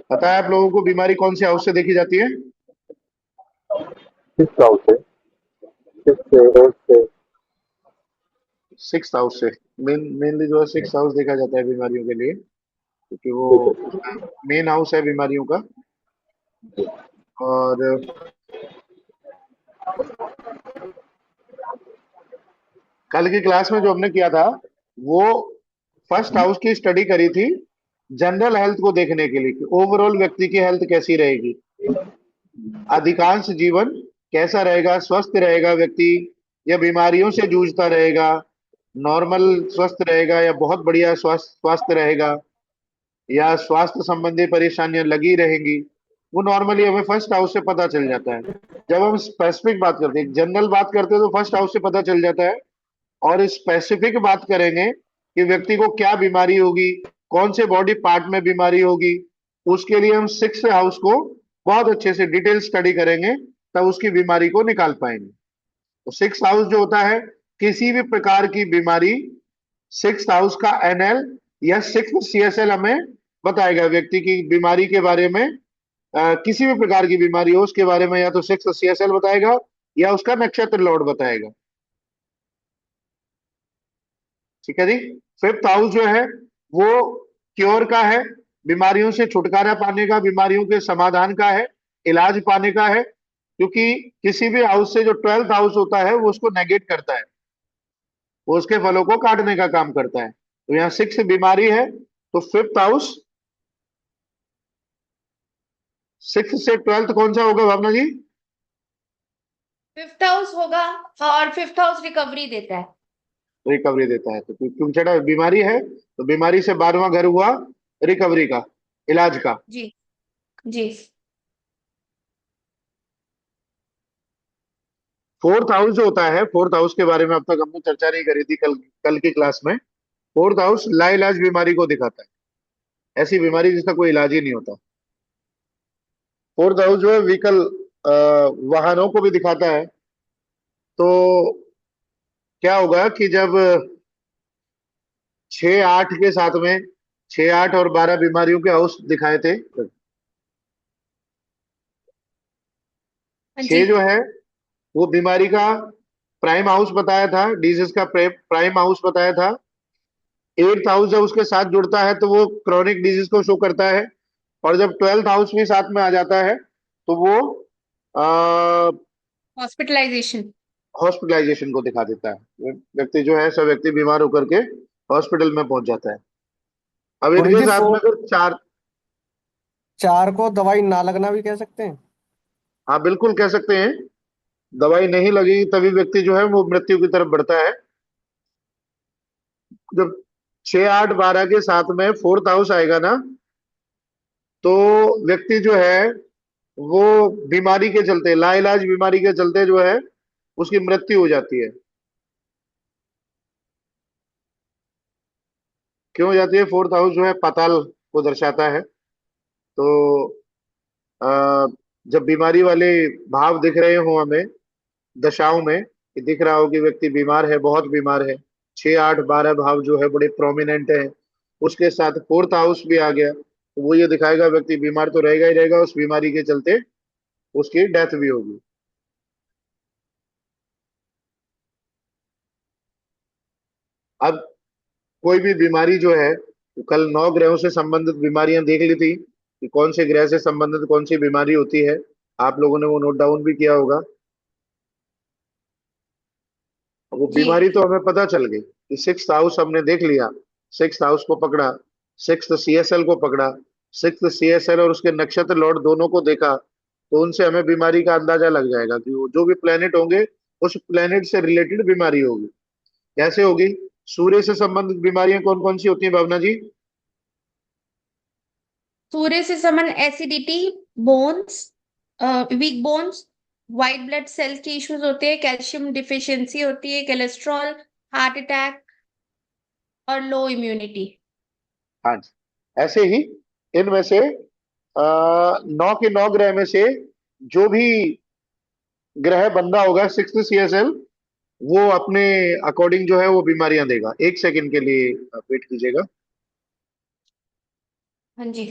पता है आप लोगों को बीमारी कौन से हाउस से देखी जाती है? किस हाउस से? किस रोड से? सिक्स हाउस से। मेनली जो है सिक्स हाउस देखा जाता है बीमारियों के लिए, क्योंकि वो ठीक है। मेन हाउस है बीमारियों का। और कल की क्लास में जो हमने किया था, वो फर्स्ट हाउस की स्टडी करी थी जनरल हेल्थ को देखने के लिए कि ओवरऑल व्यक्ति की हेल्थ कैसी रहेगी, अधिकांश जीवन कैसा रहेगा, स्वस्थ रहेगा व्यक्ति या बीमारियों से जूझता रहेगा, नॉर्मल स्वस्थ रहेगा या बहुत बढ़िया स्वस्थ स्वस्थ रहेगा, या स्वास्थ्य संबंधी परेशानियां लगी रहेंगी। वो नॉर्मली हमें फर्स्ट हाउस से पता चल जाता है। जब हम स्पेसिफिक बात करते हैं, जनरल बात करते हैं, तो फर्स्ट हाउस से पता चल जाता है। और स्पेसिफिक बात करेंगे कि व्यक्ति को क्या बीमारी होगी, कौन से बॉडी पार्ट में बीमारी होगी, उसके लिए हम सिक्स हाउस को बहुत अच्छे से डिटेल स्टडी करेंगे, तब उसकी बीमारी को निकाल पाएंगे। तो सिक्स हाउस जो होता है, किसी भी प्रकार की बीमारी, सिक्स हाउस का एनएल या सिक्स सीएसएल हमें बताएगा व्यक्ति की बीमारी के बारे में। किसी भी प्रकार की बीमारी हो उसके बारे में या तो सिक्स सीएसएल बताएगा या उसका नक्षत्र लॉर्ड बताएगा। ठीक है जी। फिफ्थ हाउस जो है वो क्योर का है, बीमारियों से छुटकारा पाने का, बीमारियों के समाधान का है, इलाज पाने का है। क्योंकि किसी भी हाउस से जो ट्वेल्थ हाउस होता है वो उसको नेगेट करता है, वो उसके फलों को काटने का काम करता है। तो यहाँ सिक्स बीमारी है, तो फिफ्थ हाउस, सिक्स से ट्वेल्थ कौन सा होगा भावना जी? फिफ्थ हाउस होगा। हाँ, और फिफ्थ हाउस रिकवरी देता है। रिकवरी देता है, तो क्योंकि चढ़ा बीमारी है तो बीमारी से 12वां घर हुआ रिकवरी का, इलाज का। जी। जी। फोर्थ हाउस जो होता है, फोर्थ हाउस के बारे में अब तक हमने चर्चा नहीं करी थी कल कल की क्लास में। फोर्थ हाउस लाइलाज बीमारी को दिखाता है, ऐसी बीमारी जिसका कोई इलाज ही नहीं होता। फोर्थ हाउस जो है व्हीकल, वाहनों को भी दिखाता है। तो क्या होगा कि जब 6 8 के साथ में, 6 8 और 12 बीमारियों के हाउस दिखाए थे। हाँ जी। 6 जो है वो बीमारी का प्राइम हाउस बताया था, डिजीज का प्राइम हाउस बताया था। एट्थ हाउस जब उसके साथ जुड़ता है तो वो क्रॉनिक डिजीज को शो करता है। और जब ट्वेल्थ हाउस भी साथ में आ जाता है तो वो हॉस्पिटलाइजेशन। हॉस्पिटलाइजेशन को दिखा देता है। व्यक्ति जो है, सब व्यक्ति बीमार होकर के हॉस्पिटल में पहुंच जाता है। अब गुरु इनके जी साथ में अगर चार, चार को दवाई ना लगना भी कह सकते हैं। हाँ बिल्कुल कह सकते हैं। दवाई नहीं लगेगी तभी व्यक्ति जो है वो मृत्यु की तरफ बढ़ता है। जब 6 8 12 के साथ में फोर्थ हाउस आएगा ना, तो व्यक्ति जो है वो बीमारी के चलते, लाइलाज बीमारी के चलते जो है उसकी मृत्यु हो जाती है। क्यों हो जाती है? फोर्थ हाउस जो है पाताल को दर्शाता है। तो आ, जब बीमारी वाले भाव दिख रहे हो हमें दशाओं में, कि दिख रहा हो कि व्यक्ति बीमार है, बहुत बीमार है, 6 8 12 भाव जो है बड़े प्रोमिनेंट है, उसके साथ फोर्थ हाउस भी आ गया, तो वो ये दिखाएगा व्यक्ति बीमार तो रहेगा ही रहेगा, उस बीमारी के चलते उसकी डेथ भी होगी। अब कोई भी बीमारी जो है, तो कल 9 ग्रहों से संबंधित बीमारियां देख ली थी कि कौन से ग्रह से संबंधित कौन सी बीमारी होती है। आप लोगों ने वो नोट डाउन भी किया होगा। वो जी। बीमारी तो हमें पता चल गई कि सिक्स हाउस हमने देख लिया, सिक्स हाउस को पकड़ा, सिक्स सीएसएल को पकड़ा, सिक्स सीएसएल और उसके नक्षत्र लॉर्ड दोनों को देखा, तो उनसे हमें बीमारी का अंदाजा लग जाएगा कि वो जो भी प्लेनेट होंगे उस प्लेनेट से रिलेटेड बीमारी होगी। कैसे होगी? सूर्य से संबंधित बीमारियां कौन कौन सी होती हैं भावना जी? सूर्य से समन acidity, bones, weak bones, white blood cell के इश्यूज होते हैं, कैल्शियम डिफिशियंसी होती है, कोलेस्ट्रॉल, हार्ट अटैक और लो इम्यूनिटी। हाँ जी। ऐसे ही इनमें से 9 के 9 ग्रह में से जो भी ग्रह बंदा होगा सिक्स सीएसएल, वो अपने अकॉर्डिंग जो है वो बीमारियां देगा। 1 सेकंड के लिए वेट कीजिएगा। हाँ जी।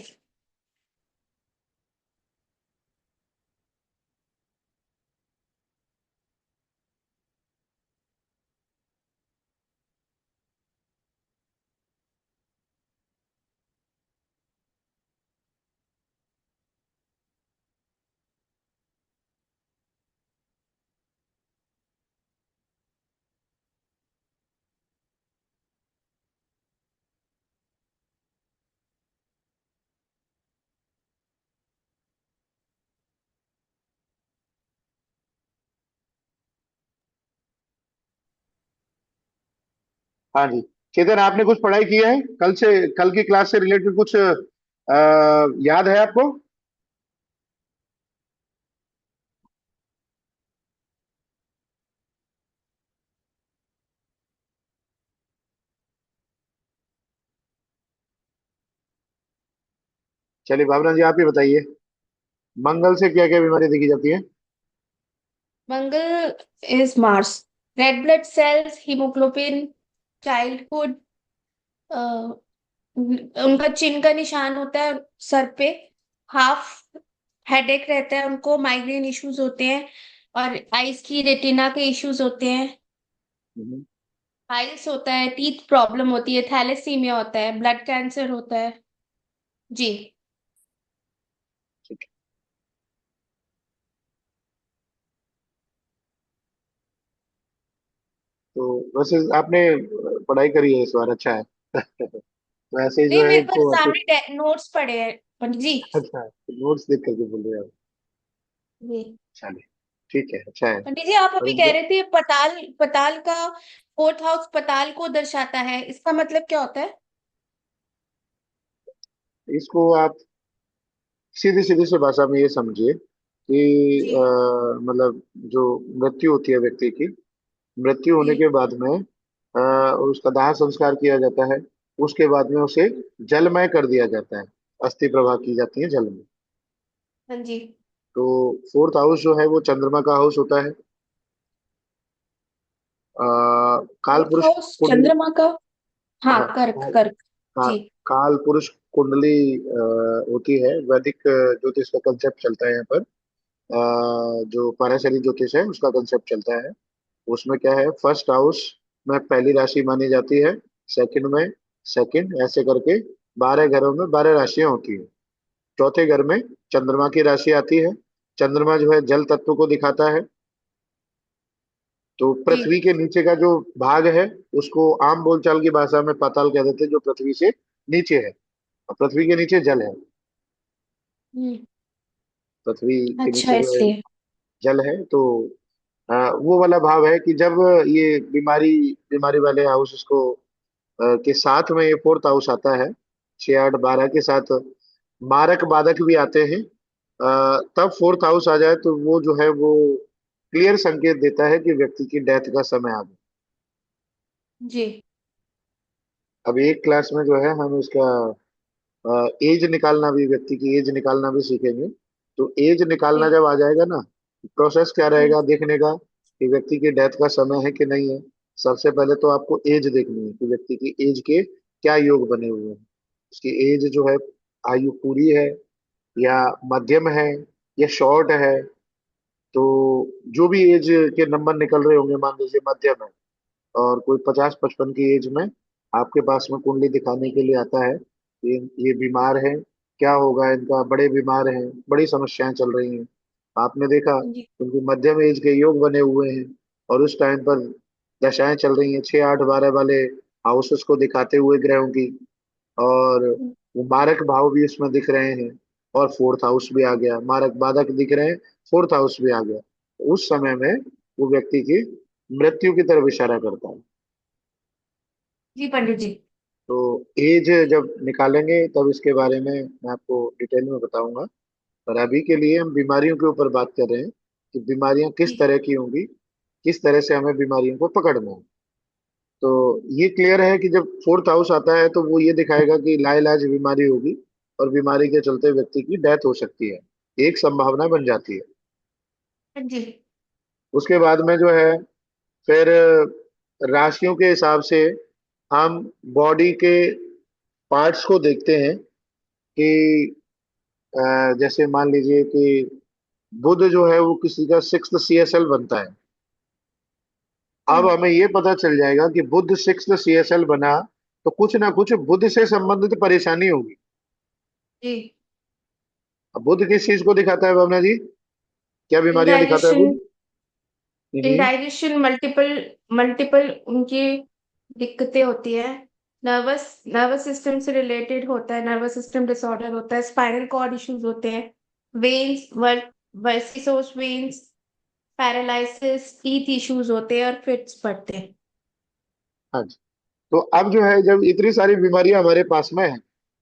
हाँ जी। चेतन, आपने कुछ पढ़ाई किया है कल से? कल की क्लास से रिलेटेड कुछ याद है आपको? चलिए भावना जी, आप ही बताइए, मंगल से क्या क्या बीमारी देखी जाती है? Mangal is Mars. Red blood cells, haemoglobin, childhood, उनका चिन्ह का निशान होता है सर पे, हाफ हेडेक रहता है उनको, माइग्रेन इश्यूज होते हैं, और आइज की रेटिना के इश्यूज होते हैं, हम्म, पाइल्स होता है, टीथ प्रॉब्लम होती है, थैलेसीमिया होता है, ब्लड कैंसर होता है। जी। ठीक है। तो वैसे आपने पढ़ाई करी है इस बार, अच्छा है। वैसे नहीं, जो है मेरे पास इनको अच्छे। सामने नोट्स पड़े हैं पंडित जी। अच्छा, नोट्स देख करके बोल रहे हो आप। जी चलिए, ठीक है, अच्छा है। पंडित जी, आप और अभी कह रहे थे पताल, पताल का फोर्थ हाउस पताल को दर्शाता है, इसका मतलब क्या होता है? इसको आप सीधी सीधी से भाषा में ये समझिए कि जी मतलब जो मृत्यु होती है व्यक्ति की, मृत्यु होने के जी। बाद में उसका दाह संस्कार किया जाता है। उसके बाद में उसे जलमय कर दिया जाता है, अस्थि प्रवाह की जाती है जल में। हाँ जी। तो फोर्थ हाउस जो है वो चंद्रमा का हाउस होता है। काल फोर्थ पुरुष हाउस कुंडली। चंद्रमा का। हाँ, हाँ, कर्क कर्क। का, जी काल पुरुष कुंडली होती है। वैदिक ज्योतिष का कंसेप्ट चलता है यहाँ पर। जो पाराशरी ज्योतिष है उसका कंसेप्ट चलता है। उसमें क्या है, फर्स्ट हाउस में पहली राशि मानी जाती है, सेकंड में सेकंड, ऐसे करके 12 घरों में 12 राशियां होती है। चौथे घर में चंद्रमा की राशि आती है। चंद्रमा जो है जल तत्व को दिखाता है। तो जी पृथ्वी के नीचे का जो भाग है उसको आम बोलचाल की भाषा में पाताल कह देते हैं, जो पृथ्वी से नीचे है। और पृथ्वी के नीचे जल है। हम्म। पृथ्वी के अच्छा, नीचे जो है इसलिए। जल है। तो वो वाला भाव है कि जब ये बीमारी बीमारी वाले हाउस को के साथ में ये फोर्थ हाउस आता है, 6 8 12 के साथ मारक बाधक भी आते हैं, तब फोर्थ हाउस आ जाए तो वो जो है वो क्लियर संकेत देता है कि व्यक्ति की डेथ का समय आ गया। जी अब एक क्लास में जो है हम इसका एज निकालना भी, व्यक्ति की एज निकालना भी सीखेंगे। तो एज निकालना जी। जब आ जाएगा ना, प्रोसेस क्या हम्म। रहेगा देखने का कि व्यक्ति की डेथ का समय है कि नहीं है। सबसे पहले तो आपको एज देखनी है कि व्यक्ति की एज के क्या योग बने हुए हैं। उसकी एज जो है, आयु पूरी है या मध्यम है या शॉर्ट है। तो जो भी एज के नंबर निकल रहे होंगे, मान लीजिए मध्यम है और कोई 50 55 की एज में आपके पास में कुंडली दिखाने के लिए आता है, ये बीमार है, क्या होगा इनका, बड़े बीमार हैं, बड़ी समस्याएं चल रही हैं। आपने देखा जी उनकी मध्यम एज के योग बने हुए हैं और उस टाइम पर दशाएं चल रही हैं 6 8 12 वाले हाउसेस को दिखाते हुए ग्रहों की। और वो मारक भाव भी उसमें दिख रहे हैं और फोर्थ हाउस भी आ गया, मारक बाधक दिख रहे हैं, फोर्थ हाउस भी आ गया। उस समय में वो व्यक्ति की मृत्यु की तरफ इशारा करता है। जी पंडित जी। तो एज जब निकालेंगे तब इसके बारे में मैं आपको डिटेल में बताऊंगा। पर अभी के लिए हम बीमारियों के ऊपर बात कर रहे हैं कि बीमारियां किस जी तरह की होंगी, किस तरह से हमें बीमारियों को पकड़ना है। तो ये क्लियर है कि जब फोर्थ हाउस आता है तो वो ये दिखाएगा कि लाइलाज बीमारी होगी और बीमारी के चलते व्यक्ति की डेथ हो सकती है, एक संभावना बन जाती है। हाँ जी उसके बाद में जो है फिर राशियों के हिसाब से हम बॉडी के पार्ट्स को देखते हैं कि जैसे मान लीजिए कि बुध जो है वो किसी का 6th CSL बनता है। अब हम्म। हमें ये पता चल जाएगा कि बुध 6th CSL बना तो कुछ ना कुछ बुध से संबंधित परेशानी होगी। जी। अब बुध किस चीज को दिखाता है भावना जी? क्या बीमारियां दिखाता है इंडाइजेशन, बुध? हम्म, इंडाइजेशन, मल्टीपल मल्टीपल उनकी दिक्कतें होती है। नर्वस नर्वस सिस्टम से रिलेटेड होता है, नर्वस सिस्टम डिसऑर्डर होता है, स्पाइनल कॉर्ड इश्यूज होते हैं, veins varicose veins, paralysis, teeth issues होते हैं और फिट्स पड़ते हैं। हाँ जी। तो अब जो है, जब इतनी सारी बीमारियां हमारे पास में है,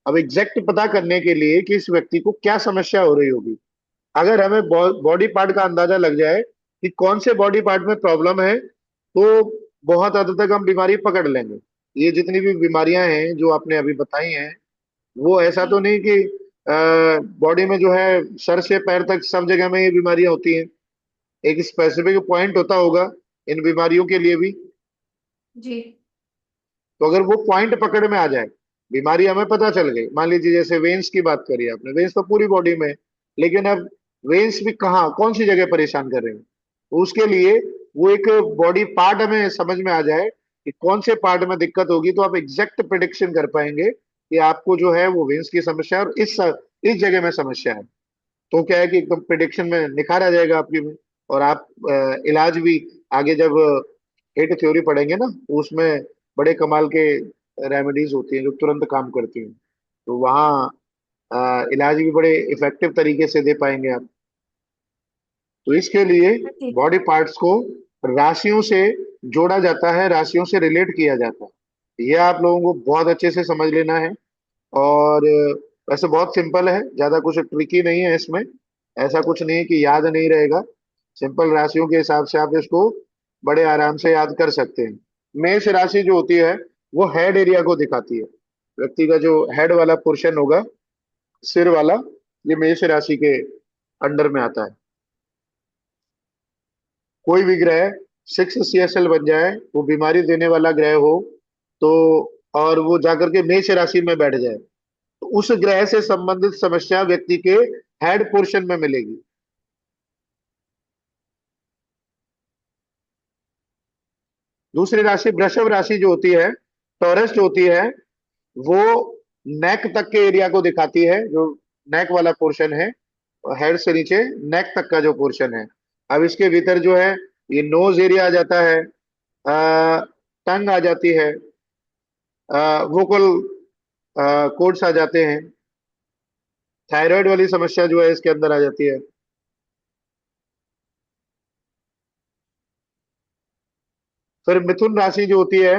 अब एग्जैक्ट पता करने के लिए कि इस व्यक्ति को क्या समस्या हो रही होगी, अगर हमें बॉडी पार्ट का अंदाजा लग जाए कि कौन से बॉडी पार्ट में प्रॉब्लम है, तो बहुत हद तक हम बीमारी पकड़ लेंगे। ये जितनी भी बीमारियां हैं जो आपने अभी बताई हैं, वो ऐसा जी। तो नहीं कि बॉडी में जो है सर से पैर तक सब जगह में ये बीमारियां होती हैं। एक स्पेसिफिक पॉइंट होता होगा इन बीमारियों के लिए भी। जी। तो अगर वो पॉइंट पकड़ में आ जाए, बीमारी हमें पता चल गई, मान लीजिए जैसे वेन्स की बात करी आपने, वेन्स तो पूरी बॉडी में है, लेकिन अब वेन्स भी कहाँ कौन सी जगह परेशान कर रहे हैं, तो उसके लिए वो एक बॉडी पार्ट हमें समझ में आ जाए कि कौन से पार्ट में दिक्कत होगी, तो आप एग्जैक्ट प्रिडिक्शन कर पाएंगे कि आपको जो है वो वेन्स की समस्या है और इस जगह में समस्या है। तो क्या है कि एकदम प्रिडिक्शन में निखार आ जाएगा आपकी में। और आप इलाज भी आगे जब हिट थ्योरी पढ़ेंगे ना, तो उसमें बड़े कमाल के रेमेडीज होती हैं जो तुरंत काम करती हैं। तो वहाँ इलाज भी बड़े इफेक्टिव तरीके से दे पाएंगे आप। तो इसके लिए ठीक। बॉडी पार्ट्स को राशियों से जोड़ा जाता है, राशियों से रिलेट किया जाता है। यह आप लोगों को बहुत अच्छे से समझ लेना है। और वैसे बहुत सिंपल है, ज्यादा कुछ ट्रिकी नहीं है इसमें। ऐसा कुछ नहीं है कि याद नहीं रहेगा। सिंपल राशियों के हिसाब से आप इसको बड़े आराम से याद कर सकते हैं। मेष राशि जो होती है वो हेड एरिया को दिखाती है। व्यक्ति का जो हेड वाला पोर्शन होगा, सिर वाला, ये मेष राशि के अंडर में आता है। कोई भी ग्रह 6 CSL बन जाए, वो बीमारी देने वाला ग्रह हो, तो और वो जाकर के मेष राशि में बैठ जाए, तो उस ग्रह से संबंधित समस्या व्यक्ति के हेड पोर्शन में मिलेगी। दूसरी राशि वृषभ राशि जो होती है, टॉरस जो होती है, वो नेक तक के एरिया को दिखाती है, जो नेक वाला पोर्शन है, हेड से नीचे नेक तक का जो पोर्शन है। अब इसके भीतर जो है, ये नोज एरिया आ जाता है, टंग आ जाती है, वोकल कोड्स आ जाते हैं, थायराइड वाली समस्या जो है इसके अंदर आ जाती है। फिर मिथुन राशि जो होती है,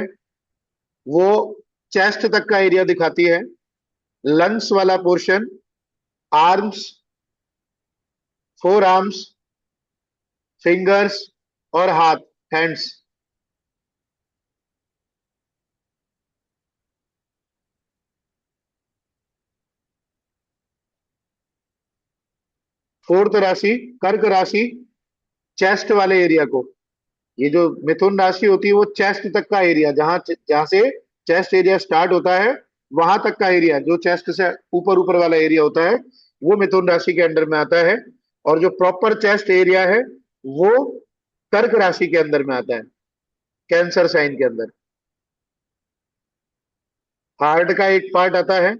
वो चेस्ट तक का एरिया दिखाती है, लंग्स वाला portion, arms, four arms, fingers और हाथ, हैंड्स। फोर्थ राशि कर्क राशि, चेस्ट वाले एरिया को, ये जो मिथुन राशि होती है वो चेस्ट तक का एरिया, जहां जहां से चेस्ट एरिया स्टार्ट होता है, वहां तक का एरिया, जो चेस्ट से ऊपर ऊपर वाला एरिया होता है, वो मिथुन राशि के अंडर में आता है। और जो प्रॉपर चेस्ट एरिया है, वो कर्क राशि के अंदर में आता है, कैंसर साइन के अंदर। हार्ट का एक पार्ट आता है,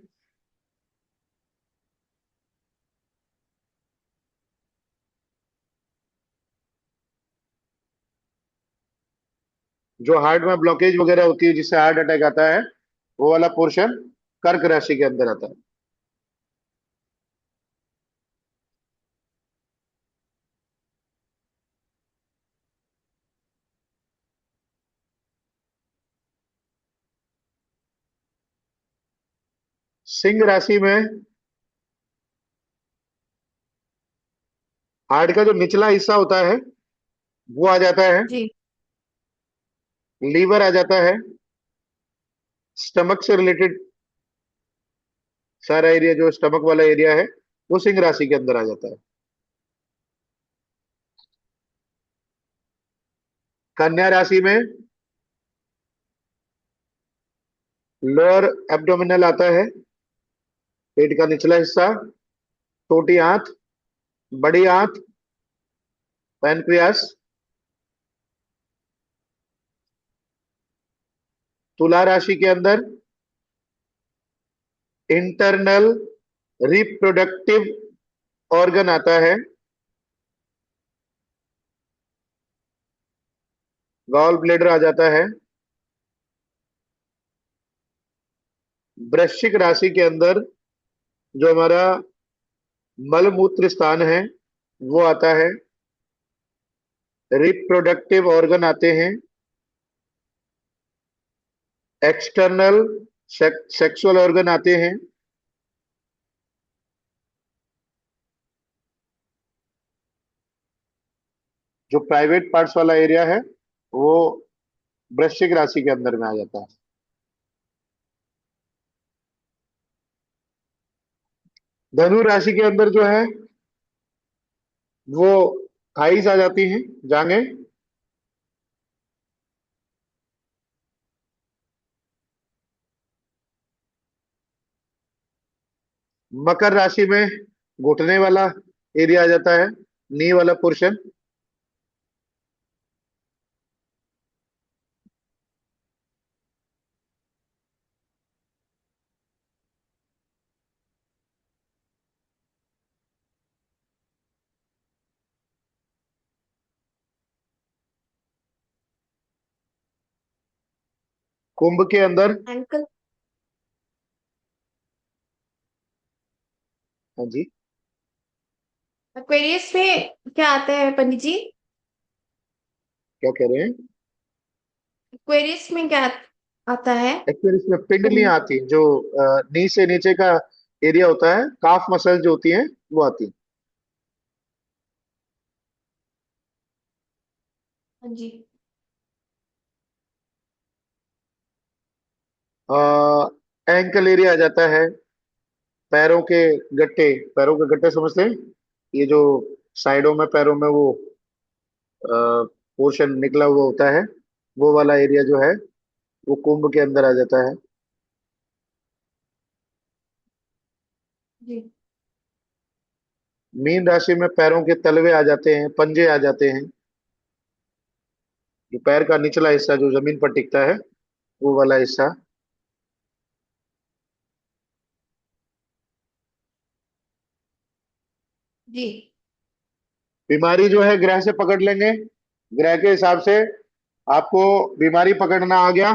जो हार्ट में ब्लॉकेज वगैरह होती है जिससे हार्ट अटैक आता है, वो वाला पोर्शन कर्क राशि के अंदर आता है। सिंह राशि में हार्ट का जो निचला हिस्सा होता है वो आ जाता है, जी। लीवर आ जाता है, स्टमक से रिलेटेड सारा एरिया, जो स्टमक वाला एरिया है, वो सिंह राशि के अंदर आ जाता है। कन्या राशि में लोअर एब्डोमिनल आता है, पेट का निचला हिस्सा, छोटी आंत, बड़ी आंत, पैनक्रियास। तुला राशि के अंदर इंटरनल रिप्रोडक्टिव ऑर्गन आता है, गॉल ब्लेडर आ जाता है। वृश्चिक राशि के अंदर जो हमारा मलमूत्र स्थान है, वो आता है, रिप्रोडक्टिव ऑर्गन आते हैं, एक्सटर्नल सेक्सुअल ऑर्गन आते हैं, जो प्राइवेट पार्ट्स वाला एरिया है वो वृश्चिक राशि के अंदर में आ जाता है। धनु राशि के अंदर जो है वो थाइस आ जाती हैं, जांघें। मकर राशि में घुटने वाला एरिया आ जाता है, नी वाला पोर्शन। कुंभ के अंदर, एंकल। हाँ जी, एक्वेरियस में क्या आता है पंडित जी? क्या कह रहे हैं? एक्वेरियस में क्या आता है? एक्चुअली इसमें पिंडलियां कुंभ। आती हैं, जो नी से नीचे का एरिया होता है, काफ मसल जो होती हैं वो आती हैं। हाँ जी। एंकल एरिया आ जाता है, पैरों के गट्टे। पैरों के गट्टे समझते हैं, ये जो साइडों में पैरों में वो पोर्शन निकला हुआ होता है, वो वाला एरिया जो है वो कुंभ के अंदर आ जाता है। जी। मीन राशि में पैरों के तलवे आ जाते हैं, पंजे आ जाते हैं, जो पैर का निचला हिस्सा जो जमीन पर टिकता है वो वाला हिस्सा। जी। बीमारी जो है ग्रह से पकड़ लेंगे, ग्रह के हिसाब से आपको बीमारी पकड़ना आ गया।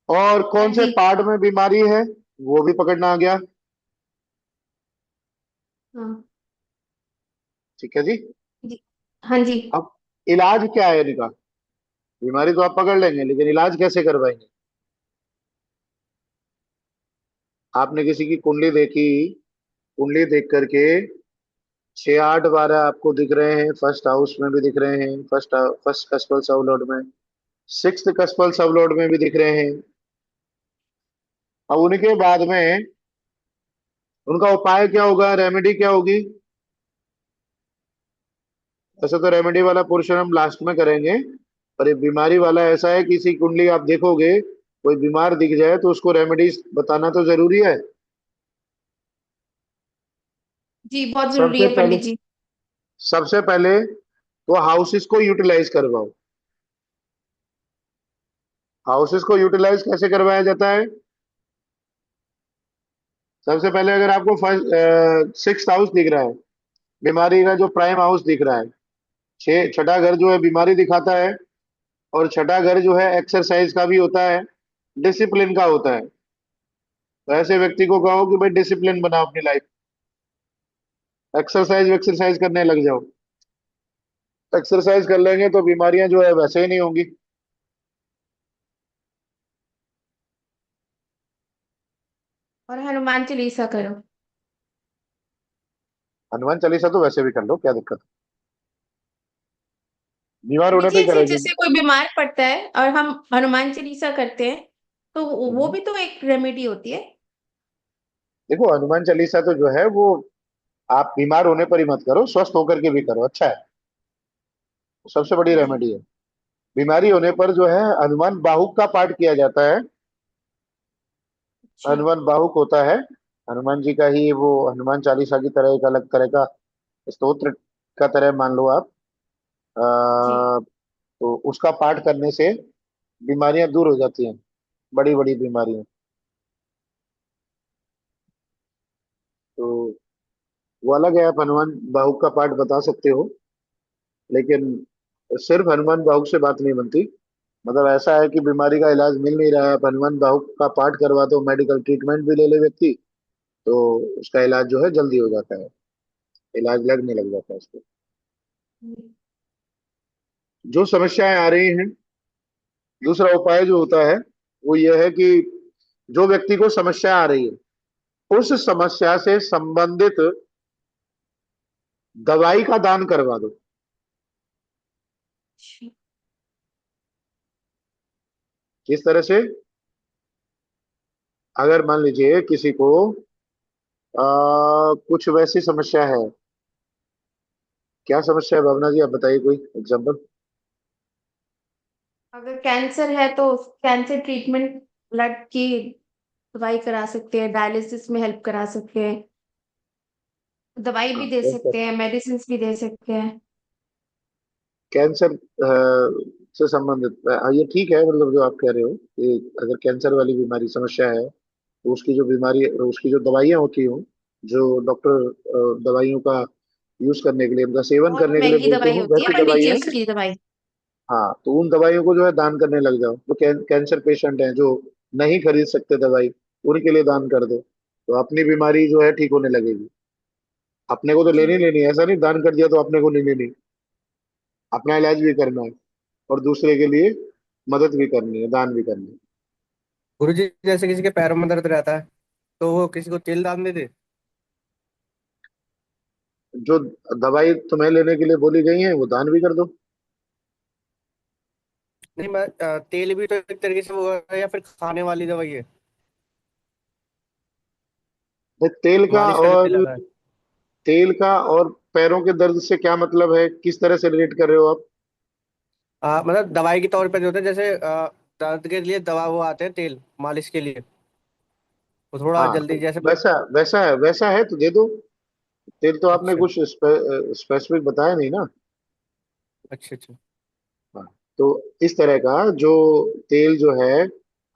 और हाँ कौन से जी। पार्ट में बीमारी है वो भी पकड़ना आ गया। हाँ ठीक है जी। जी। हाँ जी। अब इलाज क्या है इनका? बीमारी तो आप पकड़ लेंगे, लेकिन इलाज कैसे करवाएंगे? आपने किसी की कुंडली देखी, कुंडली देख करके 6 8 12 आपको दिख रहे हैं, फर्स्ट हाउस में भी दिख रहे हैं, फर्स्ट फर्स्ट कस्पल सब लॉर्ड में, सिक्स्थ कस्पल सब लॉर्ड में भी दिख रहे हैं। अब उनके बाद में उनका उपाय क्या होगा, रेमेडी क्या होगी? ऐसा तो रेमेडी वाला पोर्शन हम लास्ट में करेंगे, पर ये बीमारी वाला ऐसा है, किसी कुंडली आप देखोगे कोई बीमार दिख जाए तो उसको रेमेडीज बताना तो जरूरी है। जी बहुत जरूरी सबसे है पहले, पंडित जी। सबसे पहले तो हाउसेस को यूटिलाइज करवाओ। हाउसेस को यूटिलाइज कैसे करवाया जाता है? सबसे पहले अगर आपको फर्स्ट सिक्स हाउस दिख रहा है, बीमारी का जो प्राइम हाउस दिख रहा है, छठा घर जो है बीमारी दिखाता है, और छठा घर जो है एक्सरसाइज का भी होता है, डिसिप्लिन का होता है। तो ऐसे व्यक्ति को कहो कि भाई डिसिप्लिन बनाओ अपनी लाइफ, एक्सरसाइज एक्सरसाइज करने लग जाओ। एक्सरसाइज कर लेंगे तो बीमारियां जो है वैसे ही नहीं होंगी। और हनुमान चालीसा करो। हनुमान चालीसा तो वैसे भी कर लो, क्या दिक्कत है? बीमार पंडित होने जी पे ही ऐसे करेगी। जैसे कोई बीमार पड़ता है और हम हनुमान चालीसा करते हैं तो वो हम्म। भी तो एक रेमेडी होती है। देखो, हनुमान चालीसा तो जो है वो आप बीमार होने पर ही मत करो, स्वस्थ होकर के भी करो, अच्छा है। सबसे बड़ी हाँ जी। रेमेडी है। बीमारी होने पर जो है हनुमान बाहुक का पाठ किया जाता है। अच्छा। हनुमान बाहुक होता है, हनुमान जी का ही वो हनुमान चालीसा की तरह एक अलग तरह का स्तोत्र का तरह मान लो आप। जी। तो उसका पाठ करने से बीमारियां दूर हो जाती हैं, बड़ी बड़ी बीमारियां। तो वो अलग है, आप हनुमान बाहुक का पाठ बता सकते हो, लेकिन सिर्फ हनुमान बाहुक से बात नहीं बनती। मतलब ऐसा है कि बीमारी का इलाज मिल नहीं रहा है, आप हनुमान बाहुक का पाठ करवा दो, मेडिकल ट्रीटमेंट भी ले ले व्यक्ति, तो उसका इलाज जो है जल्दी हो जाता है, इलाज लगने लग जाता है उसको। हम्म। जो समस्याएं आ रही हैं दूसरा उपाय जो होता है वो यह है कि जो व्यक्ति को समस्या आ रही है उस समस्या से संबंधित दवाई का दान करवा दो। अच्छा। किस तरह से? अगर मान लीजिए किसी को कुछ वैसी समस्या है। क्या समस्या है भावना जी, आप बताइए कोई एग्जांपल। अगर कैंसर है तो कैंसर ट्रीटमेंट, ब्लड की दवाई करा सकते हैं, डायलिसिस में हेल्प करा सकते हैं, दवाई भी दे कैंसर, सकते हैं, मेडिसिन भी दे सकते हैं। कैंसर से संबंधित ये ठीक है, मतलब जो आप कह रहे हो कि अगर कैंसर वाली बीमारी समस्या है तो उसकी जो बीमारी, उसकी जो दवाइयाँ होती हो, जो डॉक्टर दवाइयों का यूज करने के लिए, उनका सेवन बहुत करने के लिए महंगी बोलते दवाई हो, होती है, वैसी मंडी की दवाइयाँ। उसकी दवाई। हाँ, तो उन दवाइयों को जो है दान करने लग जाओ। तो कैंसर पेशेंट हैं जो नहीं खरीद सकते दवाई, उनके लिए दान कर दो, तो अपनी बीमारी जो है ठीक होने लगेगी। अपने को तो जी। लेनी लेनी है, ऐसा नहीं दान कर दिया तो अपने को नहीं लेनी। अपना इलाज भी करना है और दूसरे के लिए मदद भी करनी है, दान भी करनी है। गुरुजी जैसे किसी के पैरों में दर्द रहता है तो वो किसी को तेल दान दे दे? जो दवाई तुम्हें लेने के लिए बोली गई है वो दान भी कर दो। नहीं, मैं तेल भी तो एक तरीके से वो है या फिर खाने वाली दवाई है? भाई, तेल का मालिश का जो तेल और आता है। तेल का और पैरों के दर्द से क्या मतलब है, किस तरह से रिलेट कर रहे हो आप? मतलब दवाई के तौर पे जो होता है, जैसे दर्द के लिए दवा वो आते हैं तेल मालिश के लिए, वो थोड़ा हाँ, तो जल्दी जैसे वैसा वैसा है तो दे दो। तेल तो आपने अच्छा कुछ स्पेसिफिक बताया नहीं ना। अच्छा अच्छा। हाँ, तो इस तरह का जो तेल जो है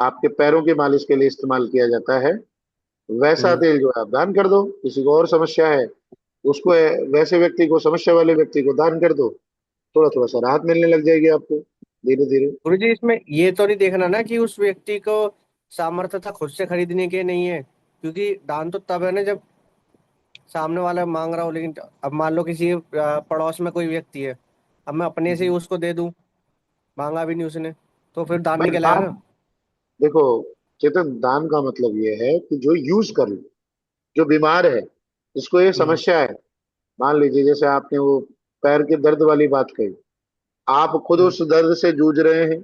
आपके पैरों की मालिश के लिए इस्तेमाल किया जाता है, वैसा हम्म। तेल जो है आप दान कर दो। किसी को और समस्या है उसको, वैसे व्यक्ति को, समस्या वाले व्यक्ति को दान कर दो। थोड़ा थोड़ा सा राहत मिलने लग जाएगी आपको धीरे धीरे। गुरु जी इसमें ये तो नहीं देखना ना कि उस व्यक्ति को सामर्थ्य था खुद से खरीदने के, नहीं है? क्योंकि दान तो तब है ना जब सामने वाला मांग रहा हो, लेकिन अब मान लो किसी पड़ोस में कोई व्यक्ति है, अब मैं अपने से ही हम्म। उसको दे दूं, मांगा भी नहीं उसने, तो फिर दान भाई नहीं कहलाएगा दान, ना? देखो चेतन, दान का मतलब ये है कि जो यूज कर ले, जो बीमार है, जिसको ये हम्म समस्या है। मान लीजिए जैसे आपने वो पैर के दर्द वाली बात कही, आप खुद हम्म उस दर्द से जूझ रहे हैं।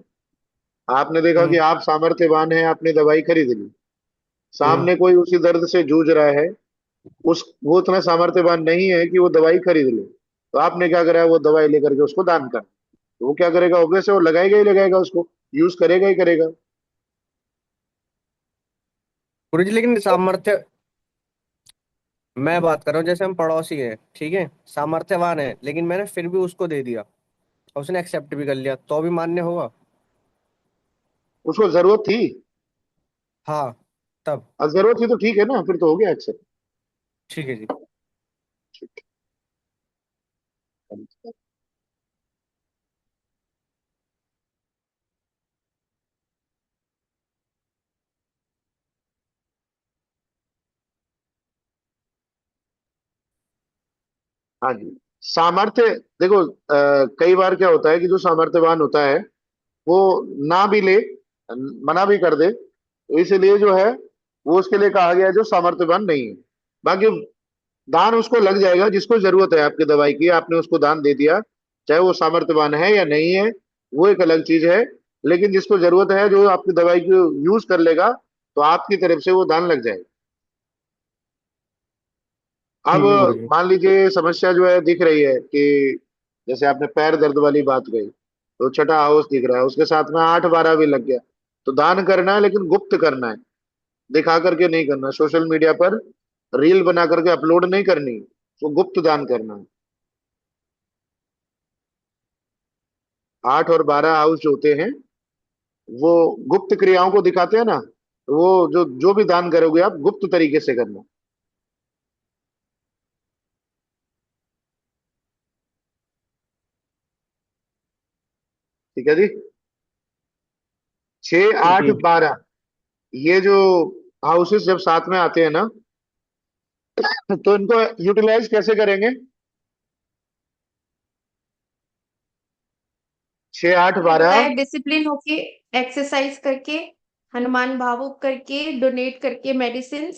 आपने देखा कि हम्म आप सामर्थ्यवान हैं, आपने दवाई खरीद ली। हम्म सामने कोई उसी दर्द से जूझ रहा है, उस वो इतना सामर्थ्यवान नहीं है कि वो दवाई खरीद ले, तो आपने क्या करा है, वो दवाई लेकर के उसको दान कर। तो वो क्या करेगा, ऑब्वियस है वो लगाएगा ही लगाएगा, उसको यूज करेगा ही करेगा। गुरु जी लेकिन सामर्थ्य, मैं बात कर रहा हूँ जैसे हम पड़ोसी हैं, ठीक है, सामर्थ्यवान है, लेकिन मैंने फिर भी उसको दे दिया और उसने एक्सेप्ट भी कर लिया, तो भी मान्य होगा? उसको जरूरत थी। हाँ, तब अब जरूरत थी तो ठीक है ना, फिर तो हो गया एक्सेप्ट। ठीक है जी। हाँ जी, सामर्थ्य। देखो कई बार क्या होता है कि जो सामर्थ्यवान होता है वो ना भी ले, मना भी कर दे, तो इसलिए जो है वो उसके लिए कहा गया है जो सामर्थ्यवान नहीं है। बाकी दान उसको लग जाएगा जिसको जरूरत है आपकी दवाई की, आपने उसको दान दे दिया, चाहे वो सामर्थ्यवान है या नहीं है, वो एक अलग चीज है। लेकिन जिसको जरूरत है, जो आपकी दवाई को यूज कर लेगा, तो आपकी तरफ से वो दान लग जाएगा। अब ठीक है गुरु जी। मान लीजिए समस्या जो है दिख रही है कि जैसे आपने पैर दर्द वाली बात कही, तो छठा हाउस दिख रहा है, उसके साथ में 8 12 भी लग गया। तो दान करना है लेकिन गुप्त करना है, दिखा करके नहीं करना, सोशल मीडिया पर रील बना करके अपलोड नहीं करनी, तो गुप्त दान करना है। 8 और 12 हाउस जो होते हैं वो गुप्त क्रियाओं को दिखाते हैं ना, तो वो जो जो भी दान करोगे आप गुप्त तरीके से करना। ठीक है जी। 6 8 12 ये जो हाउसेस जब साथ में आते हैं ना, तो इनको यूटिलाइज कैसे करेंगे? 6 8 मैंने 12। बताया डिसिप्लिन होके, एक्सरसाइज करके, हनुमान भावुक करके, डोनेट करके मेडिसिन,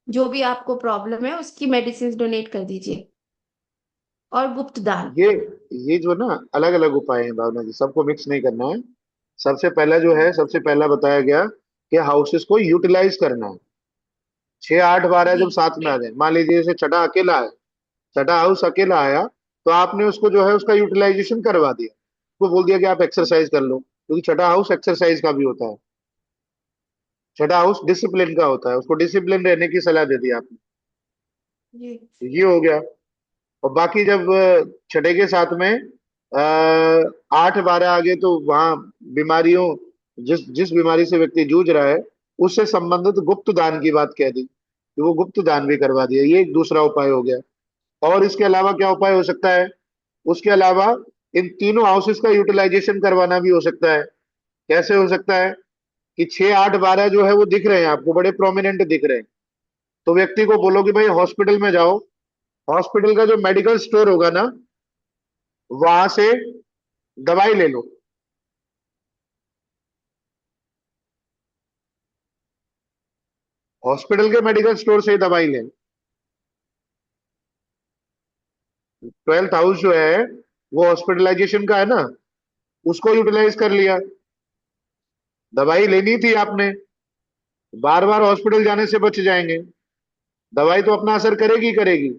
जो भी आपको प्रॉब्लम है उसकी मेडिसिन डोनेट कर दीजिए, और गुप्त दान। ये ये जो ना अलग अलग उपाय हैं भावना जी, सबको मिक्स नहीं करना है। सबसे पहला जो है, सबसे पहला बताया गया कि हाउसेस को यूटिलाइज करना है। 6 8 12 जी जब साथ में आ जाए, मान लीजिए जैसे छठा अकेला है, छठा हाउस अकेला आया, तो आपने उसको जो है उसका यूटिलाइजेशन करवा दिया, उसको बोल दिया कि आप एक्सरसाइज कर लो, क्योंकि छठा हाउस एक्सरसाइज का भी होता है। छठा हाउस डिसिप्लिन का होता है, उसको डिसिप्लिन रहने की सलाह दे दी आपने। जी तो ये हो गया। और बाकी जब छठे के साथ में 8 12 आ गए, तो वहां बीमारियों, जिस जिस बीमारी से व्यक्ति जूझ रहा है, उससे संबंधित गुप्त दान की बात कह दी, कि वो गुप्त दान भी करवा दिया। ये एक दूसरा उपाय हो गया। और इसके अलावा क्या उपाय हो सकता है? उसके अलावा इन तीनों हाउसेस का यूटिलाइजेशन करवाना भी हो सकता है। कैसे हो सकता है? कि 6 8 12 जो है वो दिख रहे हैं आपको, बड़े प्रोमिनेंट दिख रहे हैं, तो व्यक्ति को बोलो कि भाई हॉस्पिटल में जाओ, हॉस्पिटल का जो मेडिकल स्टोर होगा ना, वहां से दवाई ले लो। हॉस्पिटल के मेडिकल स्टोर से ही दवाई लें। 12th हाउस जो है वो हॉस्पिटलाइजेशन का है ना, उसको यूटिलाइज कर लिया। दवाई लेनी थी आपने, बार बार हॉस्पिटल जाने से बच जाएंगे। दवाई तो अपना असर करेगी ही करेगी,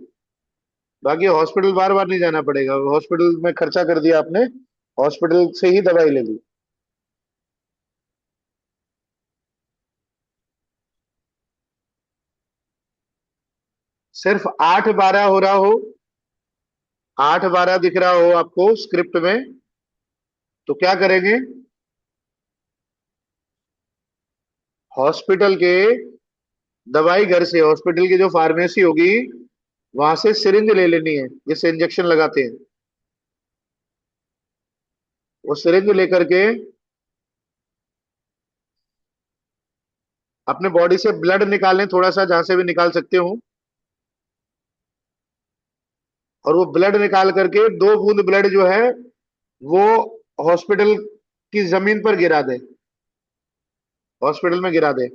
बाकी हॉस्पिटल बार बार नहीं जाना पड़ेगा। हॉस्पिटल में खर्चा कर दिया आपने, हॉस्पिटल से ही दवाई ले ली। सिर्फ 8 12 हो रहा हो, 8 12 दिख रहा हो आपको स्क्रिप्ट में, तो क्या करेंगे? हॉस्पिटल के दवाई घर से, हॉस्पिटल की जो फार्मेसी होगी वहां से सिरिंज ले लेनी है, जिससे इंजेक्शन लगाते हैं। वो सिरिंज लेकर के अपने बॉडी से ब्लड निकालें, थोड़ा सा जहां से भी निकाल सकते हो, और वो ब्लड निकाल करके 2 बूंद ब्लड जो है वो हॉस्पिटल की जमीन पर गिरा दे, हॉस्पिटल में गिरा दे।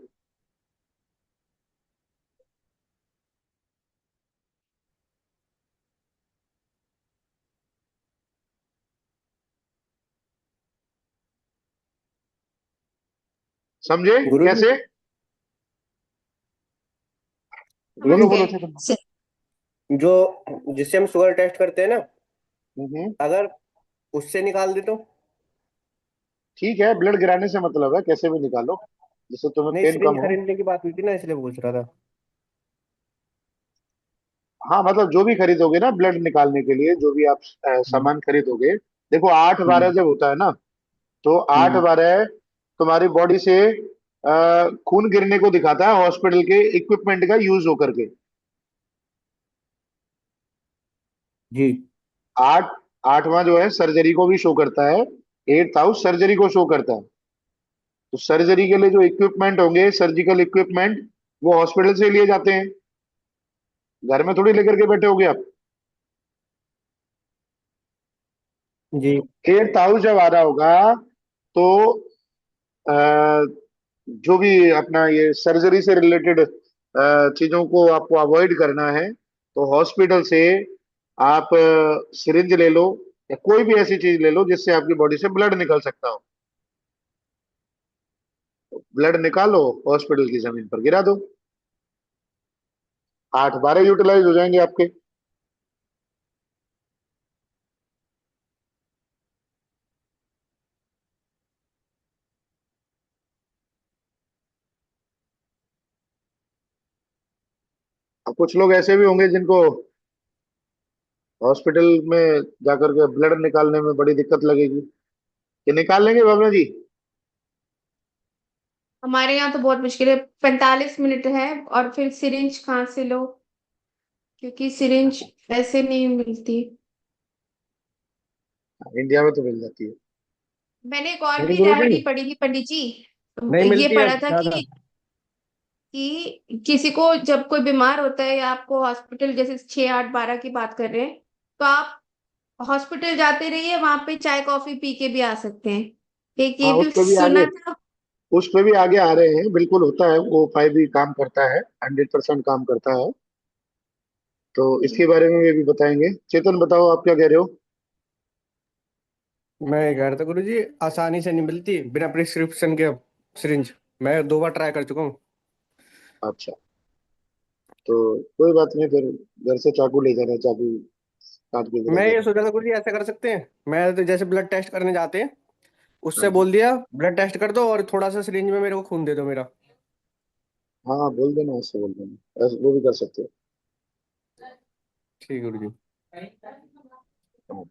समझे गुरुजी, कैसे? समझ बोलो गए। बोलो चेतन। जो जिससे हम शुगर टेस्ट करते हैं ना, हम्म। अगर उससे निकाल दे तो? ठीक है, ब्लड गिराने से मतलब है, कैसे भी निकालो जिससे तुम्हें नहीं, पेन सिरिंज कम हो। खरीदने की बात हुई थी ना, इसलिए पूछ रहा था। हाँ मतलब जो भी खरीदोगे ना ब्लड निकालने के लिए, जो भी आप हम्म। सामान खरीदोगे, देखो 8 12 हम्म। जब होता है ना, तो 8 हम्म। 12 तुम्हारी बॉडी से खून गिरने को दिखाता है, हॉस्पिटल के इक्विपमेंट का यूज होकर के। जी। 8 8वां जो है सर्जरी को भी शो करता है, 8th हाउस सर्जरी को शो करता है। तो सर्जरी के लिए जो इक्विपमेंट होंगे, सर्जिकल इक्विपमेंट, वो हॉस्पिटल से लिए जाते हैं, घर में थोड़ी लेकर के बैठे होगे आप। जी। 8th हाउस जब आ रहा होगा, तो अ, जो भी अपना ये सर्जरी से रिलेटेड चीजों को आपको अवॉइड करना है, तो हॉस्पिटल से आप सिरिंज ले लो, या कोई भी ऐसी चीज ले लो जिससे आपकी बॉडी से ब्लड निकल सकता हो। ब्लड निकालो, हॉस्पिटल की जमीन पर गिरा दो, 8 12 यूटिलाइज हो जाएंगे आपके। अब कुछ लोग ऐसे भी होंगे जिनको हॉस्पिटल में जाकर के ब्लड निकालने में बड़ी दिक्कत लगेगी, कि निकाल लेंगे भावना जी? हमारे यहाँ तो बहुत मुश्किल है, 45 मिनट है, और फिर सिरिंज कहाँ से लो, क्योंकि सिरिंज ऐसे नहीं मिलती। इंडिया में तो मिल जाती है। मैंने एक और नहीं भी गुरुजी, रेमेडी पढ़ी थी पंडित जी, नहीं ये मिलती है पढ़ा था ज्यादा। कि किसी को जब कोई बीमार होता है, या आपको हॉस्पिटल जैसे 6 8 12 की बात कर रहे हैं, तो आप हॉस्पिटल जाते रहिए, वहां पे चाय कॉफी पी के भी आ सकते हैं। एक ये हाँ, भी उस पे भी आगे, सुना था। उस पे भी आगे आ रहे हैं, बिल्कुल होता है, वो फाइव भी काम करता है, 100% काम करता है। तो इसके बारे में भी बताएंगे। चेतन बताओ, आप क्या कह रहे हो? मैं ये कह रहा था गुरु जी, आसानी से नहीं मिलती बिना प्रिस्क्रिप्शन के सिरिंज। मैं 2 बार ट्राई कर चुका हूँ। अच्छा, तो कोई बात नहीं, फिर घर से चाकू ले जाना, चाकू काट के रख मैं ये देना। सोच रहा था गुरु जी, ऐसा कर सकते हैं, मैं तो जैसे ब्लड टेस्ट करने जाते हैं, उससे हाँ बोल दिया ब्लड टेस्ट कर दो और थोड़ा सा सिरिंज में मेरे को खून दे दो मेरा। हाँ, बोल देना, उससे बोल देना, वो भी कर सकते हो। ठीक है गुरु जी। हाँ।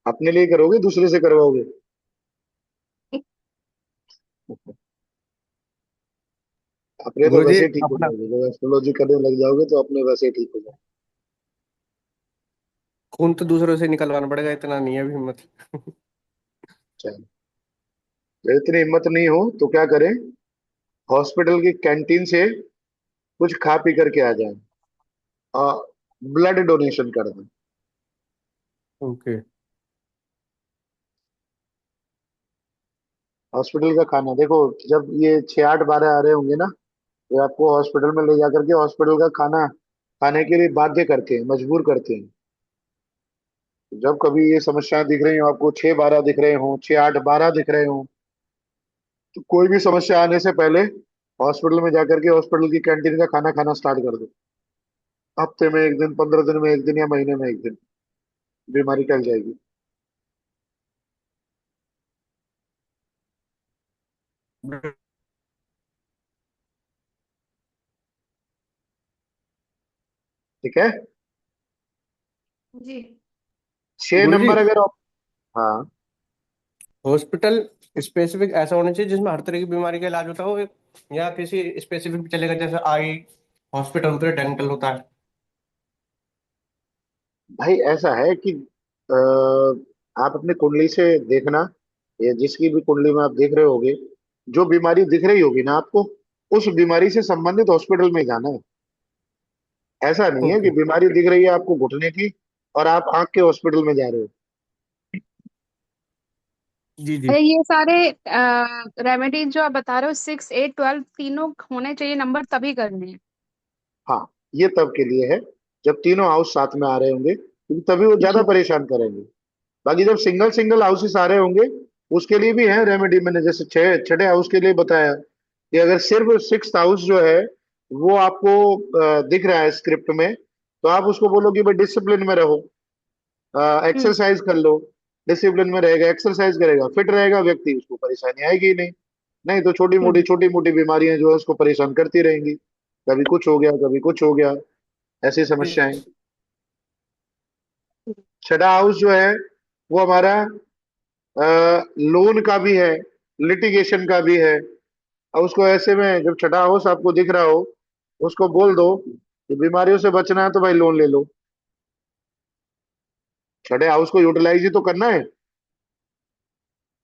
अपने लिए करोगे, दूसरे से करवाओगे? अपने तो गुरु जी वैसे ही ठीक हो अपना जाओगे, जब एस्ट्रोलॉजी करने लग जाओगे तो अपने वैसे ही ठीक हो जाओगे। खून तो दूसरों से निकलवाना पड़ेगा, इतना नहीं है अभी हिम्मत। चलो, जब इतनी हिम्मत नहीं हो तो क्या करें, हॉस्पिटल की कैंटीन से कुछ खा पी करके आ जाएं और ब्लड डोनेशन कर दें। ओके। हॉस्पिटल का खाना देखो, जब ये 6, 8, 12 आ रहे होंगे ना, तो आपको हॉस्पिटल में ले जाकर के हॉस्पिटल का खाना खाने के लिए बाध्य करते हैं, मजबूर करते हैं। जब कभी ये समस्याएं दिख रही हो आपको, 6, 12 दिख रहे हो, 6, 8, 12 दिख रहे हो, तो कोई भी समस्या आने से पहले हॉस्पिटल में जाकर के हॉस्पिटल की कैंटीन का खाना खाना स्टार्ट कर दो। हफ्ते में 1 दिन, 15 दिन में 1 दिन, या महीने में 1 दिन, बीमारी टल जाएगी। ठीक है, जी। गुरु जी, नंबर अगर आप, हाँ, हॉस्पिटल स्पेसिफिक ऐसा होना चाहिए जिसमें हर तरह की बीमारी का इलाज होता हो, या किसी स्पेसिफिक चलेगा, जैसे आई हॉस्पिटल होता है, डेंटल होता है। भाई ऐसा है कि आप अपनी कुंडली से देखना, या जिसकी भी कुंडली में आप देख रहे होगे, जो बीमारी दिख रही होगी ना आपको, उस बीमारी से संबंधित हॉस्पिटल में जाना है। ऐसा नहीं है कि ओके। बीमारी दिख रही है आपको घुटने की और आप आंख के हॉस्पिटल में जा रहे हो। जी जी। अरे ये सारे रेमेडीज जो आप बता रहे हो 6, 8, 12 तीनों होने चाहिए नंबर तभी करने हैं। हाँ, ये तब के लिए है जब तीनों हाउस साथ में आ रहे होंगे, क्योंकि तभी वो ज्यादा जी। परेशान करेंगे। बाकी जब सिंगल सिंगल हाउसेस आ रहे होंगे, उसके लिए भी है रेमेडी। मैंने जैसे 6, 6ठे हाउस के लिए बताया कि अगर सिर्फ 6th हाउस जो है वो आपको दिख रहा है स्क्रिप्ट में, तो आप उसको बोलो कि भाई डिसिप्लिन में रहो, हम्म। एक्सरसाइज कर लो। डिसिप्लिन में रहेगा, एक्सरसाइज करेगा, फिट रहेगा व्यक्ति, उसको परेशानी आएगी ही नहीं। नहीं तो हम्म। छोटी मोटी बीमारियां जो है उसको परेशान करती रहेंगी, कभी कुछ हो गया, कभी कुछ हो गया, ऐसी समस्याएं। छठा हाउस जो है वो हमारा लोन का भी है, लिटिगेशन का भी है। अब उसको ऐसे में, जब छठा हाउस आपको दिख रहा हो, उसको बोल दो कि बीमारियों से बचना है तो भाई लोन ले लो। छठे हाउस को यूटिलाइज ही तो करना है,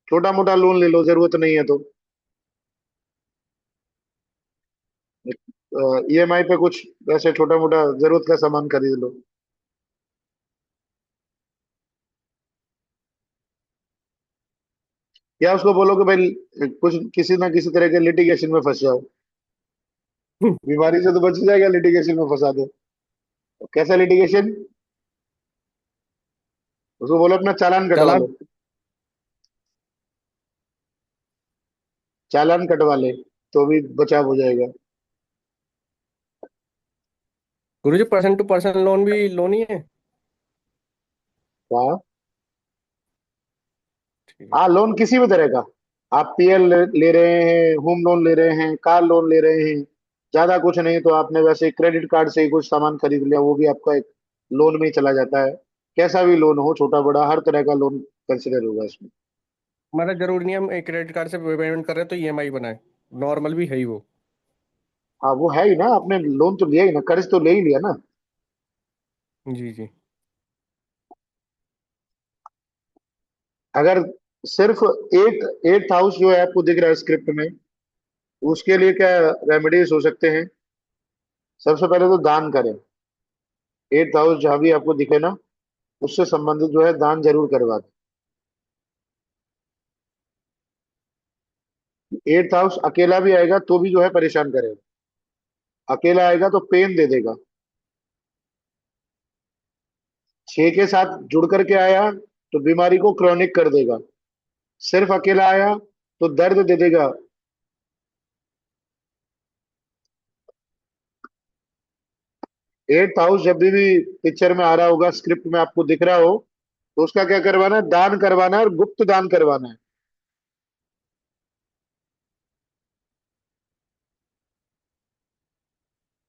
छोटा मोटा लोन ले लो जरूरत नहीं है तो, ईएमआई पे कुछ वैसे छोटा मोटा जरूरत का सामान खरीद लो। या उसको बोलो कि भाई कुछ किसी ना किसी तरह के लिटिगेशन में फंस जाओ, बीमारी से तो बच जाएगा, लिटिगेशन में फंसा दो। कैसा लिटिगेशन? उसको बोलो अपना चालान कटवा चालान। लो, चालान कटवा ले, तो भी बचाव हो जाएगा। गुरु जी, पर्सन टू पर्सन लोन भी लोन ही है? हाँ, ठीक है। हाँ, लोन किसी भी तरह का, आप पीएल ले रहे हैं, होम लोन ले रहे हैं, कार लोन ले रहे हैं, ज्यादा कुछ नहीं तो आपने वैसे क्रेडिट कार्ड से ही कुछ सामान खरीद लिया, वो भी आपका एक लोन में ही चला जाता है। कैसा भी लोन हो, छोटा बड़ा, हर तरह का लोन कंसिडर होगा इसमें। मतलब जरूरी नहीं हम एक क्रेडिट कार्ड से पेमेंट कर रहे हैं तो ईएमआई बनाए, नॉर्मल भी है ही वो। हाँ, वो है ही ना, आपने लोन तो लिया ही ना, कर्ज तो ले ही लिया ना। जी जी। अगर सिर्फ एट एट हाउस जो है आपको दिख रहा है स्क्रिप्ट में, उसके लिए क्या रेमेडीज हो सकते हैं? सबसे पहले तो दान करें। 8th हाउस जहां भी आपको दिखे ना, उससे संबंधित जो है दान जरूर करवा दें। 8th हाउस अकेला भी आएगा तो भी जो है परेशान करेगा। अकेला आएगा तो पेन दे देगा। 6 के साथ जुड़ करके आया तो बीमारी को क्रॉनिक कर देगा। सिर्फ अकेला आया तो दर्द दे देगा। 8th हाउस जब भी पिक्चर में आ रहा होगा, स्क्रिप्ट में आपको दिख रहा हो, तो उसका क्या करवाना है? दान करवाना है, और गुप्त दान करवाना है।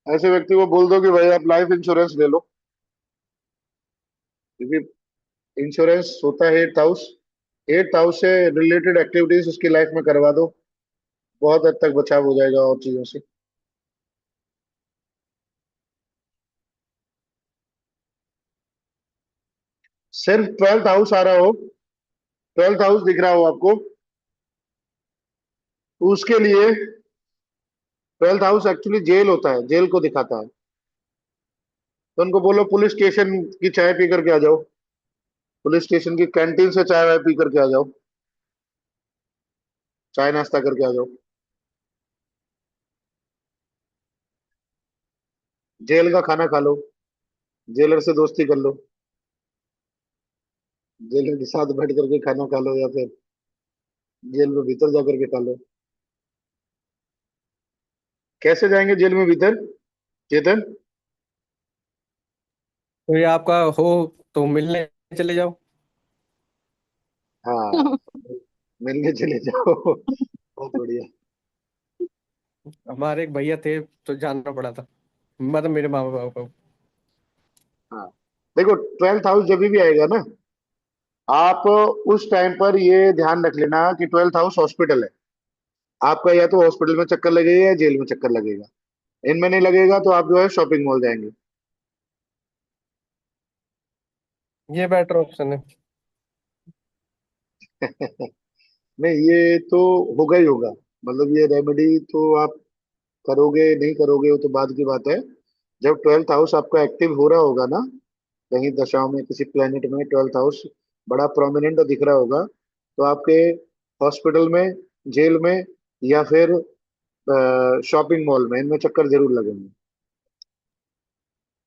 ऐसे व्यक्ति को बोल दो कि भाई आप लाइफ इंश्योरेंस ले लो, क्योंकि इंश्योरेंस होता है 8th हाउस। 8th हाउस से रिलेटेड एक्टिविटीज उसकी लाइफ में करवा दो, बहुत हद तक बचाव हो जाएगा और चीजों से। सिर्फ 12th हाउस आ रहा हो, 12th हाउस दिख रहा हो आपको, तो उसके लिए 12th हाउस एक्चुअली जेल होता है, जेल को दिखाता है। तो उनको बोलो पुलिस स्टेशन की चाय पी करके आ जाओ, पुलिस स्टेशन की कैंटीन से चाय वाय पी करके आ जाओ, चाय नाश्ता करके आ जाओ। जेल का खाना खा लो, जेलर से दोस्ती कर लो, जेलर के साथ बैठ करके खाना खा लो, या फिर जेल में भीतर जा करके खा लो। कैसे जाएंगे जेल में भीतर, चेतन? कोई आपका हो तो मिलने चले जाओ। हाँ, मिलने चले जाओ। बहुत बढ़िया। हमारे एक भैया थे तो जानना पड़ा था, मतलब मेरे माँ बाप को। हाँ, देखो 12th हाउस जब भी आएगा ना, आप उस टाइम पर ये ध्यान रख लेना कि 12th हाउस हॉस्पिटल है। आपका या तो हॉस्पिटल में चक्कर लगेगा या जेल में चक्कर लगेगा। इनमें नहीं लगेगा तो आप जो है शॉपिंग मॉल जाएंगे। ये बेटर ऑप्शन है। नहीं, ये तो होगा ही होगा। मतलब ये रेमेडी तो आप करोगे नहीं करोगे वो तो बाद की बात है। जब 12th हाउस आपका एक्टिव हो रहा होगा ना, कहीं दशाओं में किसी प्लेनेट में 12th हाउस बड़ा प्रोमिनेंट दिख रहा होगा, तो आपके हॉस्पिटल में, जेल में, या फिर शॉपिंग मॉल में, इनमें चक्कर जरूर लगेंगे।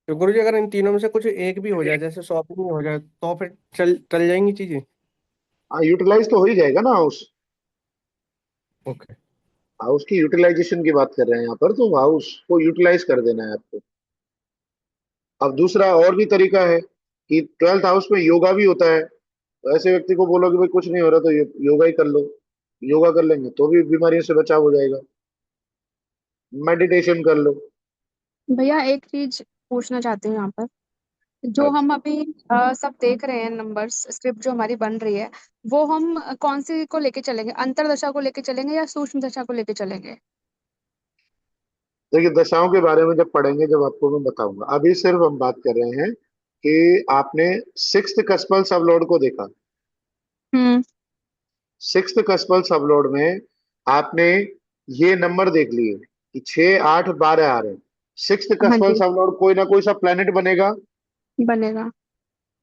तो गुरु जी अगर इन तीनों में से कुछ एक भी हो जाए, जैसे शॉपिंग में हो जाए, तो फिर चल जाएंगी चीजें। हाँ, यूटिलाइज तो हो ही जाएगा ना हाउस। ओके। हाउस की यूटिलाइजेशन की बात कर रहे हैं यहाँ पर, तो हाउस को यूटिलाइज कर देना है आपको। अब दूसरा और भी तरीका है कि 12th हाउस में योगा भी होता है। तो ऐसे व्यक्ति को बोलो कि भाई कुछ नहीं हो रहा तो योगा ही कर लो। योगा कर लेंगे तो भी बीमारियों से बचाव हो जाएगा। मेडिटेशन कर लो। भैया एक चीज पूछना चाहती हूँ यहाँ पर। जो अच्छा, हम अभी सब देख रहे हैं, नंबर्स स्क्रिप्ट जो हमारी बन रही है, वो हम कौन सी को लेके चलेंगे? अंतरदशा को लेके चलेंगे या सूक्ष्म दशा को लेके चलेंगे? देखिए दशाओं के बारे में जब पढ़ेंगे, जब आपको मैं बताऊंगा। अभी सिर्फ हम बात कर रहे हैं कि आपने 6th कस्पल सबलॉर्ड को देखा। हम्म। 6th कस्पल सबलॉर्ड में आपने ये नंबर देख लिए कि 6 8 12 आ रहे हैं। 6th हाँ कस्पल जी। सबलॉर्ड कोई ना कोई सा प्लेनेट बनेगा। बनेगा।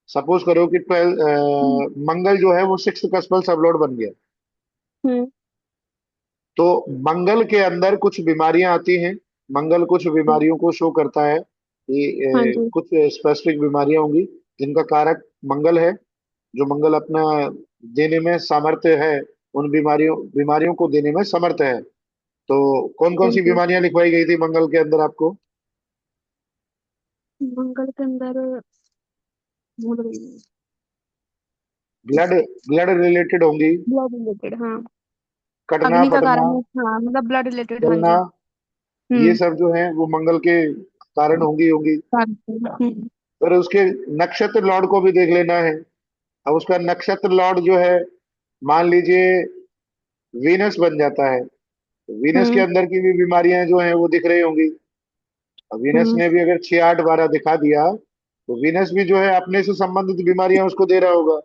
सपोज करो कि हम्म। मंगल जो है वो 6th कस्पल सबलॉर्ड बन गया। हम्म। तो मंगल के अंदर कुछ बीमारियां आती हैं। मंगल कुछ बीमारियों को शो करता है कि हाँ जी। कुछ स्पेसिफिक बीमारियां होंगी जिनका कारक मंगल है। जो मंगल अपना देने में सामर्थ्य है, उन बीमारियों बीमारियों को देने में समर्थ है। तो कौन कौन जी सी जी। बीमारियां लिखवाई गई थी मंगल के अंदर आपको? मंगल के अंदर भूल गई। ब्लड ब्लड रिलेटेड होंगी। ब्लड रिलेटेड, हाँ। कटना अग्नि का फटना, कारण है, हाँ, मतलब ब्लड रिलेटेड, हाँ जलना, जी। ये हम्म। सब जो है वो मंगल के कारण होंगी होंगी। हम्म। फिर उसके नक्षत्र लॉर्ड को भी देख लेना है। अब उसका नक्षत्र लॉर्ड जो है, मान लीजिए वीनस बन जाता है, तो वीनस के हम्म। अंदर की भी बीमारियां जो हैं वो दिख रही होंगी। अब वीनस हम्म। ने भी अगर 6 8 12 दिखा दिया, तो वीनस भी जो है अपने से संबंधित बीमारियां उसको दे रहा होगा।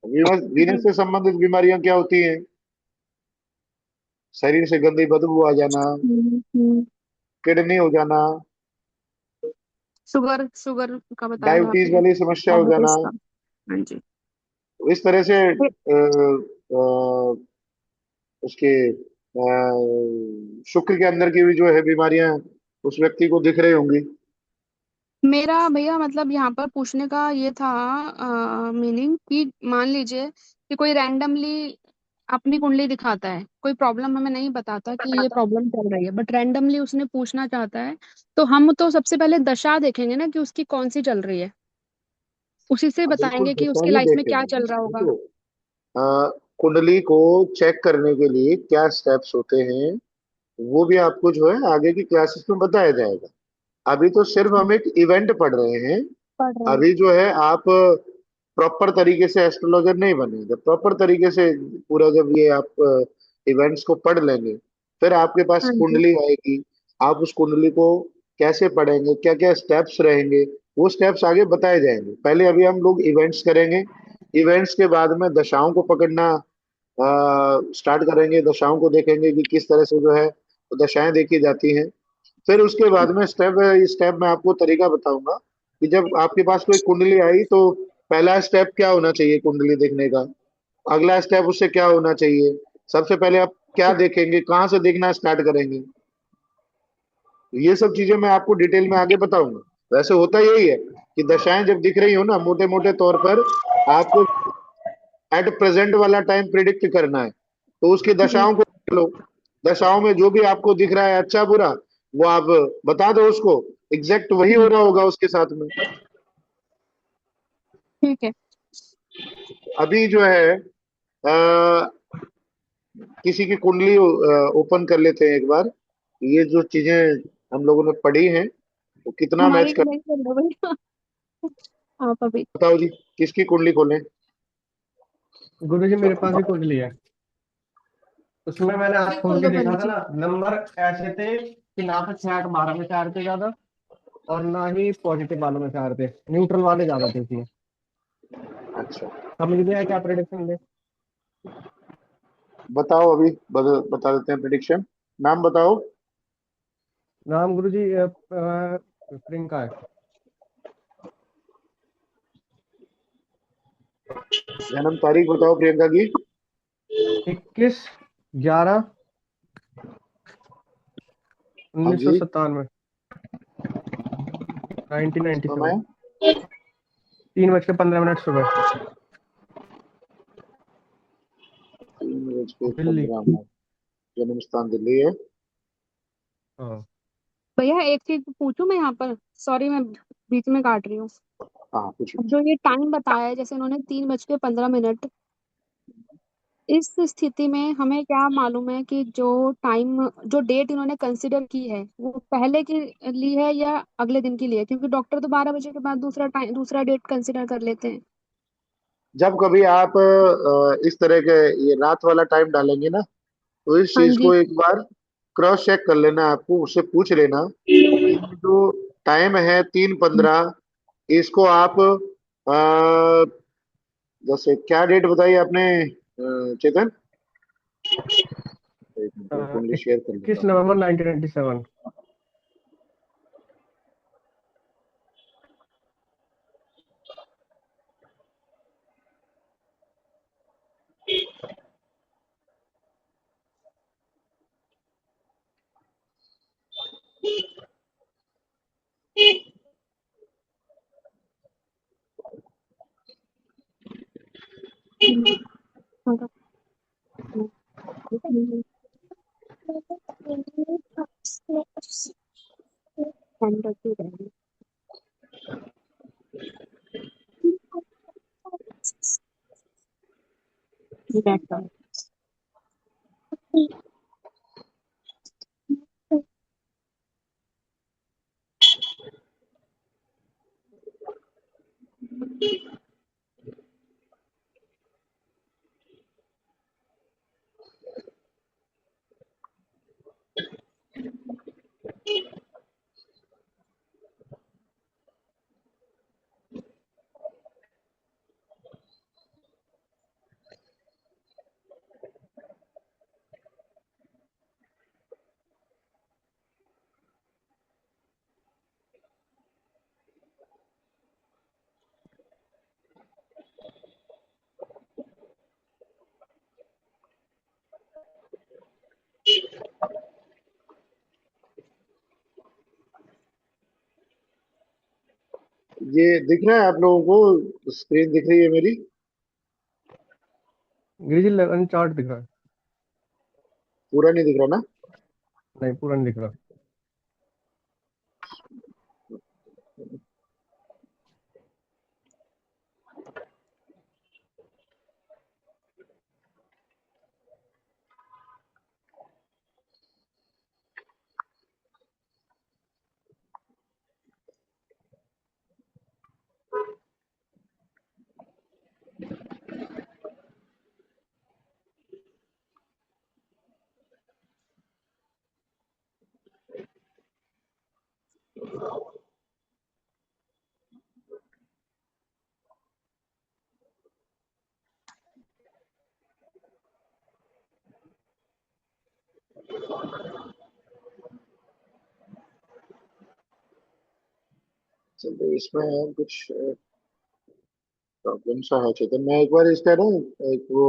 वीनस वीनस हम्म। से संबंधित बीमारियां क्या होती हैं? शरीर से गंदी बदबू आ जाना, हम्म। हम्म। किडनी हो जाना, शुगर शुगर का बताया था डायबिटीज आपने, वाली समस्या हो जाना, डायबिटीज का। हाँ जी। इस तरह से उसके शुक्र के अंदर की भी जो है बीमारियां उस व्यक्ति को दिख रही होंगी। मेरा भैया मतलब यहाँ पर पूछने का ये था मीनिंग कि मान लीजिए कि कोई रैंडमली अपनी कुंडली दिखाता है, कोई प्रॉब्लम हमें नहीं बताता कि ये प्रॉब्लम चल रही है, बट रैंडमली उसने पूछना चाहता है, तो हम तो सबसे पहले दशा देखेंगे ना कि उसकी कौन सी चल रही है, उसी से अब बिल्कुल बताएंगे कि दशा उसकी ही लाइफ में क्या देखेंगे। चल रहा होगा। देखो, कुंडली को चेक करने के लिए क्या स्टेप्स होते हैं वो भी आपको जो है आगे की क्लासेस में बताया जाएगा। अभी तो सिर्फ हम एक इवेंट पढ़ रहे हैं। पढ़ रहे हैं। अभी जो है आप प्रॉपर तरीके से एस्ट्रोलॉजर नहीं बनेंगे। प्रॉपर तरीके से पूरा जब ये आप इवेंट्स को पढ़ लेंगे, फिर आपके पास हाँ जी। कुंडली आएगी। आप उस कुंडली को कैसे पढ़ेंगे, क्या क्या स्टेप्स रहेंगे, वो स्टेप्स आगे बताए जाएंगे। पहले अभी हम लोग इवेंट्स करेंगे। इवेंट्स के बाद में दशाओं को पकड़ना स्टार्ट करेंगे। दशाओं को देखेंगे कि किस तरह से जो है वो दशाएं देखी जाती हैं। फिर उसके बाद में स्टेप बाय स्टेप मैं आपको तरीका बताऊंगा कि जब आपके पास कोई कुंडली आई तो पहला स्टेप क्या होना चाहिए कुंडली देखने का, अगला स्टेप उससे क्या होना चाहिए, सबसे पहले आप क्या देखेंगे, कहाँ से देखना स्टार्ट करेंगे। ये सब चीजें मैं आपको डिटेल में आगे बताऊंगा। वैसे होता यही है कि दशाएं जब दिख रही हो ना, मोटे मोटे तौर पर आपको एट प्रेजेंट वाला टाइम प्रिडिक्ट करना है, तो उसकी जी। दशाओं को देख लो। दशाओं में जो भी आपको दिख रहा है अच्छा बुरा, वो आप बता दो उसको। एग्जैक्ट वही हो हम्म, रहा होगा उसके साथ में। ठीक है। अभी जो है किसी की कुंडली ओपन कर लेते हैं एक बार। ये जो चीजें हम लोगों ने पढ़ी हैं वो कितना मैच हमारी कर। नहीं चल रहा भैया। आप अभी। बताओ जी, किसकी कुंडली खोलें। गुरु जी मेरे पास भी कुंडली है। उसमें मैंने आज भी खोल के खोलो देखा बनी था जी। ना, नंबर ऐसे थे कि ना तो 6 8 12 में से आ रहे थे ज्यादा, और ना ही पॉजिटिव वालों में से आ रहे थे, न्यूट्रल वाले ज्यादा थे इसमें। अच्छा, समझ गया क्या प्रेडिक्शन दे? बताओ अभी बता देते हैं प्रिडिक्शन। नाम बताओ। नाम गुरु जी प्रियंका है। जन्म तारीख बताओ प्रियंका की। 21/11 हाँ उन्नीस सौ जी। सत्तानवे 1997। समय। 3:15 सुबह। दिल्ली।3:15। जन्म स्थान दिल्ली है। हाँ। भैया एक चीज पूछूं मैं यहाँ पर, सॉरी मैं बीच में काट रही हूँ। हाँ कुछ। अब जो ये टाइम बताया है, जैसे उन्होंने 3:15, इस स्थिति में हमें क्या मालूम है कि जो टाइम, जो डेट इन्होंने कंसिडर की है वो पहले की ली है या अगले दिन की ली है, क्योंकि डॉक्टर तो 12 बजे के बाद दूसरा टाइम, दूसरा डेट कंसिडर कर लेते हैं। जब कभी आप इस तरह के ये रात वाला टाइम डालेंगे ना, तो इस हाँ चीज जी। को एक बार क्रॉस चेक कर लेना। आपको उससे पूछ लेना कि ये जो टाइम है 3:15, इसको आप जैसे क्या डेट बताई आपने चेतन। एक मिनट मैं कुंडली शेयर कर लेता 21 नवंबर 1997। हम्म, हाँ। ये दिख रहा है आप लोगों को? स्क्रीन दिख रही है मेरी? गुरु जी लेवल चार्ट दिख रहा है। पूरा नहीं दिख रहा ना? नहीं, पूरा नहीं दिख रहा। चलिए, इसमें कुछ प्रॉब्लम सा है चेतन। मैं एक बार इसका ना एक वो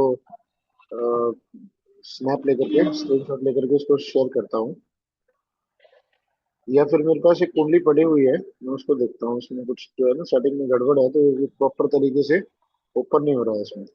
स्नैप लेकर के, स्क्रीनशॉट लेकर के उसको शेयर करता हूँ। या फिर मेरे पास एक कुंडली पड़ी हुई है, मैं उसको देखता हूँ। उसमें कुछ जो है ना सेटिंग में गड़बड़ है, तो ये प्रॉपर तरीके से ओपन नहीं हो रहा है इसमें।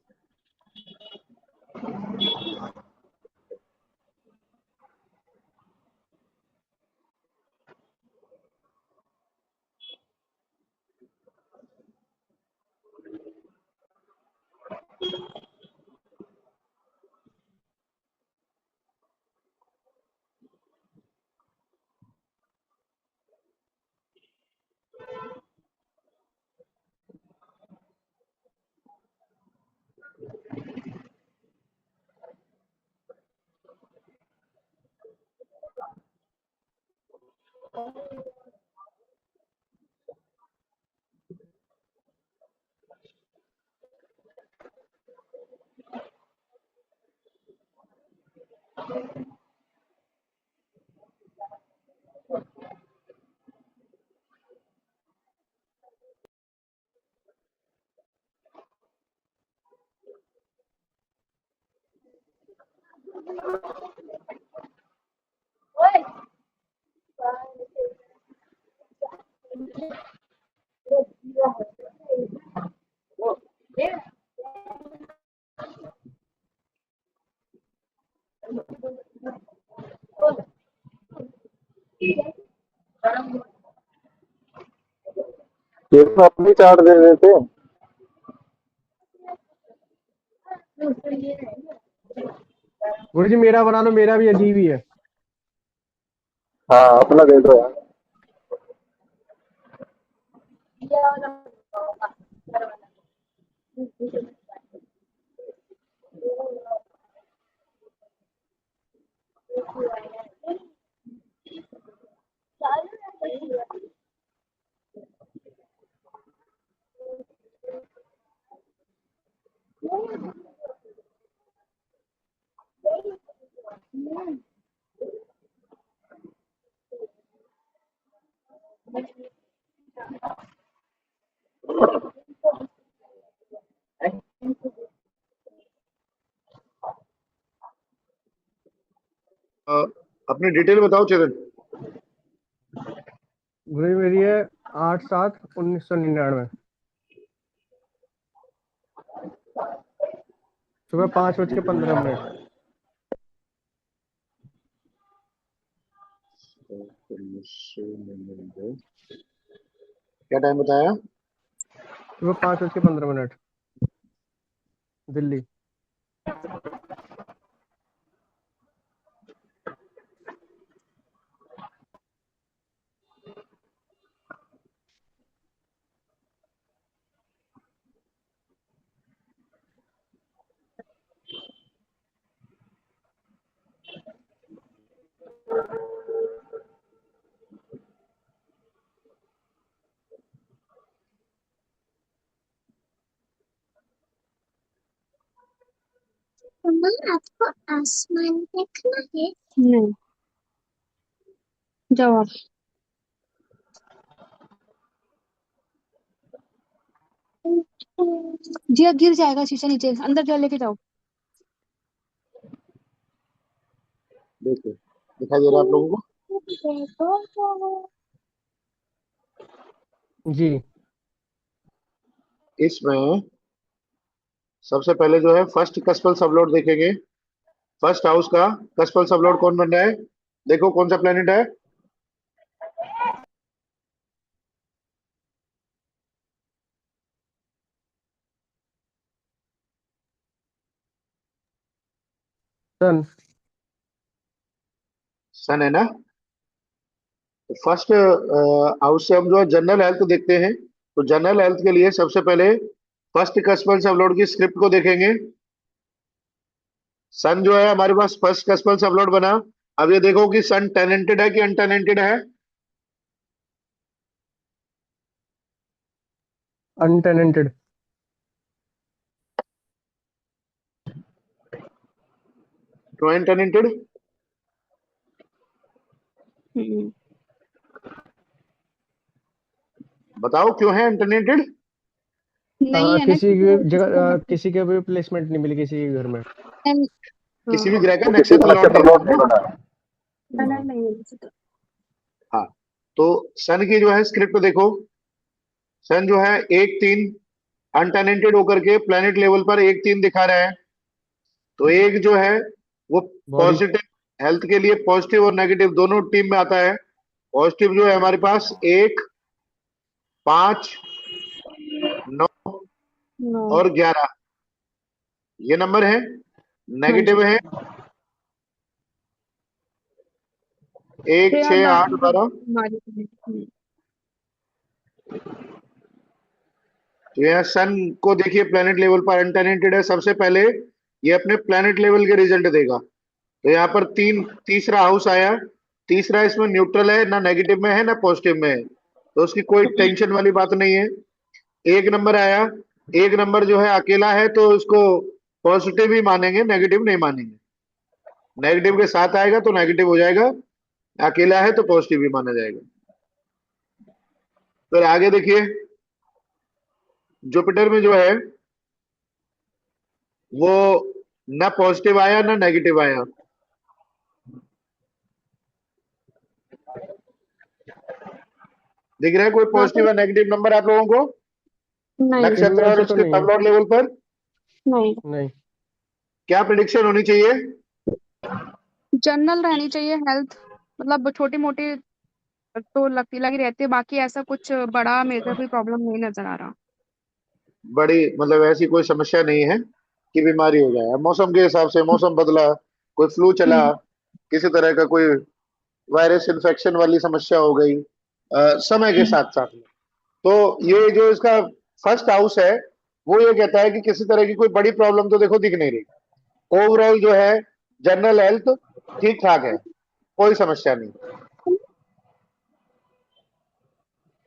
ये तो अपनी चार्ट दे देते। गुरु जी मेरा बना लो, मेरा भी अजीब ही है। हाँ, अपना दे दो यार। अ, अपनी डिटेल बताओ चेतन। गुरु जी मेरी है 8/7/1999, सुबह 5:15। 1999। क्या टाइम बताया? सुबह 5:15, दिल्ली। मम्मा, आपको आसमान देखना है? नहीं, जाओ आप। जिया गिर जाएगा शीशा नीचे, अंदर जाओ, लेके जाओ। देखो, दिखाई दे रहा है आप लोगों को? जी। इसमें सबसे पहले जो है फर्स्ट कस्पल सबलोड देखेंगे। फर्स्ट हाउस का कस्पल सबलोड कौन बन रहा है? देखो कौन सा प्लेनेट है? सन। सन है ना। फर्स्ट हाउस से हम जो है जनरल हेल्थ देखते हैं। तो जनरल हेल्थ के लिए सबसे पहले फर्स्ट कस्पल सबलोड की स्क्रिप्ट को देखेंगे। सन जो है हमारे पास फर्स्ट कस्पल सबलोड बना। अब ये देखो कि सन टेनेंटेड है कि अनटेनेंटेड है। अनटेनेंटेड। क्यों अनटेनेंटेड? हम्म, बताओ क्यों है अनटेनेंटेड? नहीं है ना किसी की जगह इसका मतलब किसी के भी प्लेसमेंट नहीं मिली किसी के घर में। एन- किसी भी हाँ ग्रह का वो किसी नक्षत्र का लौट नक्षत्र नहीं बना लौट है नहीं ना। बना है। पैनल नहीं है वैसे तो। हाँ, तो सन की जो है स्क्रिप्ट देखो। सन जो है 1-3 अनटेनेंटेड होकर के प्लेनेट लेवल पर 1-3 दिखा रहा है। तो एक जो है वो बॉडी। पॉजिटिव हेल्थ के लिए पॉजिटिव और नेगेटिव दोनों टीम में आता है। पॉजिटिव जो है हमारे पास 1, 5, 9 नो। और 11 ये नंबर है। हाँ जी। नेगेटिव है 1, श्रेया 6, 8, 12। हमारी। तो यहाँ सन को देखिए प्लेनेट लेवल पर अनटेनेंटेड है। सबसे पहले ये अपने प्लेनेट लेवल के रिजल्ट देगा। तो यहाँ पर तीसरा हाउस आया। तीसरा इसमें न्यूट्रल है, ना नेगेटिव में है ना पॉजिटिव में है। तो उसकी कोई टेंशन वाली बात नहीं है। एक नंबर आया। एक नंबर जो है अकेला है तो उसको पॉजिटिव ही मानेंगे, नेगेटिव नहीं मानेंगे। नेगेटिव के साथ आएगा तो नेगेटिव हो जाएगा, अकेला है तो पॉजिटिव ही माना जाएगा। फिर आगे देखिए, जुपिटर में जो है वो ना पॉजिटिव आया ना नेगेटिव आया। दिख रहा है कोई हाँ तो पॉजिटिव या नेगेटिव नंबर आप लोगों को? नहीं। नक्षत्र इनमें और से तो उसके नहीं है। सबलॉट लेवल पर नहीं, नहीं। क्या प्रिडिक्शन होनी चाहिए? जनरल रहनी चाहिए हेल्थ। मतलब छोटी मोटी तो लगती लगी रहती है, बाकी ऐसा कुछ बड़ा मेजर कोई प्रॉब्लम नहीं नजर आ रहा। बड़ी मतलब ऐसी कोई समस्या नहीं है कि बीमारी हो जाए। मौसम के हिसाब से मौसम बदला, कोई फ्लू चला, हम्म। किसी तरह का कोई वायरस इन्फेक्शन वाली समस्या हो गई समय के साथ साथ में। तो ये जो इसका फर्स्ट हाउस है वो ये कहता है कि किसी तरह की कोई बड़ी प्रॉब्लम तो देखो दिख नहीं रही। ओवरऑल जो है जनरल हेल्थ ठीक ठाक है, कोई समस्या नहीं।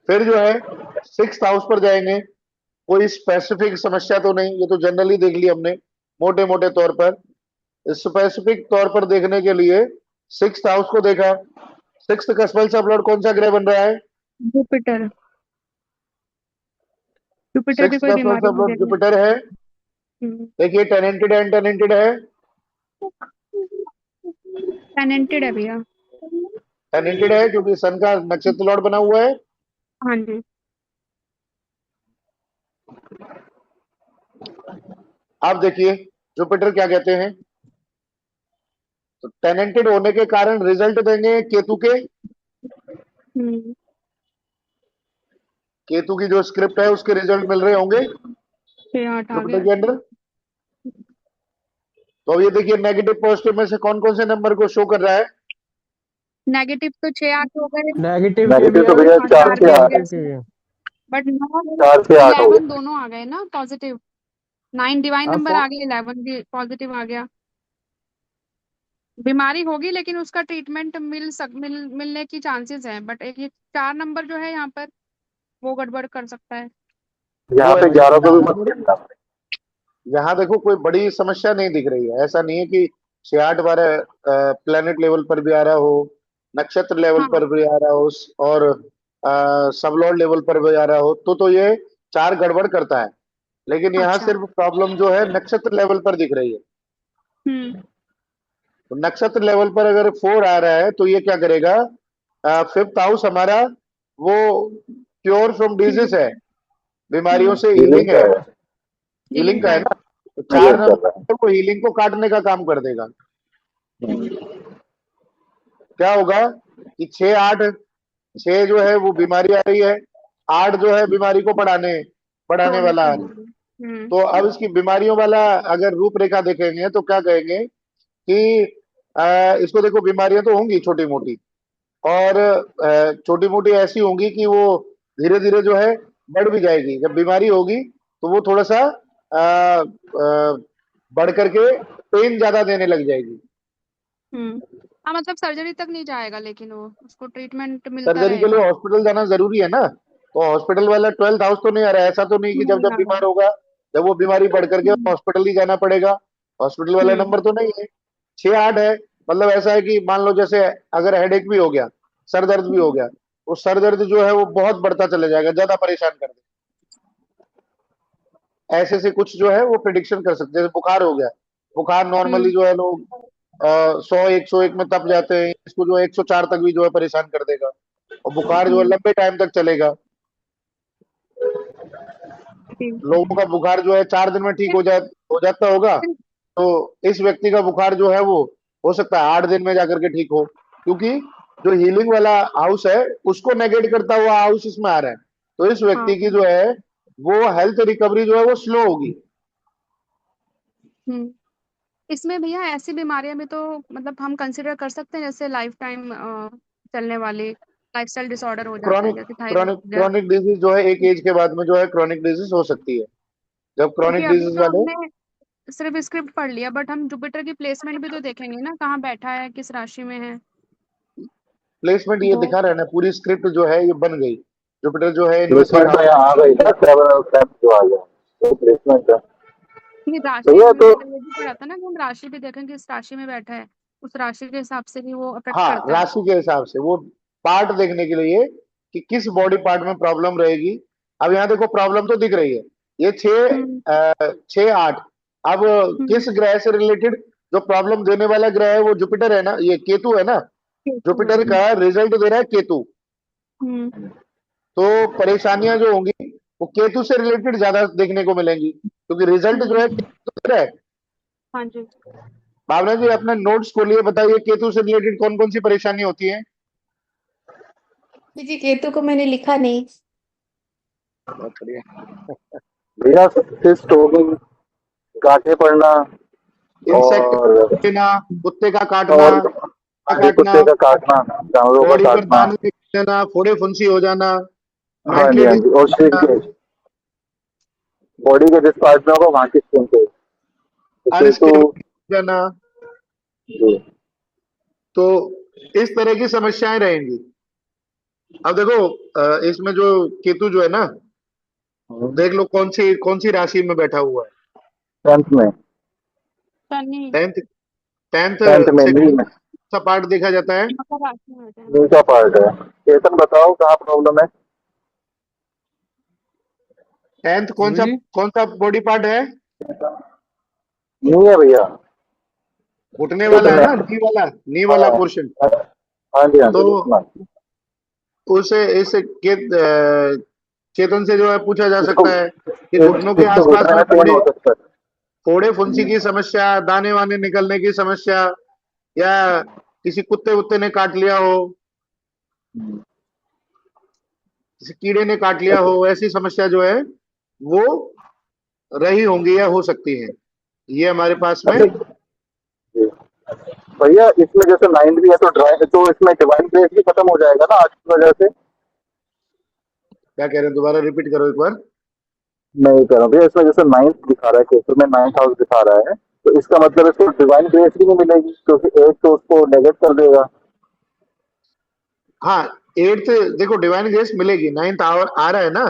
फिर जो है सिक्स हाउस पर जाएंगे। कोई स्पेसिफिक समस्या तो नहीं, ये तो जनरली देख ली हमने मोटे मोटे तौर पर। स्पेसिफिक तौर पर देखने के लिए सिक्स हाउस को देखा। सिक्स कस्मल सब लॉर्ड कौन सा ग्रह बन रहा है? जुपिटर। जुपिटर की सिक्स कोई कस्मल बीमारी सब नहीं लॉर्ड दे रही। जुपिटर है। हम्म। देखिए टेनेंटेड है अनटेनेंटेड है? टेनेंटेड है भैया। टेनेंटेड है क्योंकि सन का नक्षत्र लॉर्ड बना हुआ है। हाँ जी। आप देखिए जुपिटर क्या कहते हैं। तो टेनेंटेड होने के कारण रिजल्ट देंगे केतु के। हम्म। केतु की जो स्क्रिप्ट है उसके रिजल्ट मिल रहे होंगे 6 8 आ जुपिटर गया। के अंदर। तो अब ये देखिए नेगेटिव पॉजिटिव में से कौन कौन से नंबर को शो कर रहा है? नेगेटिव तो 6 8 हो गए। नेगेटिव के भी नेगेटिव आ तो गए भैया हाँ, चार और 4 से भी हो आठ गए। पॉजिटिव के भी हैं। बट 9 चार से आठ हो 11 गए। दोनों आ गए ना पॉजिटिव। 9 डिवाइन अब नंबर फो आ गया, 11 भी पॉजिटिव आ गया। बीमारी होगी लेकिन उसका ट्रीटमेंट मिलने की चांसेस है, बट एक ये 4 नंबर जो है यहाँ पर वो गड़बड़ कर सकता है। यहाँ वो पे वही 11 तो। को भी मत खेलना। यहाँ देखो कोई बड़ी समस्या नहीं दिख रही है। ऐसा नहीं है कि 6 8 12 प्लेनेट लेवल पर भी आ रहा हो, नक्षत्र लेवल हाँ। पर भी आ रहा हो और सबलॉर्ड लेवल पर भी आ रहा हो। तो ये चार गड़बड़ करता है। लेकिन यहाँ अच्छा। सिर्फ प्रॉब्लम जो है नक्षत्र लेवल पर दिख रही है। हम्म। तो नक्षत्र लेवल पर अगर 4 आ रहा है तो ये क्या करेगा? फिफ्थ हाउस हमारा वो प्योर फ्रॉम डिजीज हम्म। है। बीमारियों से हीलिंग हीलिंग का है, है। हीलिंग हीलिंग का का है है। ना। तो यस 4 कर रहा नंबर वो हीलिंग को काटने का काम कर देगा। है। क्या होगा कि 6 8, 6 जो है वो बीमारी आ रही है, 8 जो है बीमारी को बढ़ाने क्रोनिक वाला आ रही है। बीमारी। तो अब इसकी बीमारियों वाला अगर रूपरेखा देखेंगे तो क्या कहेंगे कि इसको देखो, बीमारियां तो होंगी छोटी मोटी, और छोटी मोटी ऐसी होंगी कि वो धीरे धीरे जो है बढ़ भी जाएगी। जब बीमारी होगी तो वो थोड़ा सा बढ़ करके पेन ज्यादा देने लग जाएगी। हाँ मतलब सर्जरी तक नहीं जाएगा लेकिन वो उसको ट्रीटमेंट मिलता सर्जरी के लिए रहेगा। हॉस्पिटल जाना जरूरी है ना। तो हॉस्पिटल वाला 12th हाउस तो नहीं आ रहा है। ऐसा तो नहीं कि जब नहीं जब आ रहा। बीमार होगा, जब वो बीमारी बढ़ करके हम्म हॉस्पिटल ही जाना पड़ेगा। हॉस्पिटल वाला हम्म नंबर तो नहीं है। 6 8 है, मतलब ऐसा है कि मान लो जैसे अगर हेडेक भी हो गया, सर दर्द भी हो हम्म गया, वो सर दर्द जो है वो बहुत बढ़ता चले जाएगा, ज्यादा परेशान कर दे। ऐसे से कुछ जो है वो प्रिडिक्शन कर सकते हैं। जैसे बुखार हो गया, बुखार नॉर्मली हम्म जो है लोग 100 101 में तप जाते हैं, इसको जो है 104 तक भी जो है परेशान कर देगा, और बुखार जो है हम्म, लंबे टाइम तक चलेगा। ठीक है। लोगों का बुखार जो है 4 दिन में ठीक हो जाता होगा, तो इस व्यक्ति का बुखार जो है वो हो सकता है 8 दिन में जाकर के ठीक हो, क्योंकि जो हीलिंग वाला हाउस है उसको नेगेट करता हुआ हाउस इसमें आ रहा है। तो इस हाँ व्यक्ति की जो है वो हेल्थ रिकवरी जो है वो स्लो होगी। हम्म इसमें भैया ऐसी बीमारियां भी तो मतलब हम कंसिडर कर सकते हैं जैसे लाइफ टाइम चलने वाली लाइफस्टाइल डिसऑर्डर हो जाता है क्रॉनिक जैसे थायराइड क्रॉनिक हो गया। क्रॉनिक डिजीज जो है एक एज के बाद में जो है क्रॉनिक डिजीज हो सकती है। जब क्योंकि क्रॉनिक अभी डिजीज तो वाले हमने सिर्फ स्क्रिप्ट पढ़ लिया बट हम जुपिटर की प्लेसमेंट भी तो देखेंगे ना कहाँ बैठा है किस राशि में है। प्लेसमेंट ये तो दिखा रहे हैं ना, पूरी स्क्रिप्ट जो है ये बन गई। जुपिटर जो है इन्वेस्टमेंट प्लेसमेंट तो हाउस। यहाँ आ गई ना, 7 और 10 जो आ गया तो प्लेसमेंट है। ये राशि भैया तो हमने तो ये भी पढ़ा था ना कि हम राशि भी देखें कि इस राशि में बैठा है उस राशि के हिसाब से भी वो अफेक्ट हाँ, करता है। राशि के हिसाब से वो पार्ट देखने के लिए कि किस बॉडी पार्ट में प्रॉब्लम रहेगी। अब यहाँ देखो प्रॉब्लम तो दिख रही है, ये हम्म 6 8। अब हम्म किस ग्रह से रिलेटेड जो प्रॉब्लम देने वाला ग्रह है वो जुपिटर है ना, ये केतु है ना। ठीक है। जुपिटर का रिजल्ट दे रहा है केतु। हम्म तो परेशानियां जो होंगी वो केतु से रिलेटेड ज्यादा देखने को मिलेंगी, क्योंकि रिजल्ट जो है हम्म, केतु दे रहा है। हाँ जी। भावना जी अपने नोट्स खोलिए, बताइए केतु से रिलेटेड कौन कौन सी परेशानी होती है। जी केतु को मैंने लिखा नहीं। बहुत बढ़िया। भैया सिस्ट हो गई, गांठें पड़ना, इंसेक्ट और लेना, कुत्ते का काटना, और का हाँ जी, काटना, कुत्ते का काटना, जानवरों का बॉडी पर काटना। दाने निकल जाना, फोड़े फुंसी हो जाना, हाँ जी मेंटली हाँ जी, और डिसऑर्डर, श्रिंकेज, बॉडी के जिस पार्ट में होगा वहाँ की श्रिंकेज। तो केतु। अनस्टेबिलिटी हो जाना। जी। तो इस तरह की समस्याएं रहेंगी। अब देखो इसमें जो केतु जो है ना, देख लो कौन सी राशि में बैठा हुआ है। 10th में। शनि 10th 10th 10th में से नी में, सा पार्ट देखा जाता है। मकर राशि में होता है नी ना। का पार्ट है। चेतन बताओ कहाँ प्रॉब्लम है। 10th गुरु जी कौन सा बॉडी पार्ट है। नी है भैया। घुटने वाला चेतन है में। ना, नी वाला हाँ पोर्शन। हाँ तो जी उतना। उसे इस चेतन से जो है पूछा जा इसको सकता है कि घुटनों के इसको आसपास घुटने में में पेन हो सकता है। फोड़े फुंसी की समस्या, दाने वाने निकलने की समस्या, या किसी कुत्ते वुत्ते ने काट लिया हो, किसी कीड़े ने काट लिया हो, ऐसी समस्या जो है वो रही होंगी या हो सकती है। ये हमारे पास में। अच्छा जी। भैया इसमें जैसे 9th भी है तो ड्राई तो इसमें डिवाइन ग्रेस भी खत्म हो जाएगा ना आज की वजह से। क्या कह रहे हैं, दोबारा रिपीट करो एक बार। मैं ये कह रहा हूँ भैया इसमें जैसे 9th दिखा रहा है, केतु में 9th हाउस दिखा रहा है, तो इसका मतलब इसको डिवाइन ग्रेस भी नहीं मिलेगी क्योंकि एक तो उसको नेगेट कर देगा। हाँ, 8th देखो डिवाइन ग्रेस मिलेगी, 9th आवर आ रहा है ना,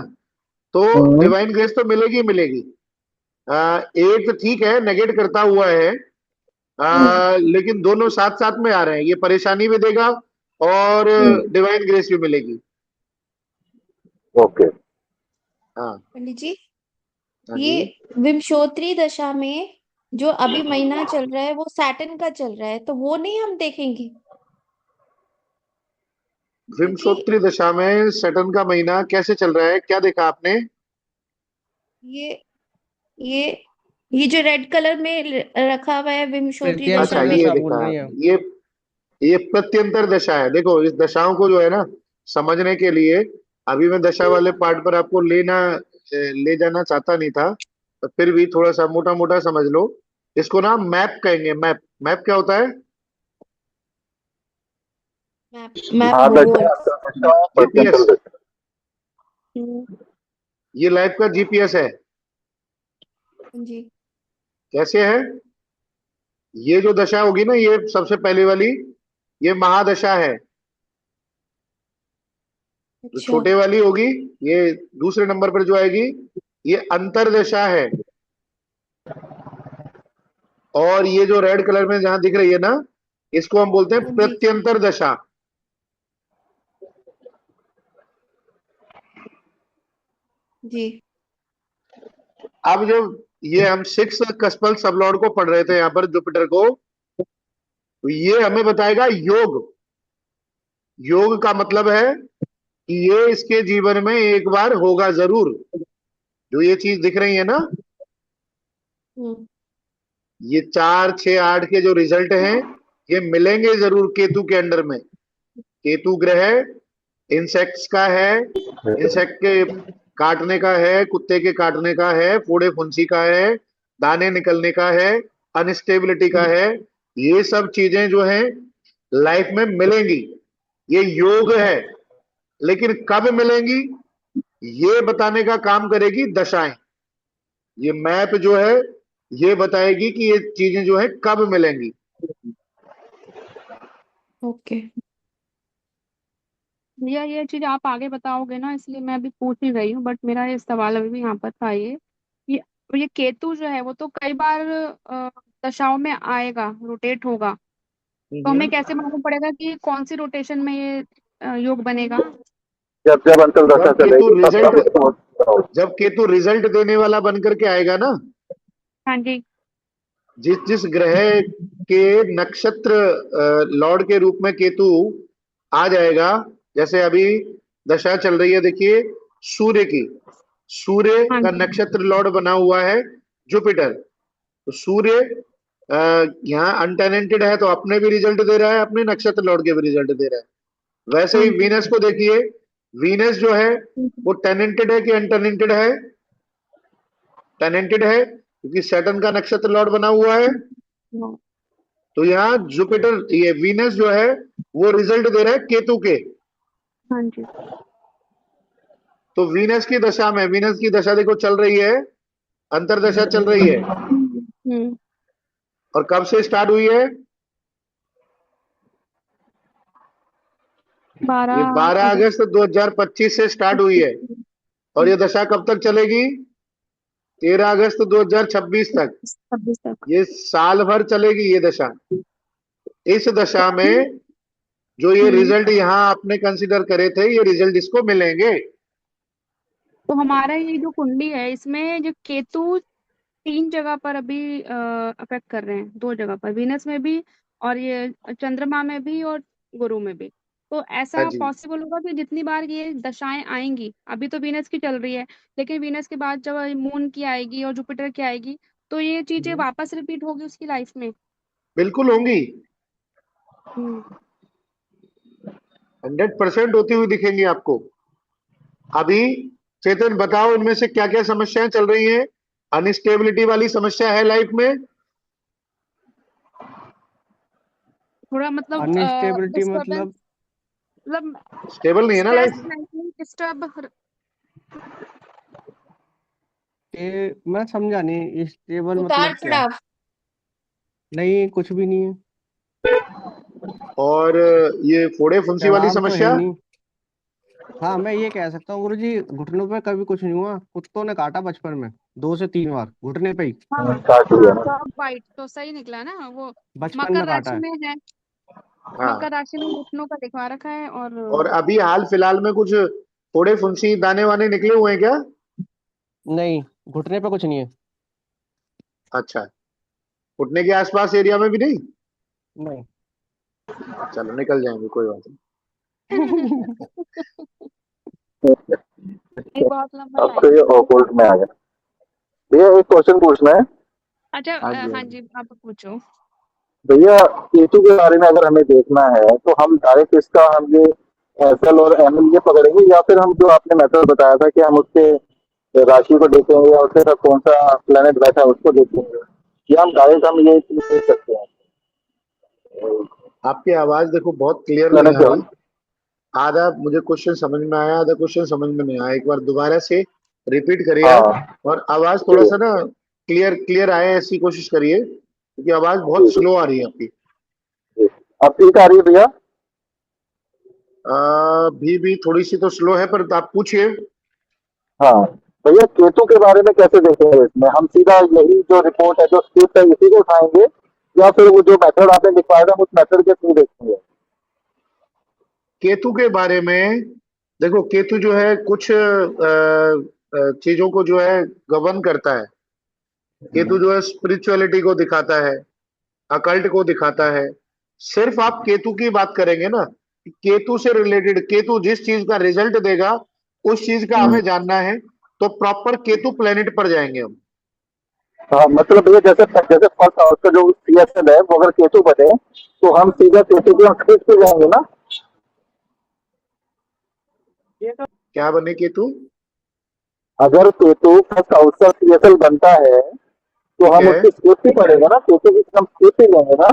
तो हम्म डिवाइन ग्रेस तो मिलेगी मिलेगी। 8th ठीक है, नेगेट करता हुआ है। हम्म लेकिन दोनों साथ साथ में आ रहे हैं, ये परेशानी भी देगा और हम्म, डिवाइन ग्रेस भी मिलेगी। ओके। हाँ। पंडित जी, हाँ ये जी। विंशोत्तरी दशा में जो अभी महीना चल रहा है वो सैटर्न का चल रहा है, तो वो नहीं हम देखेंगे क्योंकि विंशोत्तरी दशा में सैटर्न का महीना कैसे चल रहा है, क्या देखा आपने। ये ये ये जो रेड कलर में रखा हुआ है विमशोत्री प्रत्यंतर दशा अच्छा, में, ये दशा बोल देखा, रही है। ये प्रत्यंतर दशा है। देखो, इस दशाओं को जो है ना समझने के लिए, अभी मैं दशा वाले पार्ट पर आपको ले जाना चाहता नहीं था, तो फिर भी थोड़ा सा मोटा मोटा समझ लो। इसको ना मैप कहेंगे। मैप, मैप क्या होता है? मैप, मैप महादशा, भूगोल। अंतर्दशा, जीपीएस। प्रत्यंतर दशा। हम्म, ये लाइफ का जीपीएस है। जी। कैसे है? ये जो दशा होगी ना, ये सबसे पहले वाली, ये महादशा है। जो अच्छा। छोटे वाली होगी, ये दूसरे नंबर पर जो आएगी, ये अंतरदशा है। और ये जो रेड कलर में जहां दिख रही है ना, इसको हम बोलते हैं हाँ जी। प्रत्यंतर दशा। जी। अब जब ये हम सिक्स कस्पल सबलॉर्ड को पढ़ रहे थे यहां पर, जुपिटर को, तो ये हमें बताएगा योग। योग का मतलब है कि ये इसके जीवन में एक बार होगा जरूर। जो ये चीज दिख रही है ना, हम्म। ये 4, 6, 8 के जो रिजल्ट हैं, ये मिलेंगे जरूर केतु के अंडर में। केतु ग्रह इंसेक्ट्स का है, इंसेक्ट के काटने का है, कुत्ते के काटने का है, फोड़े फुंसी का है, दाने निकलने का है, अनस्टेबिलिटी का है। ये सब चीजें जो हैं लाइफ में मिलेंगी। ये योग है। लेकिन कब मिलेंगी, ये बताने का काम करेगी दशाएं। ये मैप जो है, ये बताएगी कि ये चीजें जो है कब मिलेंगी। ओके। भैया ये चीज आप आगे बताओगे ना, इसलिए मैं अभी पूछ ही रही हूँ, बट मेरा ये सवाल अभी भी यहाँ पर था। ये ये केतु जो है वो तो कई बार दशाओं में आएगा, रोटेट होगा, तो हमें कैसे मालूम पड़ेगा कि कौन सी रोटेशन में ये योग बनेगा? जब जब अंतर्दशा जब केतु चलेगी तब रिजल्ट तब इसको होगा। जब केतु रिजल्ट देने वाला बन करके आएगा ना, हाँ जी। जिस जिस ग्रह के नक्षत्र लॉर्ड के रूप में केतु आ जाएगा। जैसे अभी दशा चल रही है, देखिए, सूर्य की। सूर्य हाँ का जी। नक्षत्र लॉर्ड बना हुआ है जुपिटर। तो सूर्य यहाँ अनटेनेंटेड है, तो अपने भी रिजल्ट दे रहा है, अपने नक्षत्र लॉर्ड के भी रिजल्ट दे रहा है। वैसे हाँ ही जी। वीनस को देखिए। वीनस जो है वो टेनेंटेड है कि अनटेनेंटेड है? टेनेंटेड है, क्योंकि सैटर्न का नक्षत्र लॉर्ड बना हुआ है। हाँ तो यहाँ जुपिटर, ये वीनस जो है, वो रिजल्ट दे रहा है केतु के। हाँ जी। तो वीनस की दशा में, वीनस की दशा देखो चल रही है, अंतरदशा चल रही है। हम्म। और कब से स्टार्ट हुई है? ये 12 12 अगस्त अगस्त 2025 से स्टार्ट हुई है। और ये दशा कब तक चलेगी? 13 अगस्त 2026 तक। 26 तक। ये साल भर चलेगी ये दशा। इस दशा में जो ये हम्म। रिजल्ट यहाँ आपने कंसिडर करे थे, ये रिजल्ट इसको मिलेंगे। तो हमारा ये जो कुंडली है, इसमें जो केतु 3 जगह पर अभी अफेक्ट कर रहे हैं, 2 जगह पर, वीनस में भी और ये चंद्रमा में भी और गुरु में भी। तो हाँ ऐसा जी। पॉसिबल होगा कि जितनी बार ये दशाएं आएंगी, अभी तो वीनस की चल रही है, लेकिन वीनस के बाद जब मून की आएगी और जुपिटर की आएगी, तो ये चीजें वापस रिपीट होगी उसकी लाइफ में। बिल्कुल होंगी। हम्म। 100% होती हुई दिखेंगी आपको। अभी चेतन बताओ, इनमें से क्या क्या समस्याएं चल रही हैं? अनस्टेबिलिटी वाली समस्या है लाइफ में? थोड़ा मतलब अनस्टेबिलिटी डिस्टर्बेंस, मतलब मतलब स्टेबल नहीं है ना स्ट्रेस, लाइफ? Mentally disturb. कि मैं समझा नहीं, स्टेबल उतार मतलब क्या? चढ़ाव। नहीं, कुछ भी नहीं है। और ये फोड़े फुंसी वाली चढ़ाव तो है ही समस्या? नहीं। हाँ, मैं ये कह सकता हूँ गुरुजी, घुटनों पे कभी कुछ नहीं हुआ। कुत्तों ने काटा बचपन में 2 से 3 बार घुटने पे ही। हाँ स्टार्ट हुआ हाँ, ना। सब वाइट तो सही निकला ना वो। बचपन मकर में काटा राशि है। में है। हाँ। मकर राशि में घुटनों का दिखा रखा है। और और अभी हाल फिलहाल में कुछ फोड़े फुंसी दाने वाने निकले हुए हैं क्या? नहीं, घुटने पे कुछ नहीं है। अच्छा, घुटने के आसपास एरिया में भी नहीं? नहीं। चलो, निकल जाएंगे, कोई बात नहीं। ये बहुत लंबा अब टाइम तो है। ये ऑकवर्ड में आ गया। भैया एक क्वेश्चन पूछना है। अच्छा हाँ जी, हाँ हाँ जी। जी आप पूछो। भैया केतु के बारे में अगर हमें देखना है तो हम डायरेक्ट इसका हम ये एसएल और एमएल ये पकड़ेंगे, या फिर हम जो आपने मेथड बताया था कि हम उसके राशि को देखेंगे और उसके साथ कौन सा प्लेनेट बैठा है उसको देखेंगे, या हम डायरेक्ट हम ये चीज़ देख सकते हैं? आपकी आवाज देखो बहुत क्लियर नहीं प्लेनेट आ जो रही। है। आधा मुझे क्वेश्चन समझ में आया, आधा क्वेश्चन समझ में नहीं आया। एक बार दोबारा से रिपीट करिए आप, हाँ और आवाज थोड़ा जी सा ना क्लियर क्लियर आए ऐसी कोशिश करिए, क्योंकि आवाज जी बहुत जी स्लो आ रही है आपकी। जी। अब ठीक आ रही है भैया? भी थोड़ी सी तो स्लो है, पर आप पूछिए। हाँ भैया केतु के बारे में कैसे देखेंगे? इसमें हम सीधा यही जो रिपोर्ट है जो स्क्रिप्ट है इसी को उठाएंगे, या फिर वो जो मेथड आपने लिखवाया था उस मेथड के थ्रू देखेंगे? केतु के बारे में देखो, केतु जो है कुछ चीजों को जो है गवर्न करता है। केतु जो है स्पिरिचुअलिटी को दिखाता है, अकल्ट को दिखाता है। सिर्फ आप केतु की बात करेंगे ना, केतु से रिलेटेड, केतु जिस चीज का रिजल्ट देगा उस चीज का हम्म। हमें जानना है, तो प्रॉपर केतु प्लेनेट पर जाएंगे हम। हाँ मतलब भैया जैसे जैसे फर्स्ट हाउस का जो सीएसएल है वो अगर केतु बने तो हम सीधा केतु के स्क्रिप्ट पे जाएंगे ना? क्या बने केतु? अगर केतु फर्स्ट हाउस का सीएसएल बनता है तो ठीक हम है। उसकी स्क्रिप्ट ही पढ़ेंगे ना, केतु की हम स्क्रिप्ट ही लेंगे ना?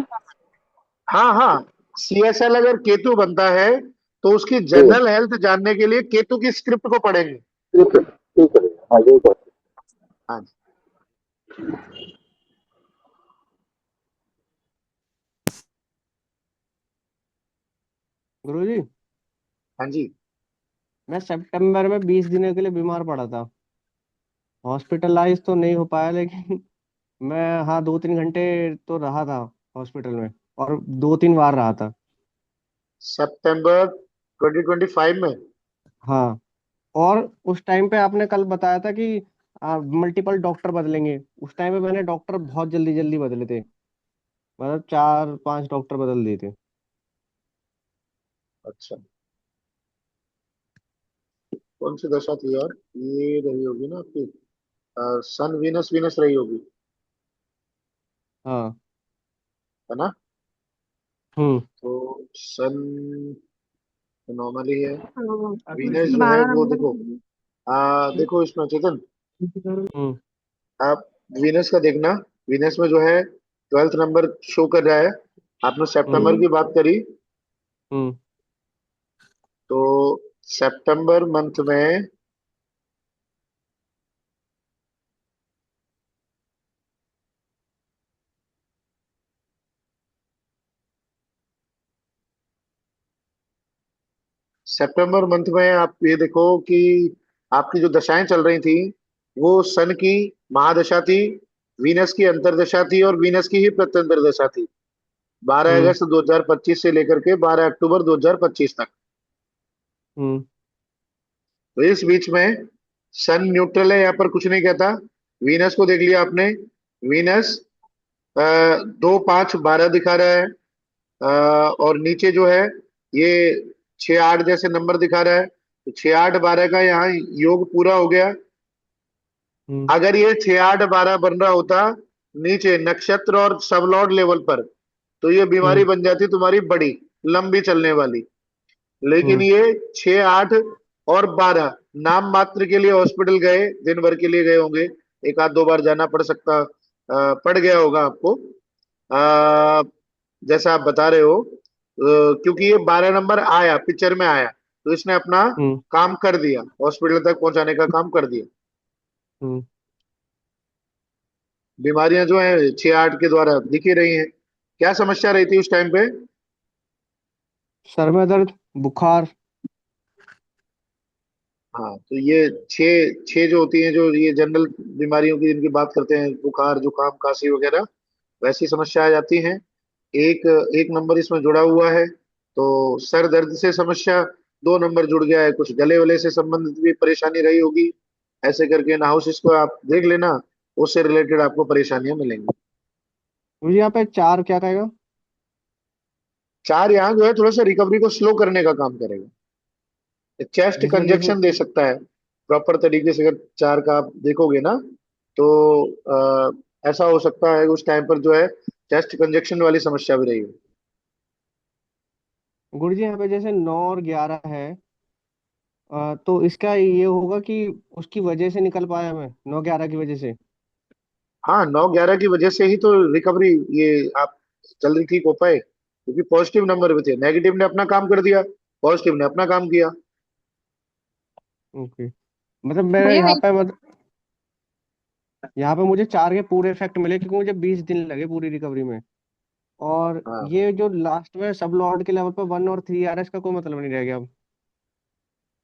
हाँ हाँ, सीएसएल अगर केतु बनता है तो उसकी जी जनरल हेल्थ जानने के लिए केतु की स्क्रिप्ट को पढ़ेंगे। ठीक है भैया, हाँ यही बात हाँ जी। गुरुजी, हाँ जी। मैं सितंबर में 20 दिनों के लिए बीमार पड़ा था। हॉस्पिटलाइज तो नहीं हो पाया, लेकिन मैं, हाँ, 2-3 घंटे तो रहा था हॉस्पिटल में, और 2-3 बार रहा था। सितंबर 2025 में। हाँ, और उस टाइम पे आपने कल बताया था कि मल्टीपल डॉक्टर बदलेंगे। उस टाइम पे मैंने डॉक्टर बहुत जल्दी जल्दी बदले थे, मतलब 4-5 डॉक्टर बदल दिए थे। अच्छा, कौन सी दशा थी यार? ये रही होगी ना आपकी, सन वीनस वीनस रही होगी, हाँ। है ना? हम्म। तो सन नॉर्मली है। हाँ, वीनस जो है 12 वो नंबर। देखो, देखो इसमें चेतन, हम्म। आप वीनस का देखना। वीनस में जो है 12th नंबर शो कर रहा है। आपने हम्म। सितंबर की बात करी, हम्म। तो सितंबर मंथ में सितंबर मंथ में आप ये देखो कि आपकी जो दशाएं चल रही थी वो सन की महादशा थी, वीनस की अंतर्दशा थी, और वीनस की ही प्रत्यंतर दशा थी। 12 हम्म। अगस्त 2025 से लेकर के 12 अक्टूबर 2025 तक। हम्म। तो इस बीच में सन न्यूट्रल है, यहाँ पर कुछ नहीं कहता। वीनस को देख लिया आपने। वीनस 2 5 12 दिखा रहा है, और नीचे जो है ये 6 8 जैसे नंबर दिखा रहा है। तो 6 8 12 का यहाँ योग पूरा हो गया। हम्म। अगर ये 6 8 12 बन रहा होता नीचे नक्षत्र और सबलॉर्ड लेवल पर, तो ये बीमारी हम्म। बन जाती तुम्हारी बड़ी, लंबी चलने वाली। लेकिन हम्म। ये 6 8 और 12 नाम मात्र के लिए हॉस्पिटल गए, दिन भर के लिए गए होंगे, एक आध दो बार जाना पड़ सकता, पड़ गया होगा आपको, आ, जैसा आप बता रहे हो। क्योंकि ये 12 नंबर आया, पिक्चर में आया, तो इसने अपना हम्म। काम कर दिया, हॉस्पिटल तक पहुंचाने का काम कर दिया। हम्म। बीमारियां जो है 6 8 के द्वारा दिख ही रही हैं। क्या समस्या रही थी उस टाइम पे? सर में दर्द, बुखार। हाँ, तो ये छह छह जो होती हैं, जो ये जनरल बीमारियों की जिनकी बात करते हैं, बुखार जुकाम काशी वगैरह, वैसी समस्या आ जाती हैं। एक एक नंबर इसमें जुड़ा हुआ है, तो सर दर्द से समस्या 2 नंबर जुड़ गया है, कुछ गले वले से संबंधित भी परेशानी रही होगी। ऐसे करके इन हाउस इसको आप देख लेना, उससे रिलेटेड आपको परेशानियां मिलेंगी। मुझे यहाँ पे 4 क्या कहेगा? 4 यहाँ जो है थोड़ा सा रिकवरी को स्लो करने का काम करेगा। चेस्ट जिस वजह से। कंजक्शन दे सकता है प्रॉपर तरीके से, अगर 4 का आप देखोगे ना, तो ऐसा हो सकता है उस टाइम पर जो है चेस्ट कंजक्शन वाली समस्या भी रही हो। गुरुजी यहाँ पे जैसे 9 और 11 है, तो इसका ये होगा कि उसकी वजह से निकल पाया मैं, 9-11 की वजह से। हाँ, 9-11 की वजह से ही तो रिकवरी, ये आप जल्दी ठीक हो पाए, क्योंकि पॉजिटिव नंबर भी थे, नेगेटिव ने अपना काम कर दिया, पॉजिटिव ने अपना काम किया। ओके। मतलब मेरा भैया यहाँ पे यहाँ पे मुझे 4 के पूरे इफेक्ट मिले, क्योंकि मुझे 20 दिन लगे पूरी रिकवरी में। और हाँ, ये जो लास्ट में सब लॉर्ड के लेवल पर 1 और 3 आ रहा है, इसका कोई मतलब नहीं रह गया अब।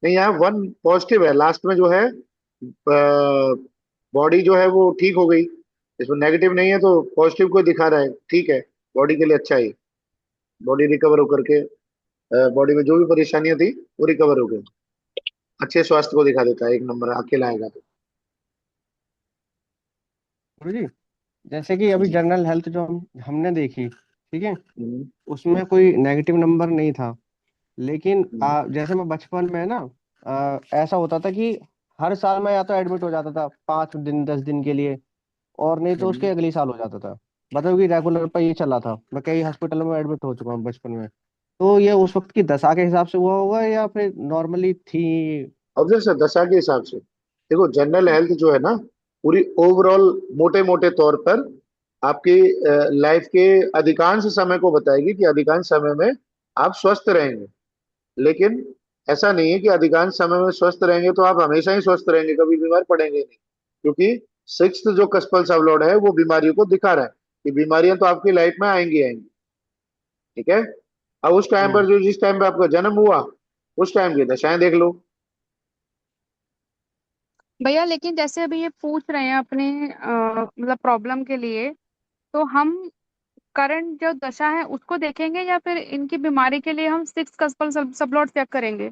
नहीं, यहाँ 1 पॉजिटिव है, लास्ट में जो है बॉडी जो है वो ठीक हो गई। इसमें नेगेटिव नहीं है तो पॉजिटिव को दिखा रहा है, ठीक है, बॉडी के लिए अच्छा ही, बॉडी रिकवर होकर के बॉडी में जो भी परेशानियां थी वो रिकवर हो गई। अच्छे स्वास्थ्य को दिखा देता है, 1 नंबर अकेला आएगा तो। गुरुजी, जैसे कि अभी जी। जनरल हेल्थ जो हमने देखी, ठीक है, हम्म, उसमें कोई नेगेटिव नंबर नहीं था। लेकिन हम्म, जैसे मैं बचपन में ना, ऐसा होता था कि हर साल मैं या तो एडमिट हो जाता था 5 दिन 10 दिन के लिए, और नहीं तो उसके हम्म। अगले साल हो जाता था। मतलब कि रेगुलर पर ये चला था, मैं कई हॉस्पिटल में एडमिट हो चुका हूँ बचपन में। तो ये उस वक्त की दशा के हिसाब से हुआ होगा या फिर नॉर्मली थी? ऑब्जर्व दशा के हिसाब से, देखो जनरल हेल्थ जो है ना, पूरी ओवरऑल मोटे मोटे तौर पर आपकी लाइफ के अधिकांश समय को बताएगी कि अधिकांश समय में आप स्वस्थ रहेंगे। लेकिन ऐसा नहीं है कि अधिकांश समय में स्वस्थ रहेंगे तो आप हमेशा ही स्वस्थ रहेंगे, कभी बीमार पड़ेंगे नहीं, क्योंकि सिक्स्थ जो कस्पल सबलॉर्ड है वो बीमारियों को दिखा रहा है कि बीमारियां तो आपकी लाइफ में आएंगी आएंगी। ठीक है। अब उस टाइम पर हम्म। जो जिस टाइम पे आपका जन्म हुआ उस टाइम की दशाएं देख लो। भैया, लेकिन जैसे अभी ये पूछ रहे हैं अपने मतलब प्रॉब्लम के लिए, तो हम करंट जो दशा है उसको देखेंगे या फिर इनकी बीमारी के लिए हम सिक्स कस्पल सबलॉट चेक करेंगे?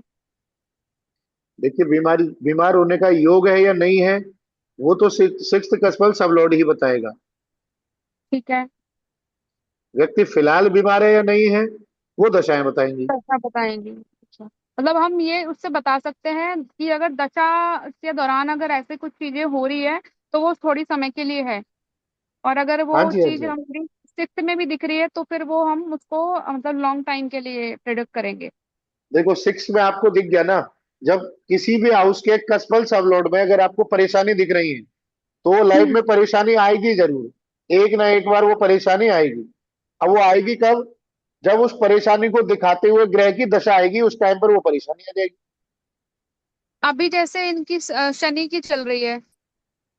देखिए, बीमार होने का योग है या नहीं है, वो तो सिक्स्थ कस्पल सबलॉर्ड ही बताएगा। ठीक है। व्यक्ति फिलहाल बीमार है या नहीं है, वो दशाएं बताएंगी। दशा बताएंगे, अच्छा। मतलब हम ये उससे बता सकते हैं कि अगर दशा के दौरान अगर ऐसे कुछ चीजें हो रही है तो वो थोड़ी समय के लिए है, और अगर हाँ वो जी, हाँ चीज जी। हमारी सिक्स में भी दिख रही है तो फिर वो हम उसको मतलब लॉन्ग टाइम के लिए प्रेडिक्ट करेंगे। देखो, सिक्स में आपको दिख गया ना, जब किसी भी हाउस के कस्पल सबलॉर्ड में अगर आपको परेशानी दिख रही है तो वो लाइफ हम्म। में परेशानी आएगी जरूर, एक ना एक बार वो परेशानी आएगी। अब वो आएगी कब? जब उस परेशानी को दिखाते हुए ग्रह की दशा आएगी, उस टाइम पर वो परेशानी आ जाएगी। अभी जैसे इनकी शनि की चल रही है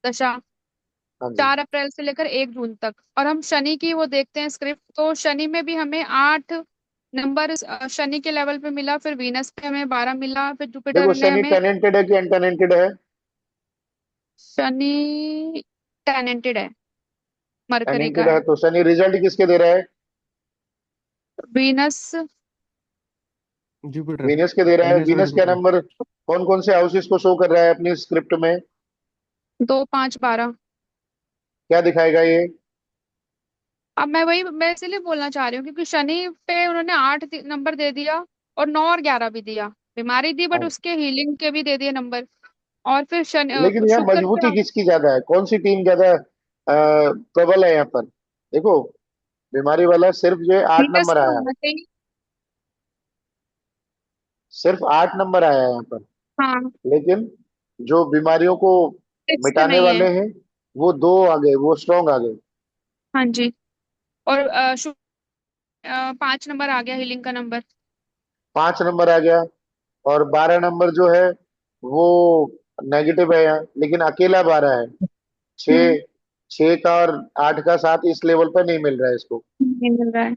दशा, हाँ जी। 4 अप्रैल से लेकर 1 जून तक, और हम शनि की वो देखते हैं स्क्रिप्ट, तो शनि में भी हमें 8 नंबर शनि के लेवल पे मिला, फिर वीनस पे हमें 12 मिला, फिर देखो, जुपिटर ने शनि हमें। टेनेंटेड है कि अनटेनेंटेड है? शनि टेनेंटेड है, मरकरी का टेनेंटेड है है। तो शनि रिजल्ट किसके दे रहा है? वीनस। जुपिटर। वीनस के दे रहा है। वीनस और वीनस क्या जुपिटर। नंबर, कौन कौन से हाउसेस को शो कर रहा है अपनी स्क्रिप्ट में? 2 5 12। क्या दिखाएगा ये? अब मैं इसीलिए बोलना चाह रही हूँ क्योंकि शनि पे उन्होंने 8 नंबर दे दिया, और 9 और 11 भी दिया। बीमारी दी बट हाँ। उसके हीलिंग के भी दे दिए नंबर। और फिर शनि लेकिन यहाँ शुक्र मजबूती पे किसकी ज्यादा है, कौन सी टीम ज्यादा प्रबल है यहाँ पर? देखो, बीमारी वाला सिर्फ जो है 8 नंबर वीनस का आया है, होना चाहिए। सिर्फ 8 नंबर आया है यहाँ पर। हाँ। लेकिन जो बीमारियों को सिक्स पे मिटाने नहीं है। वाले हैं वो दो आ गए, वो स्ट्रांग आ गए। हाँ जी। और 5 नंबर आ गया हीलिंग का नंबर। 5 नंबर आ गया, और 12 नंबर जो है वो नेगेटिव है यहाँ, लेकिन अकेला 12 है। हम्म। छः, 6 का और 8 का साथ इस लेवल पर नहीं मिल रहा है इसको, नहीं मिल रहा है।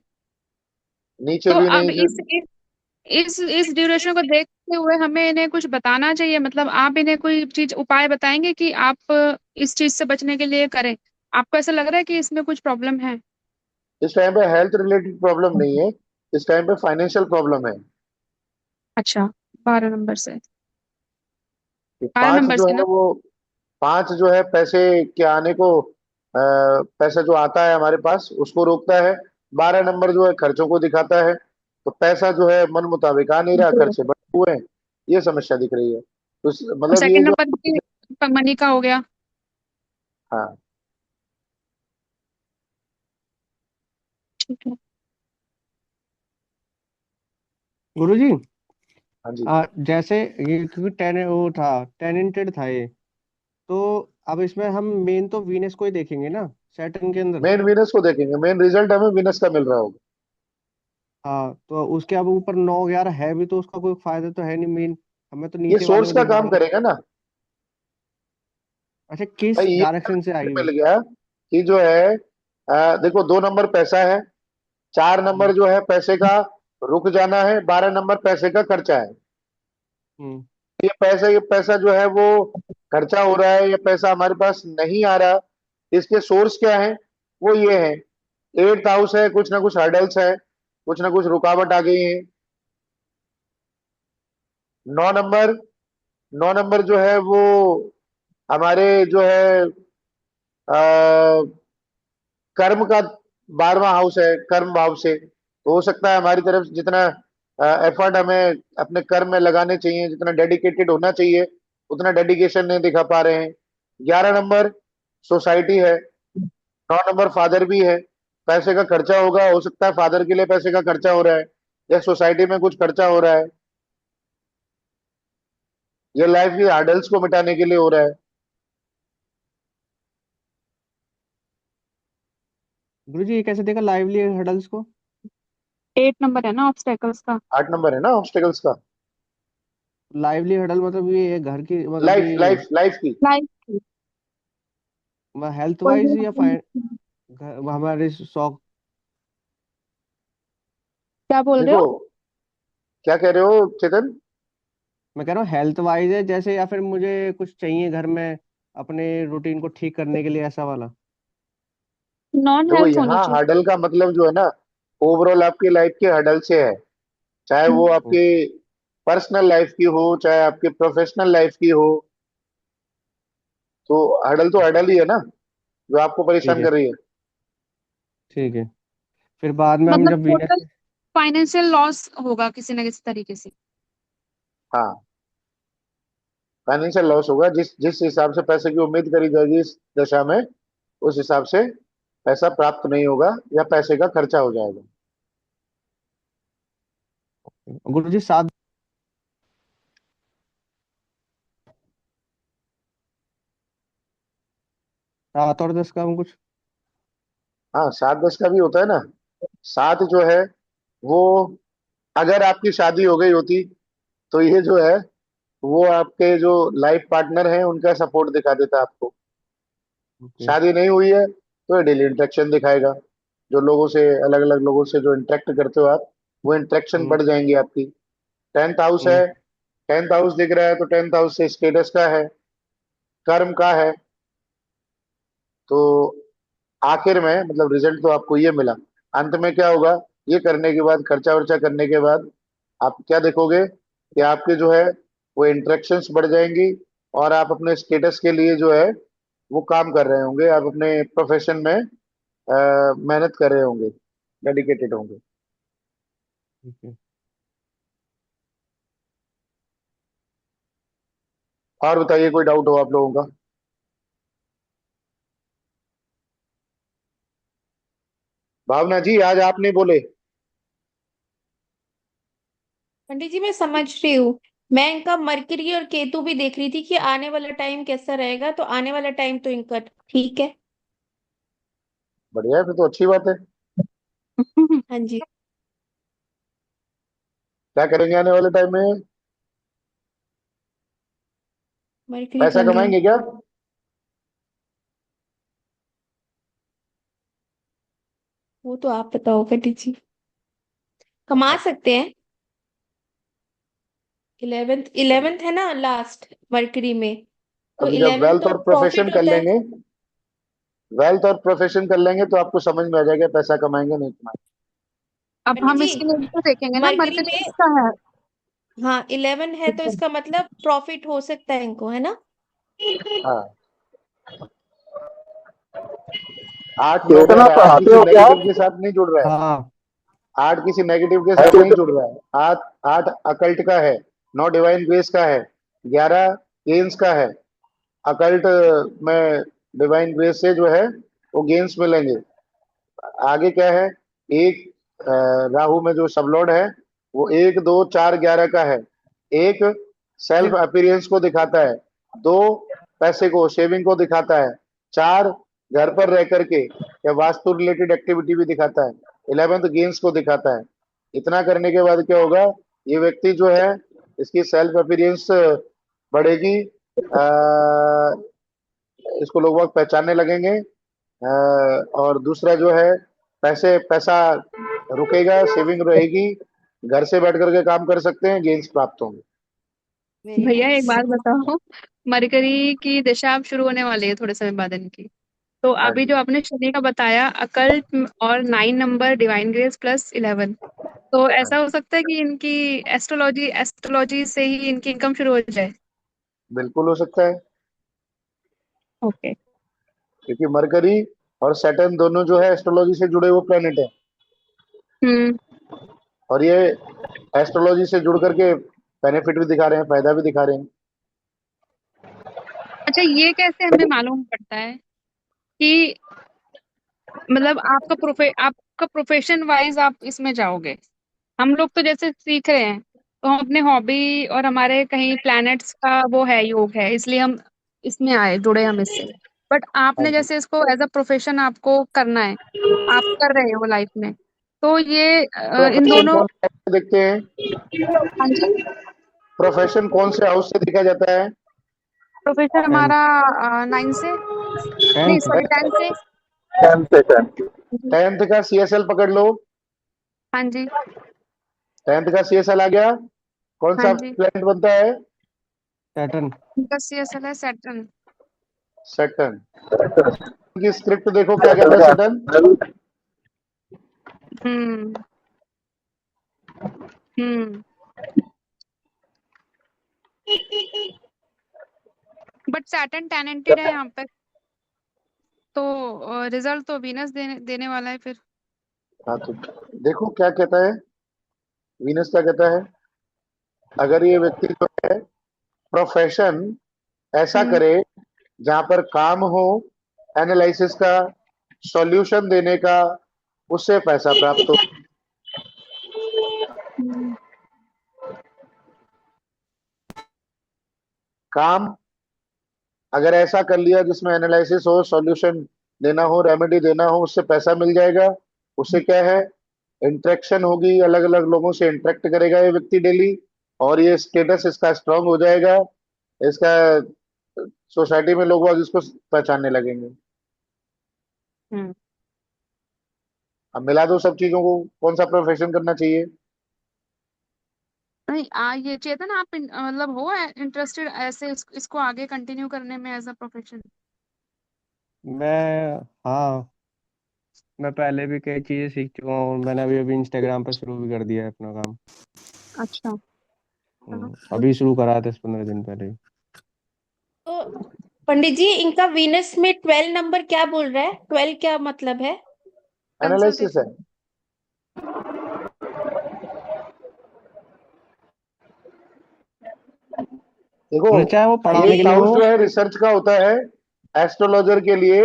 नीचे तो भी अब नहीं इस ड्यूरेशन को देखते हुए हमें इन्हें कुछ बताना चाहिए, मतलब आप इन्हें कोई चीज उपाय बताएंगे कि आप इस चीज से बचने के लिए करें? आपको ऐसा लग रहा है कि इसमें कुछ प्रॉब्लम है? इस टाइम पे हेल्थ रिलेटेड प्रॉब्लम नहीं है, इस टाइम पे फाइनेंशियल प्रॉब्लम है। अच्छा। 12 नंबर से। कि बारह पांच नंबर जो से है ना? वो, पांच जो है पैसे के आने को, पैसा जो आता है हमारे पास उसको रोकता है। 12 नंबर जो है खर्चों को दिखाता है, तो पैसा जो है मन मुताबिक आ नहीं रहा, दो। खर्चे बढ़े हुए हैं, ये समस्या दिख रही है। तो और मतलब ये सेकंड जो, नंबर की मनी का हो गया। हाँ। ठीक है। गुरुजी, हाँ जी। जैसे ये क्योंकि टेन वो था, टेनेंटेड था ये, तो अब इसमें हम मेन तो वीनस को ही देखेंगे ना सैटर्न के अंदर। मेन वीनस को देखेंगे, मेन रिजल्ट हमें वीनस का मिल रहा होगा। हाँ, तो उसके अब ऊपर 9 11 है भी, तो उसका कोई फायदा तो है नहीं मेन, हमें तो ये नीचे वाले सोर्स को का देखना काम है। करेगा ना अच्छा, किस भाई, ये डायरेक्शन से मिल आएगी? गया कि जो है देखो, 2 नंबर पैसा है, 4 नंबर हम्म। जो है पैसे का रुक जाना है, 12 नंबर पैसे का खर्चा है। हम्म। ये पैसा जो है वो खर्चा हो रहा है, या पैसा हमारे पास नहीं आ रहा, इसके सोर्स क्या है? वो ये है, 8th हाउस है, कुछ ना कुछ हर्डल्स है, कुछ ना कुछ रुकावट आ गई है। 9 नंबर, 9 नंबर जो है वो हमारे जो है कर्म का 12वां हाउस है, कर्म भाव से, तो हो सकता है हमारी तरफ जितना एफर्ट हमें अपने कर्म में लगाने चाहिए, जितना डेडिकेटेड होना चाहिए, उतना डेडिकेशन नहीं दिखा पा रहे हैं। 11 नंबर सोसाइटी है, 9 नंबर फादर भी है। पैसे का खर्चा होगा, हो सकता है फादर के लिए पैसे का खर्चा हो रहा है, या सोसाइटी में कुछ खर्चा हो रहा है, या लाइफ की हर्डल्स को मिटाने के लिए हो रहा है। गुरुजी, ये कैसे देखा लाइवली हडल्स को? 8 नंबर है ना ऑब्स्टेकल्स का। 8 नंबर है ना ऑब्स्टेकल्स का। लाइवली हडल मतलब ये घर की, मतलब लाइफ ये लाइफ लाइफ की। लाइफ की। हेल्थ कोई वाइज या भी हमारे शौक? क्या बोल रहे देखो, हो? क्या कह रहे हो चेतन? मैं कह रहा हूँ हेल्थ वाइज है जैसे, या फिर मुझे कुछ चाहिए घर में अपने रूटीन को ठीक करने के लिए, ऐसा वाला? नॉन देखो, हेल्थ होनी यहाँ चाहिए। हर्डल का मतलब जो है ना, ओवरऑल आपकी लाइफ के हर्डल से है, चाहे वो हम्म। आपकी पर्सनल लाइफ की हो, चाहे आपकी प्रोफेशनल लाइफ की हो, तो हर्डल ही है ना, जो आपको ठीक परेशान है। कर रही है। ठीक है। फिर बाद में हम मतलब जब वीनस। टोटल फाइनेंशियल लॉस होगा किसी ना किसी तरीके से। हाँ, फाइनेंशियल लॉस होगा, जिस जिस हिसाब से पैसे की उम्मीद करी जाएगी इस दशा में, उस हिसाब से पैसा प्राप्त नहीं होगा, या पैसे का खर्चा हो जाएगा। गुरु जी, 7। 7 और 10 का हम कुछ। हाँ, 7 10 का भी होता है ना। 7 जो है वो, अगर आपकी शादी हो गई होती, तो ये जो है वो आपके जो लाइफ पार्टनर हैं उनका सपोर्ट दिखा देता आपको। ओके। शादी नहीं हुई है तो ये डेली इंटरेक्शन दिखाएगा, जो लोगों से, अलग अलग लोगों से जो इंटरेक्ट करते हो आप, वो इंटरेक्शन हम्म। बढ़ जाएंगी आपकी। 10th हाउस हम्म। है, 10th हाउस दिख रहा है, तो 10th हाउस से स्टेटस का है, कर्म का है। तो आखिर में मतलब रिजल्ट तो आपको ये मिला, अंत में क्या होगा? ये करने के बाद, खर्चा वर्चा करने के बाद, आप क्या देखोगे कि आपके जो है वो इंटरेक्शंस बढ़ जाएंगी, और आप अपने स्टेटस के लिए जो है वो काम कर रहे होंगे, आप अपने प्रोफेशन में मेहनत कर रहे होंगे, डेडिकेटेड होंगे। ठीक है। और बताइए, कोई डाउट हो आप लोगों का? भावना जी, आज आप नहीं बोले। पंडित जी मैं समझ रही हूँ। मैं इनका मरकरी और केतु भी देख रही थी कि आने वाला टाइम कैसा रहेगा, तो आने वाला टाइम तो इनका ठीक है। बढ़िया है, फिर तो अच्छी बात है। हाँ जी। क्या करेंगे आने वाले टाइम में? मरकरी पैसा चल रहा है। कमाएंगे क्या? वो तो आप बताओ पंडित जी। कमा सकते हैं। 11th है ना लास्ट मरकरी में, तो अभी जब 11th वेल्थ तो और प्रोफेशन प्रॉफिट कर होता है। लेंगे, वेल्थ और प्रोफेशन कर लेंगे, तो आपको समझ में आ जाएगा पैसा कमाएंगे नहीं कमाएंगे। अब पंडित हम जी, इसके लिए तो देखेंगे ना मरकरी मरकरी में किसका है। हाँ 11 है, तो इसका मतलब प्रॉफिट हो सकता है इनको, है ना? हाँ, 8 जो चेतन, है, आप आठ पढ़ाते किसी हो क्या? नेगेटिव के साथ नहीं जुड़ रहा है। हाँ। 8 किसी नेगेटिव के है साथ नहीं चेतन? जुड़ रहा है। 8, 8 अकल्ट का है, 9 डिवाइन ग्रेस का है, 11 केन्स का है। अकल्ट में डिवाइन ग्रेस से जो है वो गेन्स मिलेंगे। आगे क्या है, एक राहु में जो सबलॉर्ड है वो 1 2 4 11 का है। एक सेल्फ अपीयरेंस को दिखाता है, 2 पैसे को सेविंग को दिखाता है, 4 घर पर रह करके या वास्तु रिलेटेड एक्टिविटी भी दिखाता है, 11th गेम्स को दिखाता है। इतना करने के बाद क्या होगा, ये व्यक्ति जो है इसकी सेल्फ अपीयरेंस बढ़ेगी, इसको लोग बाग पहचानने लगेंगे। और दूसरा जो है पैसा रुकेगा, सेविंग रहेगी, घर से बैठ करके काम कर सकते हैं, गेन्स प्राप्त होंगे। वेरी भैया एक नाइस। बात बताओ, मरकरी की दशा अब शुरू होने वाली है थोड़े समय बाद इनकी। तो हाँ अभी जी, जो आपने शनि का बताया, अकल्ट और 9 नंबर, डिवाइन ग्रेस प्लस 11, तो हाँ ऐसा जी, हो सकता है कि इनकी एस्ट्रोलॉजी से ही इनकी इनकम शुरू हो जाए। बिल्कुल हो सकता है, ओके। क्योंकि मरकरी और सैटर्न दोनों जो है एस्ट्रोलॉजी से जुड़े हुए प्लेनेट है, हम्म। और ये एस्ट्रोलॉजी से जुड़ करके बेनिफिट भी दिखा रहे हैं, फायदा भी दिखा रहे हैं। अच्छा, ये कैसे हमें मालूम पड़ता है कि मतलब आपका प्रोफेशन वाइज आप इसमें जाओगे? हम लोग तो जैसे सीख रहे हैं, तो हम अपने हॉबी और हमारे कहीं प्लैनेट्स का वो है, योग है, इसलिए हम इसमें आए, जुड़े हम इससे। बट हाँ आपने जी, जैसे इसको एज अ प्रोफेशन आपको करना है, आप कर रहे हो लाइफ में, तो ये इन प्रोफेशन दोनों। कौन से हाउस से देखते हैं? हाँ जी। प्रोफेशन कौन से हाउस से देखा जाता है? प्रोफेशन हमारा 9 से, नहीं 10th। सॉरी 10 से। 10 से 10। जी। 10th का सीएसएल पकड़ लो। हाँ जी। 10th का सीएसएल आ गया, कौन हाँ सा जी। प्लेनेट बनता है? सैटर्न। उनका CSL है सैटर्न। सैटर्न की स्क्रिप्ट देखो क्या कहता है Saturn. Hmm. Hmm. But Saturn talented है यहाँ पे, तो रिजल्ट तो वीनस देने देने वाला है फिर। हाँ तो देखो क्या कहता है, वीनस क्या कहता है। अगर ये व्यक्ति जो है प्रोफेशन ऐसा हम्म। करे जहां पर काम हो एनालिसिस का, सॉल्यूशन देने का, उससे पैसा प्राप्त हो। हम्म। काम अगर ऐसा कर लिया जिसमें एनालिसिस हो, सॉल्यूशन देना हो, रेमेडी देना हो, उससे पैसा मिल जाएगा। उससे क्या है, इंटरेक्शन होगी, अलग अलग लोगों से इंटरेक्ट करेगा ये व्यक्ति डेली, और ये स्टेटस इसका स्ट्रांग हो जाएगा। इसका सोसाइटी में लोग बाग इसको पहचानने लगेंगे। हम्म। अब मिला दो सब चीजों को, कौन सा प्रोफेशन करना चाहिए? नहीं, ये चेतन आप मतलब हो इंटरेस्टेड ऐसे इसको आगे कंटिन्यू करने में एज अ प्रोफेशन? मैं, हाँ, मैं पहले भी कई चीजें सीख चुका हूँ। मैंने अभी अभी इंस्टाग्राम पे शुरू भी कर दिया है अपना काम। अच्छा। चलो। अभी शुरू करा था 10-15 दिन पहले ही। तो पंडित जी, इनका वीनस में 12 नंबर क्या बोल रहा है? 12 क्या मतलब है? एनालिसिस है। कंसल्टेशन। देखो, मतलब चाहे वो पढ़ाने के 8th लिए हाउस हो। जो है रिसर्च का होता है एस्ट्रोलॉजर के लिए।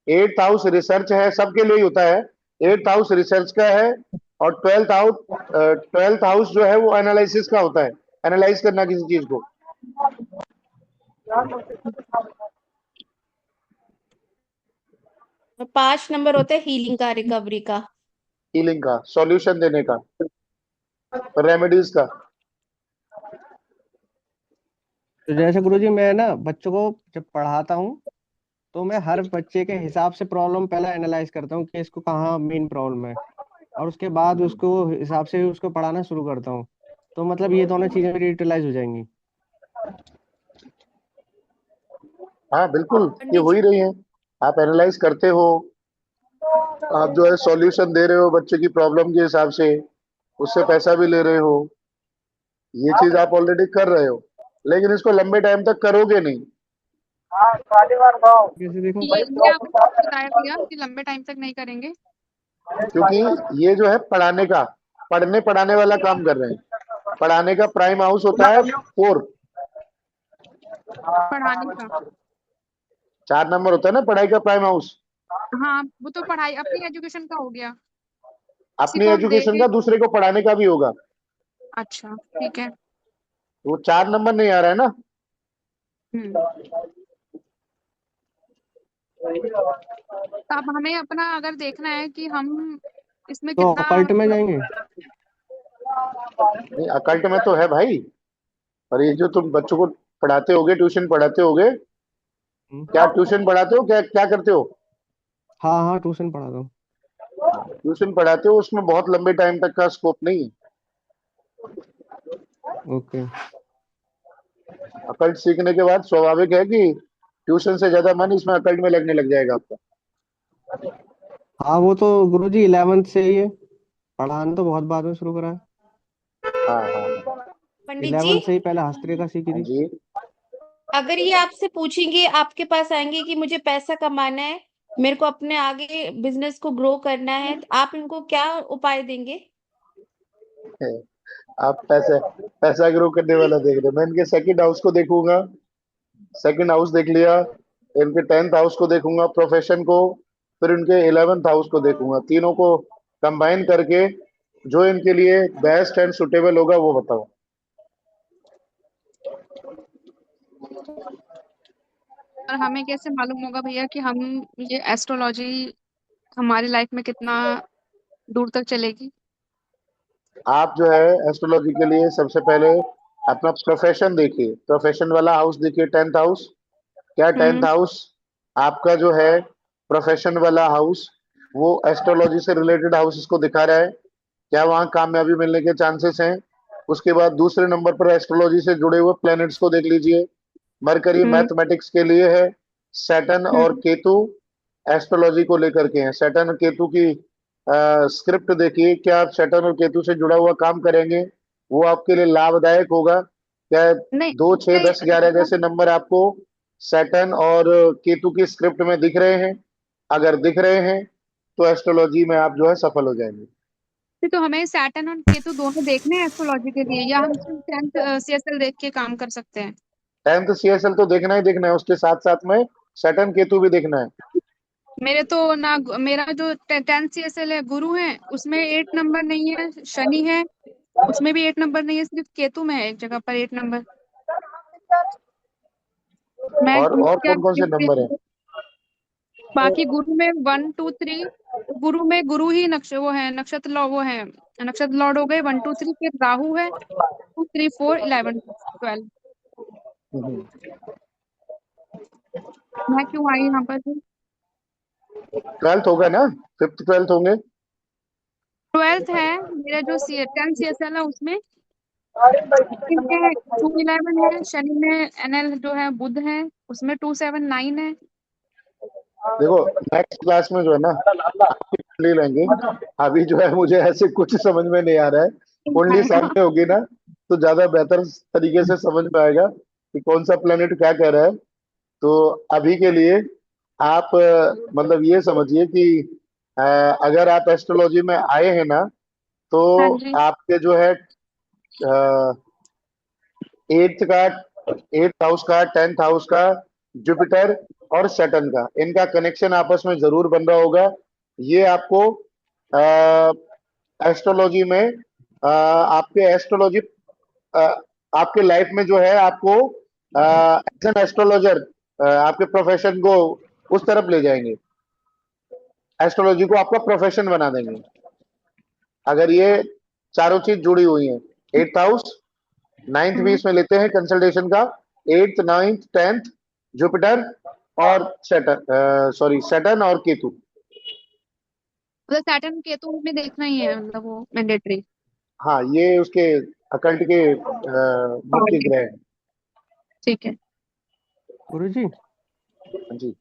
8th हाउस रिसर्च है, सबके लिए ही होता है। 8th हाउस रिसर्च का है, और 12th हाउस जो है वो एनालिसिस का होता है, एनालाइज करना किसी चीज को। 5 नंबर होते हैं हीलिंग का, रिकवरी का। हीलिंग का, सॉल्यूशन देने का, रेमेडीज का। तो जैसे गुरुजी, मैं ना बच्चों को जब पढ़ाता हूँ, तो मैं हर बच्चे के हिसाब से प्रॉब्लम पहले एनालाइज करता हूँ कि इसको कहाँ मेन प्रॉब्लम है, और उसके बाद उसको हिसाब से उसको पढ़ाना शुरू करता हूँ। तो मतलब ये दोनों चीजें मेरी यूटिलाइज हो जाएंगी। हाँ बिल्कुल, ये पंडित हो जी, ही रही है। आप एनालाइज करते हो, आप जो है सॉल्यूशन दे रहे हो बच्चे की प्रॉब्लम के हिसाब से, उससे पैसा भी ले रहे हो। ये चीज आप ऑलरेडी कर रहे हो, लेकिन इसको लंबे टाइम तक करोगे नहीं। कैसे देखो। ये आपने क्यों बताया भैया कि लंबे टाइम तक नहीं करेंगे? क्योंकि ये जो है पढ़ाने का, पढ़ने पढ़ाने वाला काम कर रहे हैं। पढ़ाने का प्राइम हाउस होता है 4। पढ़ाने का। 4 नंबर होता है ना पढ़ाई का प्राइम हाउस। हाँ, वो तो पढ़ाई अपनी एजुकेशन का हो गया, किसी अपनी को हम दे एजुकेशन के। का दूसरे को पढ़ाने का भी होगा। अच्छा, ठीक है। वो 4 नंबर नहीं आ रहा है ना। हम्म। तो अब हमें अपना अगर देखना है कि हम इसमें तो कितना अकल्ट में मतलब। जाएंगे। नहीं, अकल्ट में तो है भाई। और ये जो तुम बच्चों को पढ़ाते होगे, ट्यूशन पढ़ाते होगे, हम्म। क्या ट्यूशन पढ़ाते हो, क्या क्या करते हो? हाँ हाँ, ट्यूशन पढ़ाता हूँ। ट्यूशन पढ़ाते हो, उसमें बहुत लंबे टाइम तक का स्कोप नहीं है। ओके। अकल्ट सीखने के बाद स्वाभाविक है कि ट्यूशन से ज्यादा मन इसमें अकल्ट में लगने लग जाएगा आपका। हाँ वो तो गुरुजी 11th से ही है, पढ़ाना तो बहुत बाद में शुरू करा है। हाँ हाँ हाँ। पंडित जी, 11th से ही पहले हस्तरेखा सीखी हाँ थी। जी। अगर ये आपसे पूछेंगे, आपके पास आएंगे कि मुझे पैसा कमाना है, मेरे को अपने आगे बिजनेस को ग्रो करना है, तो आप इनको क्या उपाय देंगे? आप पैसा पैसा ग्रो करने वाला देख रहे हो। मैं इनके सेकंड हाउस को देखूंगा। सेकंड हाउस देख लिया। इनके 10th हाउस को देखूंगा, प्रोफेशन को। फिर इनके 11th हाउस को देखूंगा। तीनों को कंबाइन करके जो इनके लिए बेस्ट एंड सुटेबल होगा वो बताओ। और हमें कैसे मालूम होगा भैया कि हम ये एस्ट्रोलॉजी हमारी लाइफ में कितना दूर तक चलेगी? आप जो है एस्ट्रोलॉजी के लिए सबसे पहले अपना प्रोफेशन देखिए। प्रोफेशन वाला हाउस देखिए, 10th हाउस। क्या 10th हम्म। हाउस आपका जो है प्रोफेशन वाला हाउस, वो एस्ट्रोलॉजी से रिलेटेड हाउस इसको दिखा रहा है? क्या वहाँ कामयाबी मिलने के चांसेस हैं? उसके बाद दूसरे नंबर पर एस्ट्रोलॉजी से जुड़े हुए प्लैनेट्स को देख लीजिए। मरकरी हम्म। मैथमेटिक्स के लिए है। सैटर्न और हम्म। केतु एस्ट्रोलॉजी को लेकर के हैं। सैटर्न और केतु की स्क्रिप्ट देखिए। क्या आप सैटर्न और केतु से जुड़ा हुआ काम करेंगे? वो आपके लिए लाभदायक होगा क्या? नहीं, 2, 6, नहीं 10, 11 जैसे नंबर आपको सैटर्न और केतु की स्क्रिप्ट में दिख रहे हैं? अगर दिख रहे हैं तो एस्ट्रोलॉजी में आप जो है सफल हो जाएंगे। तो हमें सैटर्न और केतु दोनों देखने हैं एस्ट्रोलॉजी के लिए, या हम सिर्फ 10th सीएसएल देख के काम कर सकते हैं? 10th सीएसएल तो देखना ही देखना है, उसके साथ साथ में सैटर्न केतु भी देखना है। मेरे तो ना, मेरा जो 10th सीएसएल है गुरु है, उसमें 8 नंबर नहीं है। शनि है, उसमें भी 8 नंबर नहीं है, सिर्फ केतु में है एक जगह पर 8 नंबर। मैं और क्या कौन कौन से नंबर हैं? बाकी गुरु में 1 2 3। गुरु में गुरु ही वो है नक्षत्र वो है नक्षत्र लॉर्ड हो गए 1 2 3। फिर राहु है 2 3 4 11 12। हम्म। मैं क्यों आई यहाँ पर? 12th होगा ना? 5th 12th होंगे। 12th है मेरा जो 10th सीएसएल है उसमें। में 2 11 है, शनि में एनएल जो है बुध है, उसमें 2 7 9 है। देखो, नेक्स्ट क्लास में जो है ना आपकी कुंडली लेंगे। अभी जो है मुझे ऐसे कुछ समझ में नहीं आ रहा है। कुंडली सामने होगी ना तो ज्यादा बेहतर तरीके से समझ में आएगा कि कौन सा प्लेनेट क्या कह रहा है। तो अभी के लिए आप मतलब ये समझिए कि अ, अगर आप एस्ट्रोलॉजी में आए हैं ना तो हाँ जी। आपके जो है 8th का 8th हाउस का 10th हाउस का जुपिटर और सैटर्न का इनका कनेक्शन आपस में जरूर बन रहा होगा। ये आपको एस्ट्रोलॉजी में आपके एस्ट्रोलॉजी आपके लाइफ में जो है आपको एज एन एस्ट्रोलॉजर आपके प्रोफेशन को उस तरफ ले जाएंगे। एस्ट्रोलॉजी को आपका प्रोफेशन बना देंगे अगर ये चारों चीज जुड़ी हुई हैं। 8th हाउस, 9th भी हम्म। इसमें लेते हैं कंसल्टेशन का। 8th 9th 10th जुपिटर और सैटर्न, सॉरी सैटर्न और केतु। मतलब सैटर्न केतु में देखना ही है, मतलब वो मैंडेटरी। हाँ, ये उसके अकल्ट के मुख्य ग्रह हैं। ठीक है। गुरुजी, हाँ जी।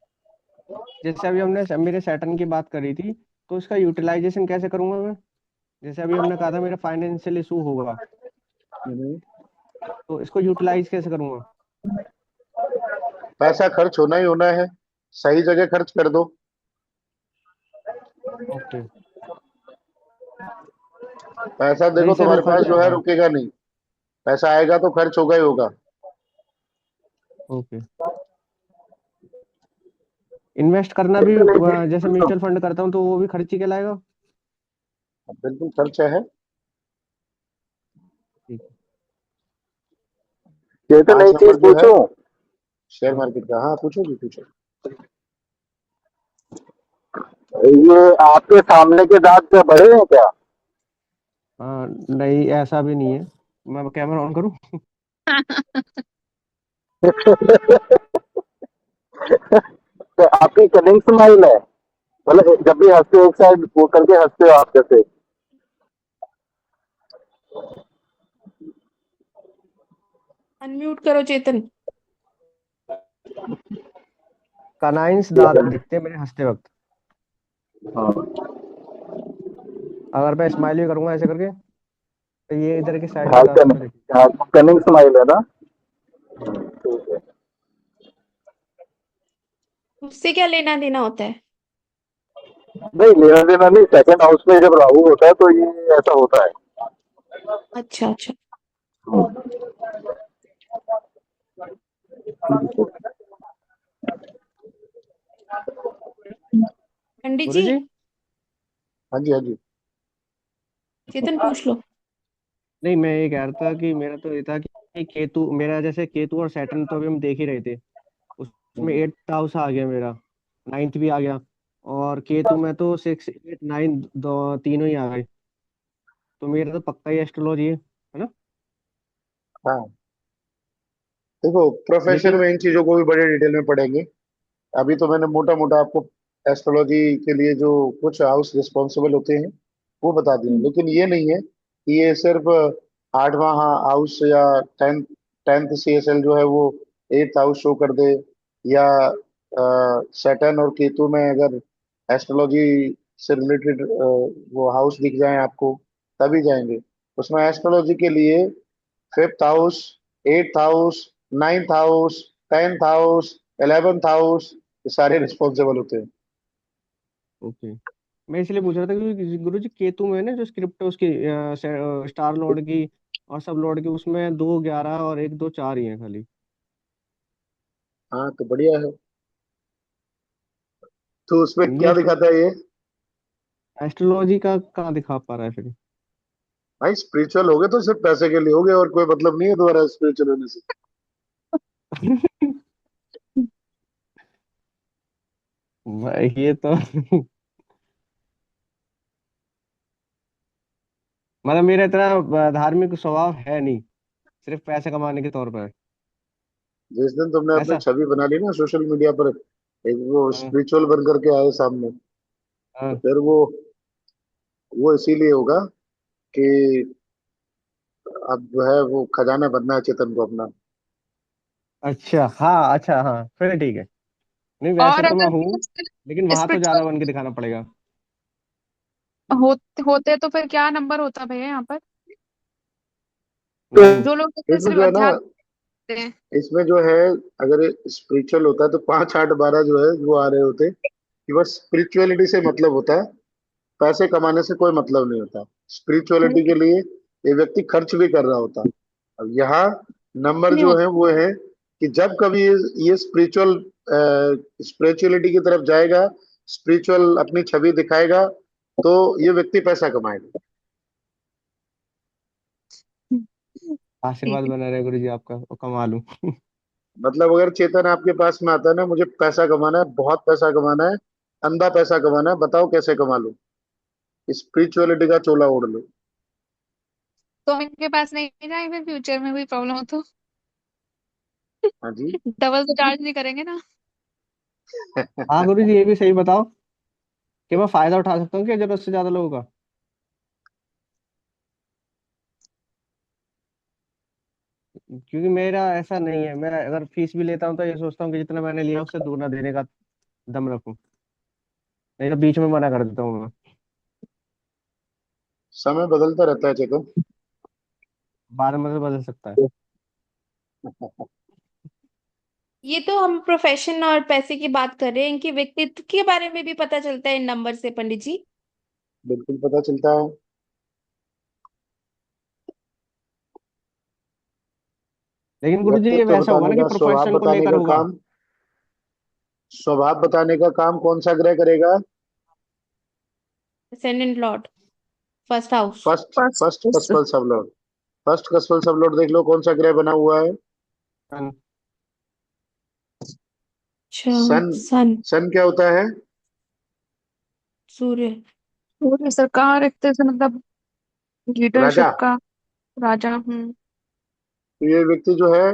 जैसे अभी हमने मेरे सैटर्न की बात करी थी, तो इसका यूटिलाइजेशन कैसे करूंगा मैं? जैसे अभी हमने कहा था मेरा फाइनेंशियल इशू होगा, हम्म। तो इसको यूटिलाइज कैसे करूंगा? पैसा खर्च होना ही होना है, सही जगह खर्च कर दो। ओके। पैसा सही देखो से मैं तुम्हारे पास खर्च जो कर है रहा हूँ। रुकेगा नहीं। पैसा आएगा तो खर्च होगा ही होगा। ओके। इन्वेस्ट करना भी चेतन एक चीज जैसे पूछूं म्यूचुअल फंड करता हूँ तो वो भी खर्च ही कहलाएगा। बिल्कुल खर्चा है। ठीक। चेतन पांच एक नंबर चीज जो है पूछूं शेयर हाँ। मार्केट का। हाँ पूछो जी पूछो। ये आपके सामने के दांत क्या बड़े हैं क्या? हाँ नहीं ऐसा भी नहीं है। मैं कैमरा ऑन करूँ? तो आपकी कनिंग स्माइल है, मतलब जब भी हंसते हो एक साइड वो करके हंसते हो आप जैसे। अनम्यूट करो चेतन। कनाइंस दांत दिखते हैं मेरे हंसते वक्त। हाँ अगर मैं स्माइल भी करूंगा ऐसे करके तो ये इधर के साइड के हाँ, दांतों पे दिखते हाँ कनिंग स्माइल है ना। ठीक है। उससे क्या लेना देना होता है? नहीं लेना देना नहीं, सेकंड हाउस में जब राहु होता है तो ये ऐसा होता है। अच्छा अच्छा। पंडित गुरु जी, जी। हाँ जी हाँ जी। चेतन पूछ लो। नहीं मैं ये कह रहा था कि मेरा तो ये था कि केतु मेरा जैसे केतु और सैटर्न तो अभी हम देख ही रहे थे। उसमें 8th हाउस आ गया मेरा, 9th भी आ गया। और केतु में तो 6 8 9 दो तीनों ही आ गए। तो मेरा तो पक्का ही एस्ट्रोलॉजी है ना। हाँ देखो प्रोफेशन लेकिन में इन चीजों को भी बड़े डिटेल में पढ़ेंगे। अभी तो मैंने मोटा मोटा आपको एस्ट्रोलॉजी के लिए जो कुछ हाउस रिस्पॉन्सिबल होते हैं वो बता दिए, लेकिन ये नहीं है कि ये सिर्फ 8वां हाउस या 10th सीएसएल जो है वो 8th हाउस शो कर दे, या सैटर्न और केतु में अगर एस्ट्रोलॉजी से रिलेटेड वो हाउस दिख जाए आपको तभी जाएंगे। उसमें एस्ट्रोलॉजी के लिए 5th house, 8th house, 9th house, 10th house, 11th house, ये सारे रिस्पॉन्सिबल होते हैं। ओके। मैं इसलिए पूछ रहा था क्योंकि गुरु जी केतु में ना जो स्क्रिप्ट है उसकी स्टार लॉर्ड की और सब लॉर्ड की उसमें 2 11 और 1 2 4 ही है खाली। हाँ तो बढ़िया है। तो उसमें ये क्या दिखाता है ये? एस्ट्रोलॉजी का कहाँ दिखा पा रहा है फिर? भाई स्पिरिचुअल हो गए तो सिर्फ पैसे के लिए हो गए, और कोई मतलब नहीं है दोबारा स्पिरिचुअल होने से। ये तो मतलब मेरा इतना धार्मिक स्वभाव है नहीं, सिर्फ पैसे कमाने के तौर पर। जिस दिन तुमने अपनी ऐसा। छवि बना ली ना सोशल मीडिया पर, एक वो हाँ। स्पिरिचुअल बन करके आए सामने, तो हाँ। फिर वो इसीलिए होगा कि अब जो है वो खजाना बनना है चेतन को अपना। अच्छा हाँ, अच्छा हाँ फिर ठीक है। नहीं वैसे और तो मैं अगर हूँ, लेकिन वहां तो ज्यादा स्पिरिचुअल बन के दिखाना पड़ेगा। होते तो फिर क्या नंबर होता भैया यहाँ पर? 9। जो लोग जैसे इसमें सिर्फ जो है ना, अध्यात्म करते हैं। इसमें जो है अगर स्पिरिचुअल होता है तो 5 8 12 जो है वो आ रहे होते कि बस स्पिरिचुअलिटी से मतलब होता है, पैसे कमाने से कोई मतलब नहीं होता। स्पिरिचुअलिटी के लिए ये व्यक्ति खर्च भी कर रहा होता। अब यहाँ नंबर नहीं जो होता। है वो है कि जब कभी ये स्पिरिचुअलिटी की तरफ जाएगा, स्पिरिचुअल अपनी छवि दिखाएगा, तो ये व्यक्ति पैसा कमाएगा। ठीक आशीर्वाद है। बना रहे गुरु जी आपका और कमा लूं। मतलब अगर चेतन आपके पास में आता है ना, मुझे पैसा कमाना है, बहुत पैसा कमाना है, अंधा पैसा कमाना है, बताओ कैसे कमा लूं? स्पिरिचुअलिटी का चोला ओढ़ लो। तो इनके पास नहीं जाए फिर फ्यूचर में कोई प्रॉब्लम हो तो हाँ जी। डबल तो चार्ज नहीं करेंगे ना? हाँ गुरु जी ये भी सही बताओ कि मैं फायदा उठा सकता हूँ क्या जरूरत से ज्यादा लोगों का? क्योंकि मेरा ऐसा नहीं है, मैं अगर फीस भी लेता हूँ तो ये सोचता हूँ कि जितना मैंने लिया उससे दुगना देने का दम रखूं। नहीं तो बीच में मना कर देता हूँ मैं। समय बदलता रहता है चेतन। बाद में तो बदल सकता है। ये तो हम प्रोफेशन और पैसे की बात कर रहे हैं, इनके व्यक्तित्व के बारे में भी पता चलता है इन नंबर से पंडित जी। बिल्कुल पता चलता है। लेकिन गुरु जी ये व्यक्तित्व वैसा होगा ना बताने कि का, स्वभाव प्रोफेशन को बताने लेकर का होगा। काम, स्वभाव बताने का काम कौन सा ग्रह करेगा? ascendant lord, first house. First first first कस्पल सब लॉर्ड। फर्स्ट कस्पल सब लॉर्ड देख लो कौन सा ग्रह बना हुआ है। सन। अच्छा, सन। सन, सन क्या होता है? सूर्य। पूरे सरकार एक तरह से मतलब लीडरशिप राजा। का राजा। तो ये व्यक्ति जो है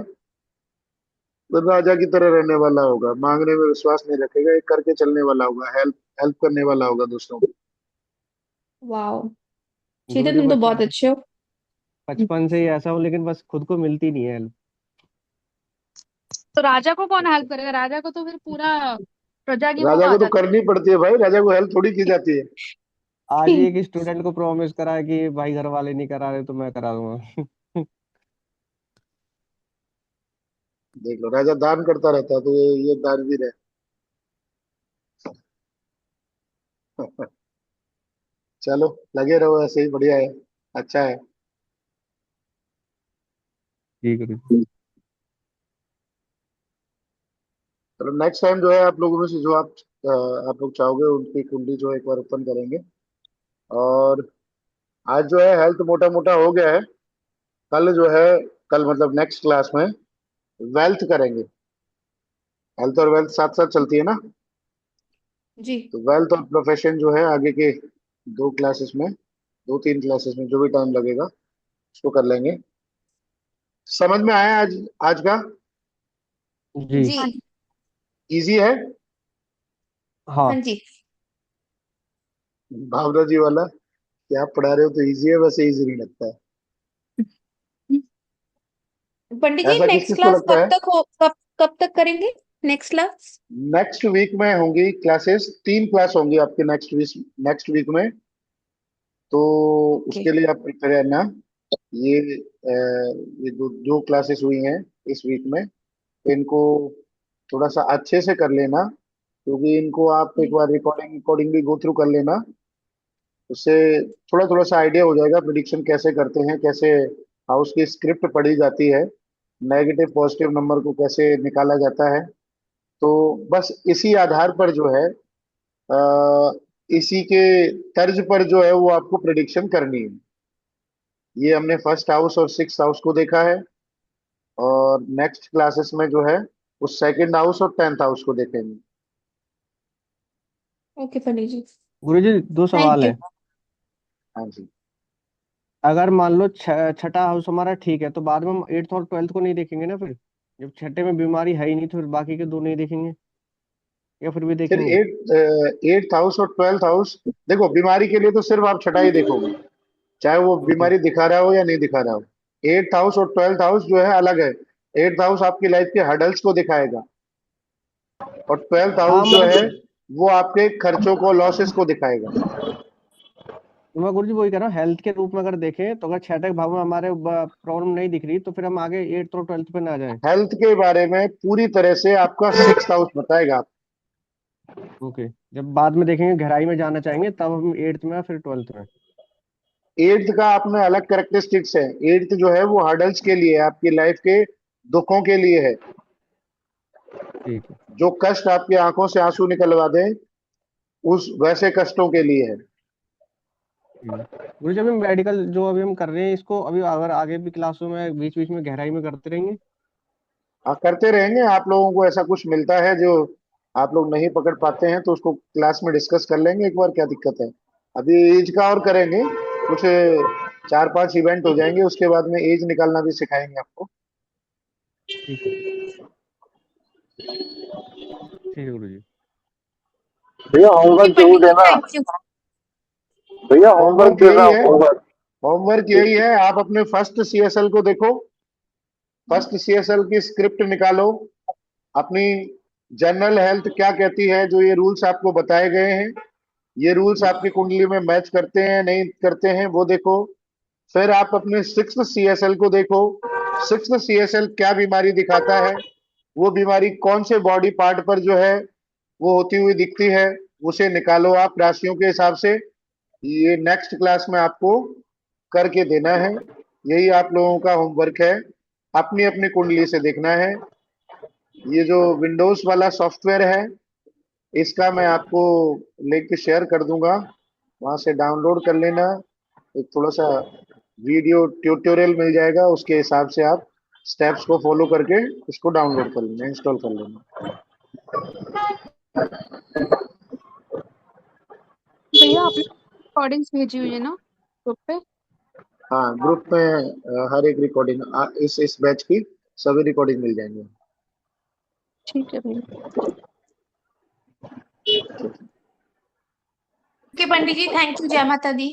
वो राजा की तरह रहने वाला होगा, मांगने में विश्वास नहीं रखेगा, एक करके चलने वाला होगा, हेल्प हेल्प करने वाला होगा दूसरों की। वाओ, गुरु चीते जी तुम तो बहुत बचपन अच्छे हो। बचपन से ही ऐसा हूँ, लेकिन बस खुद को मिलती नहीं है हेल्प। तो राजा को कौन हेल्प करेगा? राजा को तो फिर पूरा प्रजा की वो राजा आ को तो जाती करनी पड़ती है भाई, राजा को हेल्प थोड़ी की जाती है। आज ही एक स्टूडेंट को प्रॉमिस करा है कि भाई घर वाले नहीं करा रहे तो मैं करा दूंगा। देख लो, राजा दान करता रहता है तो ये दानवीर है। चलो, लगे रहो ऐसे ही, बढ़िया है, अच्छा है। जी गुरु जी। चलो नेक्स्ट टाइम जो है आप लोगों में से जो आप लोग चाहोगे उनकी कुंडली जो है एक बार ओपन करेंगे। और आज जो है हेल्थ मोटा मोटा हो गया है। कल जो है, कल मतलब नेक्स्ट क्लास में वेल्थ करेंगे। हेल्थ और वेल्थ साथ साथ चलती है ना। जी। तो वेल्थ और प्रोफेशन जो है आगे के 2 क्लासेस में, 2-3 क्लासेस में जो भी टाइम लगेगा उसको कर लेंगे। समझ में आया आज? आज का जी। जी। है। इजी है? हाँ। हाँ जी। भावना जी वाला कि आप पढ़ा रहे हो तो इजी है, वैसे इजी नहीं लगता है। पंडित जी ऐसा किस नेक्स्ट किस को क्लास लगता कब है? तक हो, कब तक करेंगे नेक्स्ट क्लास? नेक्स्ट वीक में होंगी क्लासेस, 3 क्लास होंगी आपके नेक्स्ट वीक में। तो ओके। उसके लिए आप प्रिपेयर रहना। ये जो क्लासेस हुई हैं इस वीक में, तो इनको थोड़ा सा अच्छे से कर लेना, क्योंकि इनको आप एक बार रिकॉर्डिंग रिकॉर्डिंग भी गो थ्रू कर लेना। उससे थोड़ा थोड़ा सा आइडिया हो जाएगा प्रिडिक्शन कैसे करते हैं, कैसे हाउस की स्क्रिप्ट पढ़ी जाती है, नेगेटिव पॉजिटिव नंबर को कैसे निकाला जाता है। तो बस इसी आधार पर जो है, अ, इसी के तर्ज पर जो है वो आपको प्रिडिक्शन करनी है। ये हमने फर्स्ट हाउस और सिक्स हाउस को देखा है, और नेक्स्ट क्लासेस में जो है वो सेकंड हाउस और 10th हाउस को देखेंगे। ओके पंडित जी, गुरु जी, दो थैंक सवाल यू। है। हाँ जी। अगर मान लो छठा हाउस हमारा ठीक है, तो बाद में हम एट्थ और ट्वेल्थ को नहीं देखेंगे ना फिर? जब छठे में बीमारी है ही नहीं तो फिर बाकी के दो नहीं देखेंगे, या फिर भी फिर देखेंगे? 8th हाउस और 12th हाउस, देखो बीमारी के लिए तो सिर्फ आप छठा ही देखोगे, चाहे वो ओके। बीमारी दिखा रहा हो या नहीं दिखा रहा हो। 8th हाउस और 12th हाउस जो है अलग है। 8th हाउस आपकी लाइफ के हडल्स को दिखाएगा, और ट्वेल्थ हाँ हाउस जो है मतलब, वो आपके खर्चों को, लॉसेस को दिखाएगा। मैं गुरु जी वही कह रहा हूँ, हेल्थ के रूप में अगर देखें तो अगर छठे भाव में हमारे प्रॉब्लम नहीं दिख रही तो फिर हम आगे एट्थ और ट्वेल्थ पे ना जाए। हेल्थ के बारे में पूरी तरह से आपका 6th हाउस बताएगा। ओके, जब बाद में देखेंगे गहराई में जाना चाहेंगे तब हम एट्थ में या फिर ट्वेल्थ में। 8th का आपने अलग करेक्टरिस्टिक्स है। 8th जो है वो हर्डल्स के लिए है, आपकी लाइफ के दुखों के लिए है। ठीक है। जो कष्ट आपकी आंखों से आंसू निकलवा दें, उस वैसे कष्टों के लिए है। ठीक है गुरु जी, अभी मेडिकल जो अभी हम कर रहे हैं इसको अभी अगर आगे भी क्लासों में बीच बीच में गहराई में करते रहेंगे? करते रहेंगे। आप लोगों को ऐसा कुछ मिलता है जो आप लोग नहीं पकड़ पाते हैं, तो उसको क्लास में डिस्कस कर लेंगे एक बार, क्या दिक्कत है। अभी एज का और करेंगे कुछ, 4-5 इवेंट हो जाएंगे, उसके बाद में एज निकालना भी सिखाएंगे आपको। ठीक है। ठीक है गुरु जी। भैया ओके होमवर्क जरूर पंडित जी, देना। Thank you. भैया होमवर्क होमवर्क दे रहा यही हूँ, है, होमवर्क। होमवर्क यही है, आप अपने फर्स्ट सीएसएल को देखो। फर्स्ट सीएसएल की स्क्रिप्ट निकालो, अपनी जनरल हेल्थ क्या कहती है, जो ये रूल्स आपको बताए गए हैं, ये रूल्स आपकी कुंडली में मैच करते हैं नहीं करते हैं वो देखो। फिर आप अपने सिक्स्थ सीएसएल को देखो। सिक्स्थ सीएसएल क्या बीमारी दिखाता है, वो बीमारी कौन से बॉडी पार्ट पर जो है वो होती हुई दिखती है, उसे निकालो आप राशियों के हिसाब से। ये नेक्स्ट क्लास में आपको करके देना है। यही आप लोगों का होमवर्क है, अपनी अपनी कुंडली से देखना है। ये जो विंडोज वाला सॉफ्टवेयर है, इसका मैं आपको लिंक शेयर कर दूंगा, वहां से डाउनलोड कर लेना। एक थोड़ा सा वीडियो ट्यूटोरियल मिल जाएगा, उसके हिसाब से आप स्टेप्स को फॉलो करके इसको डाउनलोड कर लेना, इंस्टॉल कर लेना। भैया आपने रिकॉर्डिंग्स भेजी हुई है ना ग्रुप पे? हाँ, ग्रुप में हर एक रिकॉर्डिंग, इस बैच की सभी रिकॉर्डिंग मिल जाएंगे। ठीक है भैया। Okay Pandit ji, thank you. जय माता दी।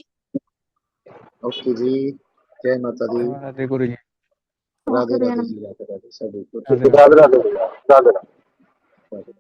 ओके जी, जय माता दी। राधे गुरु जी। राधे ओके भैया। राधे जी, राधे राधे, सभी को राधे राधे राधे भैया, राधे राधे। राधे।